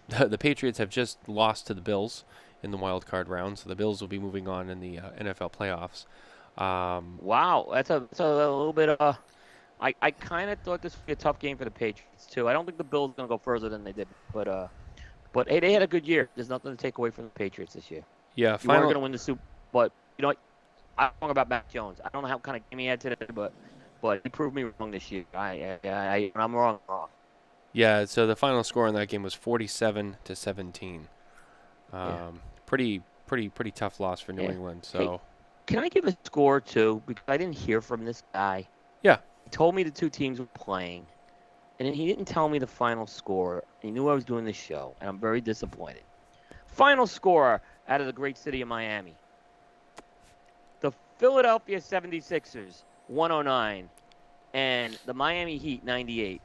[SPEAKER 1] the Patriots have just lost to the Bills in the wild card round, so the Bills will be moving on in the NFL playoffs. Um,
[SPEAKER 2] Wow, that's a little bit of I kind of thought this would be a tough game for the Patriots too. I don't think the Bills are gonna go further than they did, but hey, they had a good year. There's nothing to take away from the Patriots this year.
[SPEAKER 1] yeah.
[SPEAKER 2] You weren't
[SPEAKER 1] Final.
[SPEAKER 2] gonna win the Super, but you know what? I'm wrong about Mac Jones. I don't know how kind of game he had today, but he proved me wrong this year. I'm wrong.
[SPEAKER 1] Yeah. So the final score in that game was 47-17.
[SPEAKER 2] Yeah.
[SPEAKER 1] Pretty tough loss for New
[SPEAKER 2] Yeah.
[SPEAKER 1] England.
[SPEAKER 2] Hey,
[SPEAKER 1] So
[SPEAKER 2] can I give a score too? Because I didn't hear from this guy.
[SPEAKER 1] yeah.
[SPEAKER 2] He told me the two teams were playing, and then he didn't tell me the final score. He knew I was doing this show, and I'm very disappointed. Final score out of the great city of Miami. The Philadelphia 76ers, 109, and the Miami Heat, 98.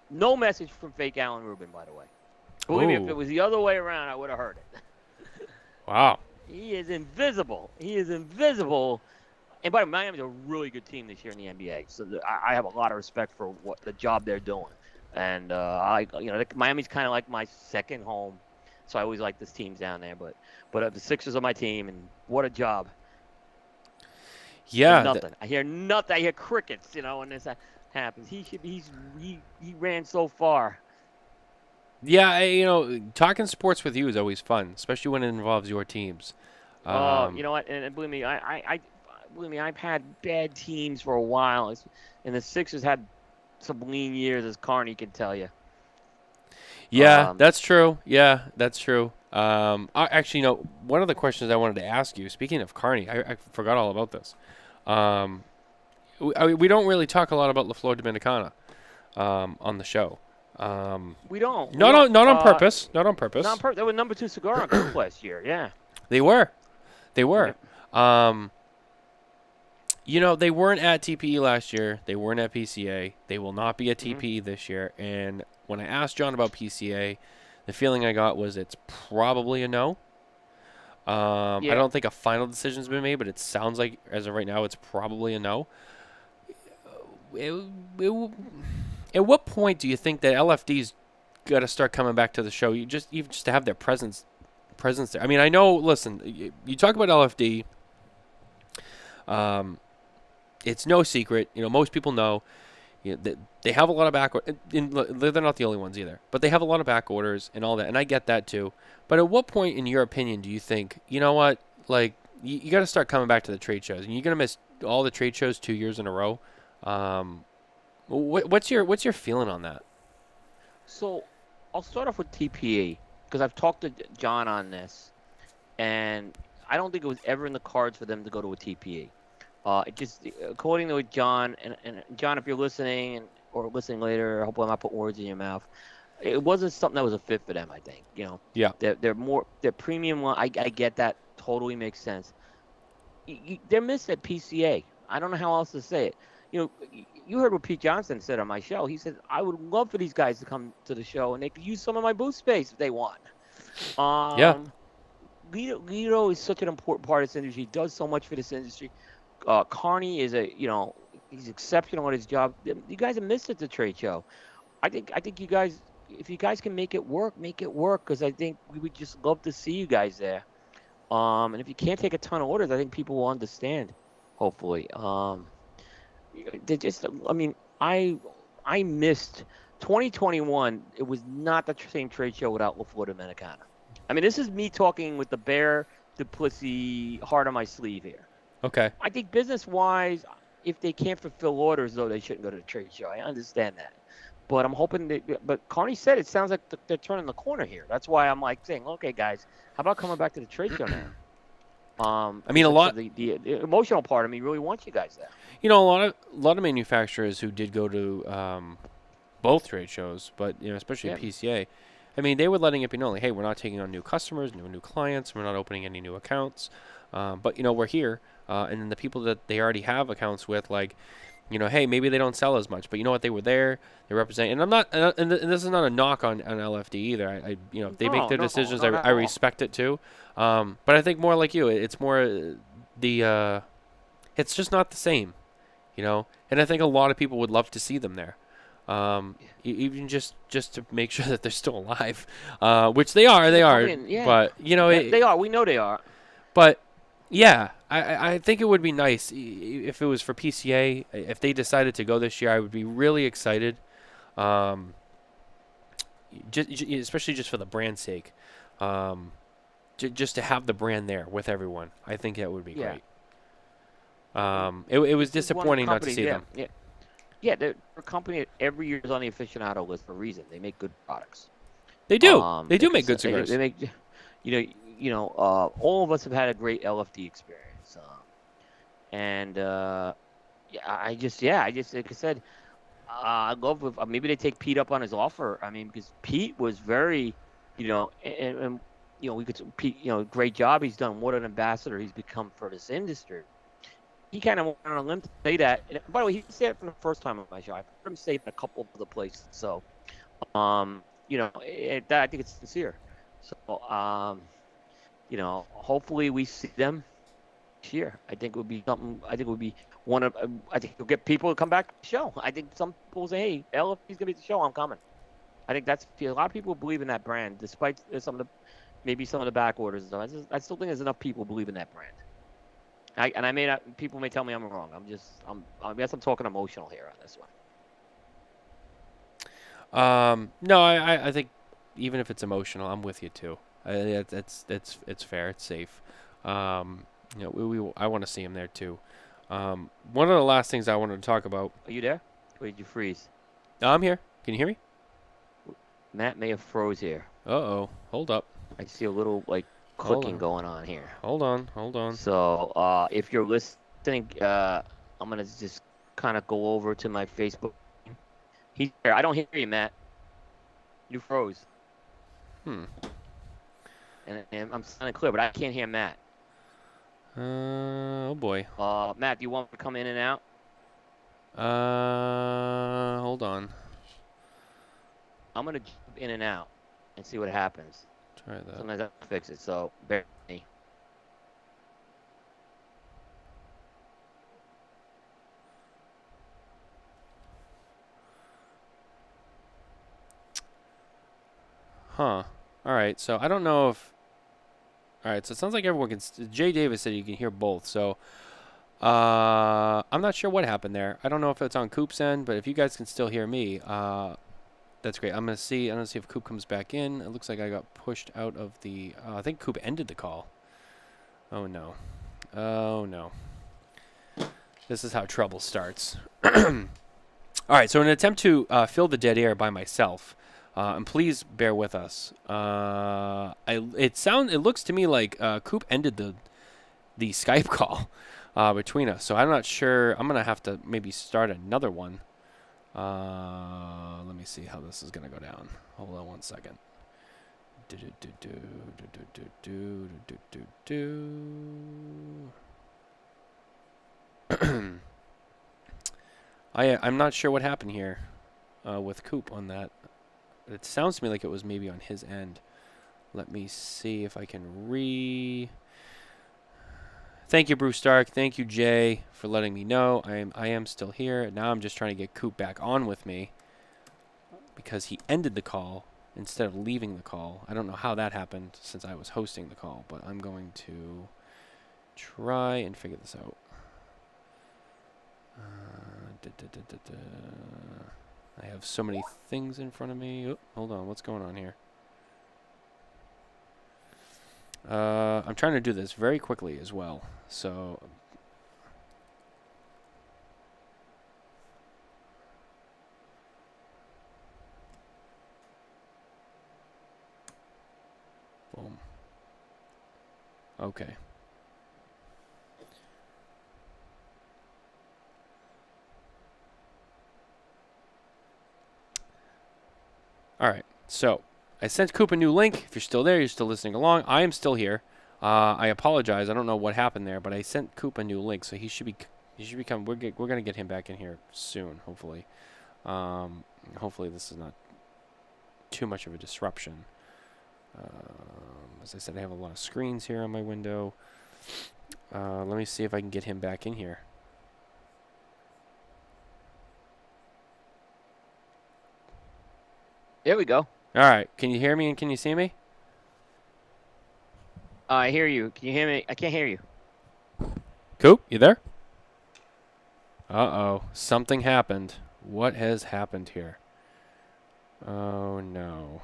[SPEAKER 2] No message from fake Allen Rubin, by the way. Believe me, if
[SPEAKER 1] Ooh.
[SPEAKER 2] it was the other way around, I would have heard it.
[SPEAKER 1] Wow.
[SPEAKER 2] He is invisible. He is invisible. And by the way, Miami's a really good team this year in the NBA. So I have a lot of respect for what the job they're doing. And Miami's kind of like my second home. So I always like this team down there. But the Sixers are my team, and what a job.
[SPEAKER 1] Yeah.
[SPEAKER 2] Nothing. I hear nothing. I hear crickets. When this happens. He ran so far.
[SPEAKER 1] Yeah. Talking sports with you is always fun, especially when it involves your teams.
[SPEAKER 2] You know what? And believe me, I've had bad teams for a while, and the Sixers had some lean years, as Carney can tell you.
[SPEAKER 1] Yeah, that's true. Yeah, that's true. Actually, one of the questions I wanted to ask you, speaking of Carney, I forgot all about this. We don't really talk a lot about La Flor Dominicana on the show.
[SPEAKER 2] We don't.
[SPEAKER 1] Not on purpose. Not on purpose.
[SPEAKER 2] Not on purpose. They were number 2 cigar on Coke last year. Yeah.
[SPEAKER 1] They were. They
[SPEAKER 2] Yeah.
[SPEAKER 1] were. They weren't at TPE last year. They weren't at PCA. They will not be at TPE this year. And when I asked John about PCA, the feeling I got was it's probably a no. I
[SPEAKER 2] Yeah.
[SPEAKER 1] don't think a final decision's been made, but it sounds like as of right now, it's probably a no. At what point do you think that LFD's got to start coming back to the show? Even just to have their presence there. I mean, I know. Listen, you talk about LFD. It's no secret. Most people know. That they have a lot of back. They're not the only ones either, but they have a lot of back orders and all that, and I get that too. But at what point, in your opinion, do you think what? Like, you got to start coming back to the trade shows, and you're gonna miss all the trade shows 2 years in a row. What's your feeling on that?
[SPEAKER 2] So I'll start off with TPE because I've talked to John on this, and I don't think it was ever in the cards for them to go to a TPE. It just, according to John, and John, if you're listening or listening later, I hope I'm not putting words in your mouth. It wasn't something that was a fit for them. I think
[SPEAKER 1] Yeah.
[SPEAKER 2] They're premium. I get that, totally makes sense. They're missed at PCA. I don't know how else to say it. You heard what Pete Johnson said on my show. He said, I would love for these guys to come to the show and they could use some of my booth space if they want.
[SPEAKER 1] Yeah.
[SPEAKER 2] Guido is such an important part of this industry. He does so much for this industry. Carney is he's exceptional at his job. You guys have missed at the trade show. I think you guys, if you guys can make it work, because I think we would just love to see you guys there. And if you can't take a ton of orders, I think people will understand. hopefully. They just, I mean, I missed 2021. It was not the same trade show without LaFleur Dominicana. I mean, this is me talking with the bare Duplessis heart on my sleeve here.
[SPEAKER 1] Okay.
[SPEAKER 2] I think business-wise, if they can't fulfill orders, though, they shouldn't go to the trade show. I understand that. But I'm hoping that, but Carney said it sounds like they're turning the corner here. That's why I'm like saying, okay, guys, how about coming back to the trade show now?
[SPEAKER 1] I mean, a lot.
[SPEAKER 2] The emotional part of me really wants you guys there.
[SPEAKER 1] You know, a lot of manufacturers who did go to both trade shows, but especially PCA. I mean, they were letting it be known, like, hey, we're not taking on new customers, new clients. We're not opening any new accounts. But we're here, and then the people that they already have accounts with, like, hey, maybe they don't sell as much, but you know what? They were there. They represent, and I'm not, and this is not a knock on LFD either. If they make their decisions, I respect it too. But I think more like you, it's more the, it's just not the same, And I think a lot of people would love to see them there, even just to make sure that they're still alive, which they are. They are, but
[SPEAKER 2] they are. We know they are.
[SPEAKER 1] But yeah, I think it would be nice if it was for PCA. If they decided to go this year, I would be really excited. Especially just for the brand's sake. Just to have the brand there with everyone. I think that would be great. It was disappointing not to see them.
[SPEAKER 2] Yeah, they're a company that every year is on the aficionado list for a reason. They make good products.
[SPEAKER 1] They do. They do make good cigars.
[SPEAKER 2] They make, all of us have had a great LFD experience. I just like I said, I love if maybe they take Pete up on his offer. I mean, because Pete was very, and we could Pete, great job he's done. What an ambassador he's become for this industry. He kind of went on a limb to say that. And by the way, he didn't say it from the first time on my show. I've heard him say it in a couple of other places. So, I think it's sincere. So, hopefully we see them this year. I think it would be something. I think it would be one of. I think it'll get people to come back to the show. I think some people say, "Hey, LFD's gonna be at the show. I'm coming." I think that's a lot of people believe in that brand, despite some of the back orders. Though I still think there's enough people believe in that brand. People may tell me I'm wrong. I guess I'm talking emotional here on this
[SPEAKER 1] one. No, I think even if it's emotional, I'm with you too. It's fair. It's safe. I want to see him there too. One of the last things I wanted to talk about.
[SPEAKER 2] Are you there? Or did you freeze?
[SPEAKER 1] No, I'm here. Can you hear me?
[SPEAKER 2] Matt may have froze here.
[SPEAKER 1] Uh-oh. Hold up.
[SPEAKER 2] I see a little clicking going on here.
[SPEAKER 1] Hold on.
[SPEAKER 2] So if you're listening, I'm gonna just kind of go over to my Facebook. He's there. I don't hear you, Matt. You froze. And I'm sounding clear, but I can't hear Matt.
[SPEAKER 1] Oh boy.
[SPEAKER 2] Matt, do you want to come in and out?
[SPEAKER 1] Hold on.
[SPEAKER 2] I'm gonna jump in and out and see what happens.
[SPEAKER 1] Try that.
[SPEAKER 2] Sometimes I fix it, so bear with me.
[SPEAKER 1] Huh. All right. So I don't know if. All right. So it sounds like everyone can. Jay Davis said you can hear both. So I'm not sure what happened there. I don't know if it's on Coop's end, but if you guys can still hear me, that's great. I'm gonna see if Coop comes back in. It looks like I got pushed out of the. I think Coop ended the call. Oh no. Oh no. This is how trouble starts. All right. So in an attempt to fill the dead air by myself. And please bear with us. It looks to me like Coop ended the Skype call between us. So I'm not sure. I'm gonna have to maybe start another one. Let me see how this is gonna go down. Hold on one second. I'm not sure what happened here with Coop on that. It sounds to me like it was maybe on his end. Let me see if I can Thank you, Bruce Stark. Thank you, Jay, for letting me know. I am still here. Now I'm just trying to get Coop back on with me because he ended the call instead of leaving the call. I don't know how that happened since I was hosting the call, but I'm going to try and figure this out. I have so many things in front of me. Oh, hold on, what's going on here? I'm trying to do this very quickly as well. So, boom. Okay. All right. So, I sent Coop a new link. If you're still there, you're still listening along. I am still here. I apologize. I don't know what happened there, but I sent Coop a new link, so he should be come. We're gonna get him back in here soon, hopefully. Hopefully this is not too much of a disruption. As I said, I have a lot of screens here on my window. Let me see if I can get him back in here.
[SPEAKER 2] There we go.
[SPEAKER 1] All right. Can you hear me and can you see me?
[SPEAKER 2] I hear you. Can you hear me? I can't hear you.
[SPEAKER 1] Coop, you there? Uh-oh. Something happened. What has happened here? Oh, no.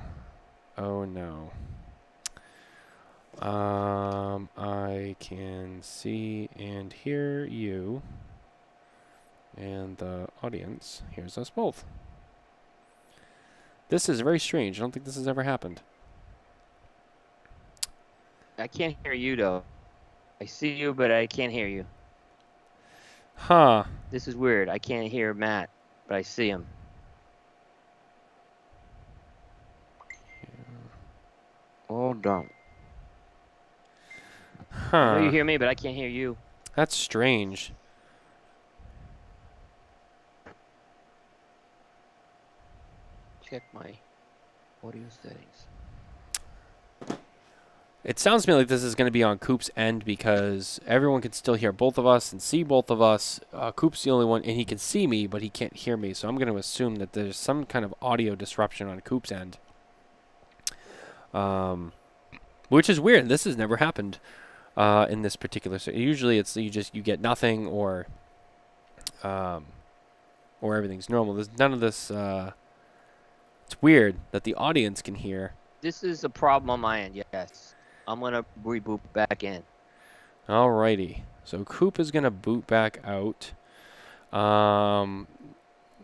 [SPEAKER 1] Oh, no. I can see and hear you. And the audience hears us both. This is very strange. I don't think this has ever happened.
[SPEAKER 2] I can't hear you, though. I see you, but I can't hear you.
[SPEAKER 1] Huh.
[SPEAKER 2] This is weird. I can't hear Matt, but I see him. Hold on. I know you
[SPEAKER 1] Huh.
[SPEAKER 2] hear me, but I can't hear you.
[SPEAKER 1] That's strange.
[SPEAKER 2] Check my audio settings.
[SPEAKER 1] It sounds to me like this is going to be on Coop's end because everyone can still hear both of us and see both of us. Coop's the only one, and he can see me, but he can't hear me. So I'm going to assume that there's some kind of audio disruption on Coop's end. Which is weird. This has never happened in this particular. So usually it's you get nothing or everything's normal. There's none of this. It's weird that the audience can hear.
[SPEAKER 2] This is a problem on my end, yes. I'm going to reboot back in.
[SPEAKER 1] Alrighty. So Coop is going to boot back out.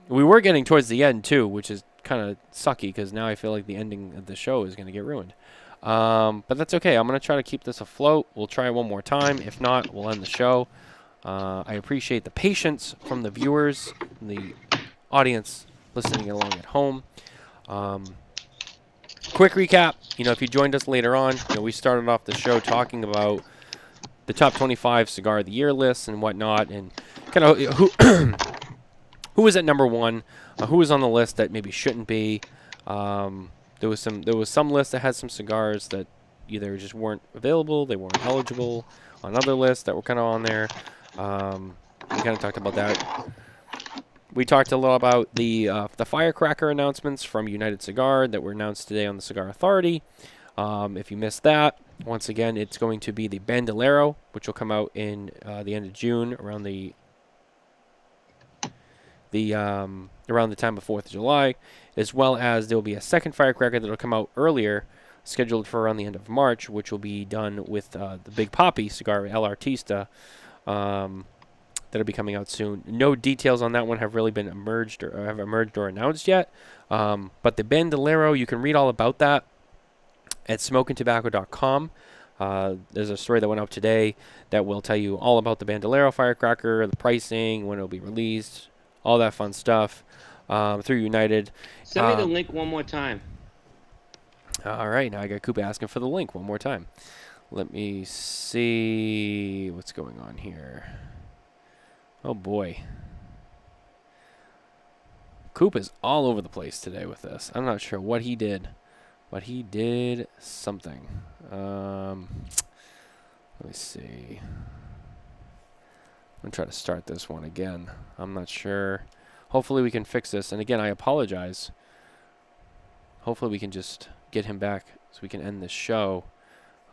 [SPEAKER 1] We were getting towards the end, too, which is kind of sucky because now I feel like the ending of the show is going to get ruined. But that's okay. I'm going to try to keep this afloat. We'll try one more time. If not, we'll end the show. I appreciate the patience from the viewers, and the audience listening along at home. Quick recap, if you joined us later on, we started off the show talking about the top 25 cigar of the year lists and whatnot, and kind of who was at number one, who was on the list that maybe shouldn't be. There was some lists that had some cigars that either just weren't available, they weren't eligible on other lists that were kind of on there. We kind of talked about that. We talked a lot about the firecracker announcements from United Cigar that were announced today on the Cigar Authority. If you missed that, once again, it's going to be the Bandolero, which will come out in the end of June, around the time of 4th of July, as well as there will be a second firecracker that will come out earlier, scheduled for around the end of March, which will be done with the Big Papi cigar, El Artista. That'll be coming out soon. No details on that one have really been emerged or announced yet. But the Bandolero, you can read all about that at smokingtobacco.com. There's a story that went out today that will tell you all about the Bandolero firecracker, the pricing, when it'll be released, all that fun stuff through United.
[SPEAKER 2] Send me the link one more time.
[SPEAKER 1] All right, now I got Koopa asking for the link one more time. Let me see what's going on here. Oh boy. Coop is all over the place today with this. I'm not sure what he did, but he did something. Let me see. I'm going to try to start this one again. I'm not sure. Hopefully we can fix this. And again, I apologize. Hopefully we can just get him back so we can end this show.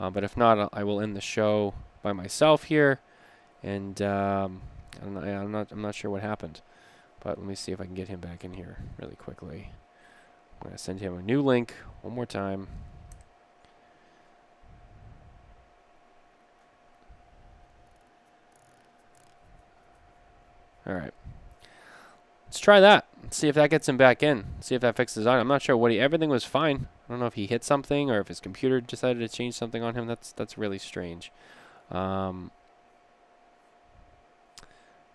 [SPEAKER 1] But if not, I will end the show by myself here. And I'm not sure what happened. But let me see if I can get him back in here really quickly. I'm going to send him a new link one more time. All right. Let's try that. Let's see if that gets him back in. See if that fixes on. I'm not sure what everything was fine. I don't know if he hit something or if his computer decided to change something on him. That's really strange. Go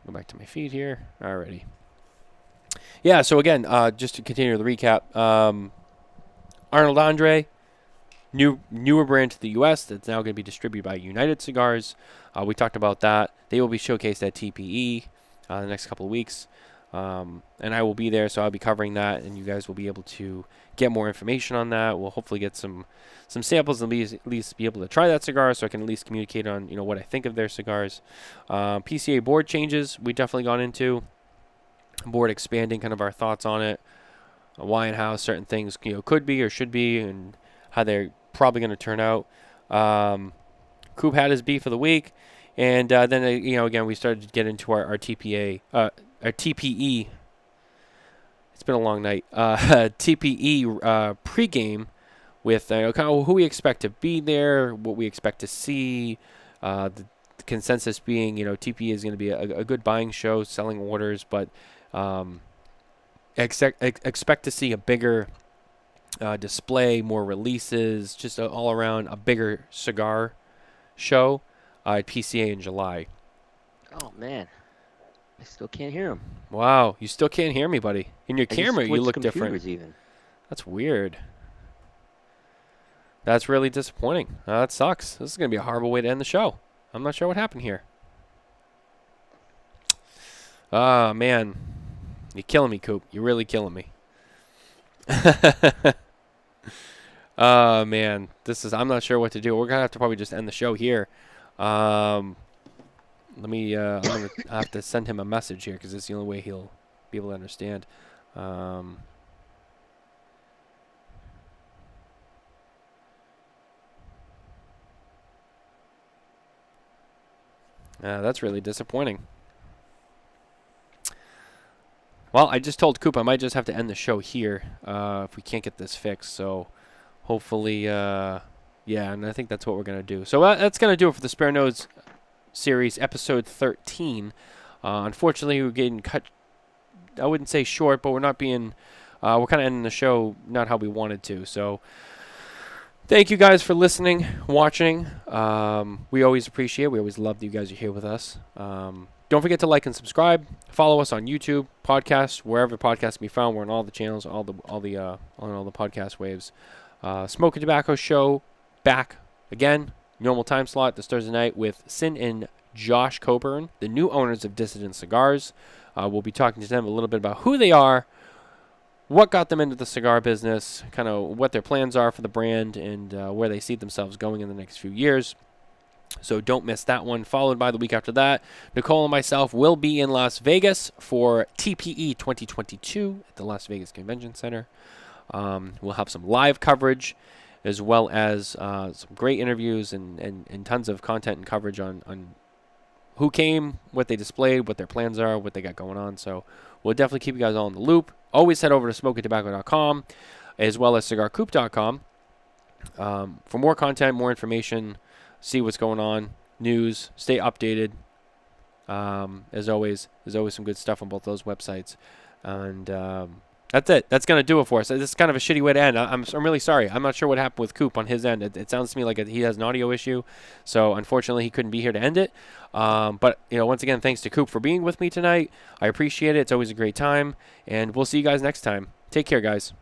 [SPEAKER 1] back to my feed here. Alrighty. Yeah, so again, just to continue the recap, Arnold Andre, newer brand to the U.S. that's now going to be distributed by United Cigars. We talked about that. They will be showcased at TPE the next couple of weeks. And I will be there, so I'll be covering that, and you guys will be able to get more information on that. We'll hopefully get some samples and at least be able to try that cigar, so I can at least communicate on what I think of their cigars. PCA board changes we definitely got into. Board expanding kind of our thoughts on it, why and how certain things could be or should be, and how they're probably going to turn out. Coop had his beef of the week, and then again we started to get into our TPA. Our TPE, it's been a long night, TPE pregame with kind of who we expect to be there, what we expect to see, the consensus being, TPE is going to be a good buying show, selling orders, but expect to see a bigger display, more releases, just all around a bigger cigar show at PCA in July.
[SPEAKER 2] Oh, man. I still can't hear him.
[SPEAKER 1] Wow, you still can't hear me, buddy. In your camera, you look different.
[SPEAKER 2] Even.
[SPEAKER 1] That's weird. That's really disappointing. That sucks. This is going to be a horrible way to end the show. I'm not sure what happened here. Ah, man. You're killing me, Coop. You're really killing me. Oh, man. I'm not sure what to do. We're going to have to probably just end the show here. I'm going to have to send him a message here because it's the only way he'll be able to understand. That's really disappointing. Well, I just told Coop I might just have to end the show here if we can't get this fixed. So hopefully, yeah, and I think that's what we're going to do. So that's going to do it for the Spare Notes series, episode 13. Unfortunately, we're getting cut, I wouldn't say short, but we're not being, we're kind of ending the show not how we wanted to. So thank you guys for listening, watching. We always appreciate it. We always love that you guys are here with us. Don't forget to like and subscribe. Follow us on YouTube, podcasts, wherever podcasts can be found. We're on all the channels, on all the podcast waves. Smoke and Tobacco Show back again. Normal time slot this Thursday night with Sin and Josh Coburn, the new owners of Dissident Cigars. We'll be talking to them a little bit about who they are, what got them into the cigar business, kind of what their plans are for the brand, and where they see themselves going in the next few years. So don't miss that one. Followed by the week after that, Nicole and myself will be in Las Vegas for TPE 2022 at the Las Vegas Convention Center. We'll have some live coverage as well as some great interviews and tons of content and coverage on who came, what they displayed, what their plans are, what they got going on. So we'll definitely keep you guys all in the loop. Always head over to smokeandtobacco.com as well as cigarcoop.com for more content, more information, see what's going on, news, stay updated. As always, there's always some good stuff on both those websites. And that's it. That's going to do it for us. This is kind of a shitty way to end. I'm really sorry. I'm not sure what happened with Coop on his end. It sounds to me like he has an audio issue. So, unfortunately, he couldn't be here to end it. But, once again, thanks to Coop for being with me tonight. I appreciate it. It's always a great time. And we'll see you guys next time. Take care, guys.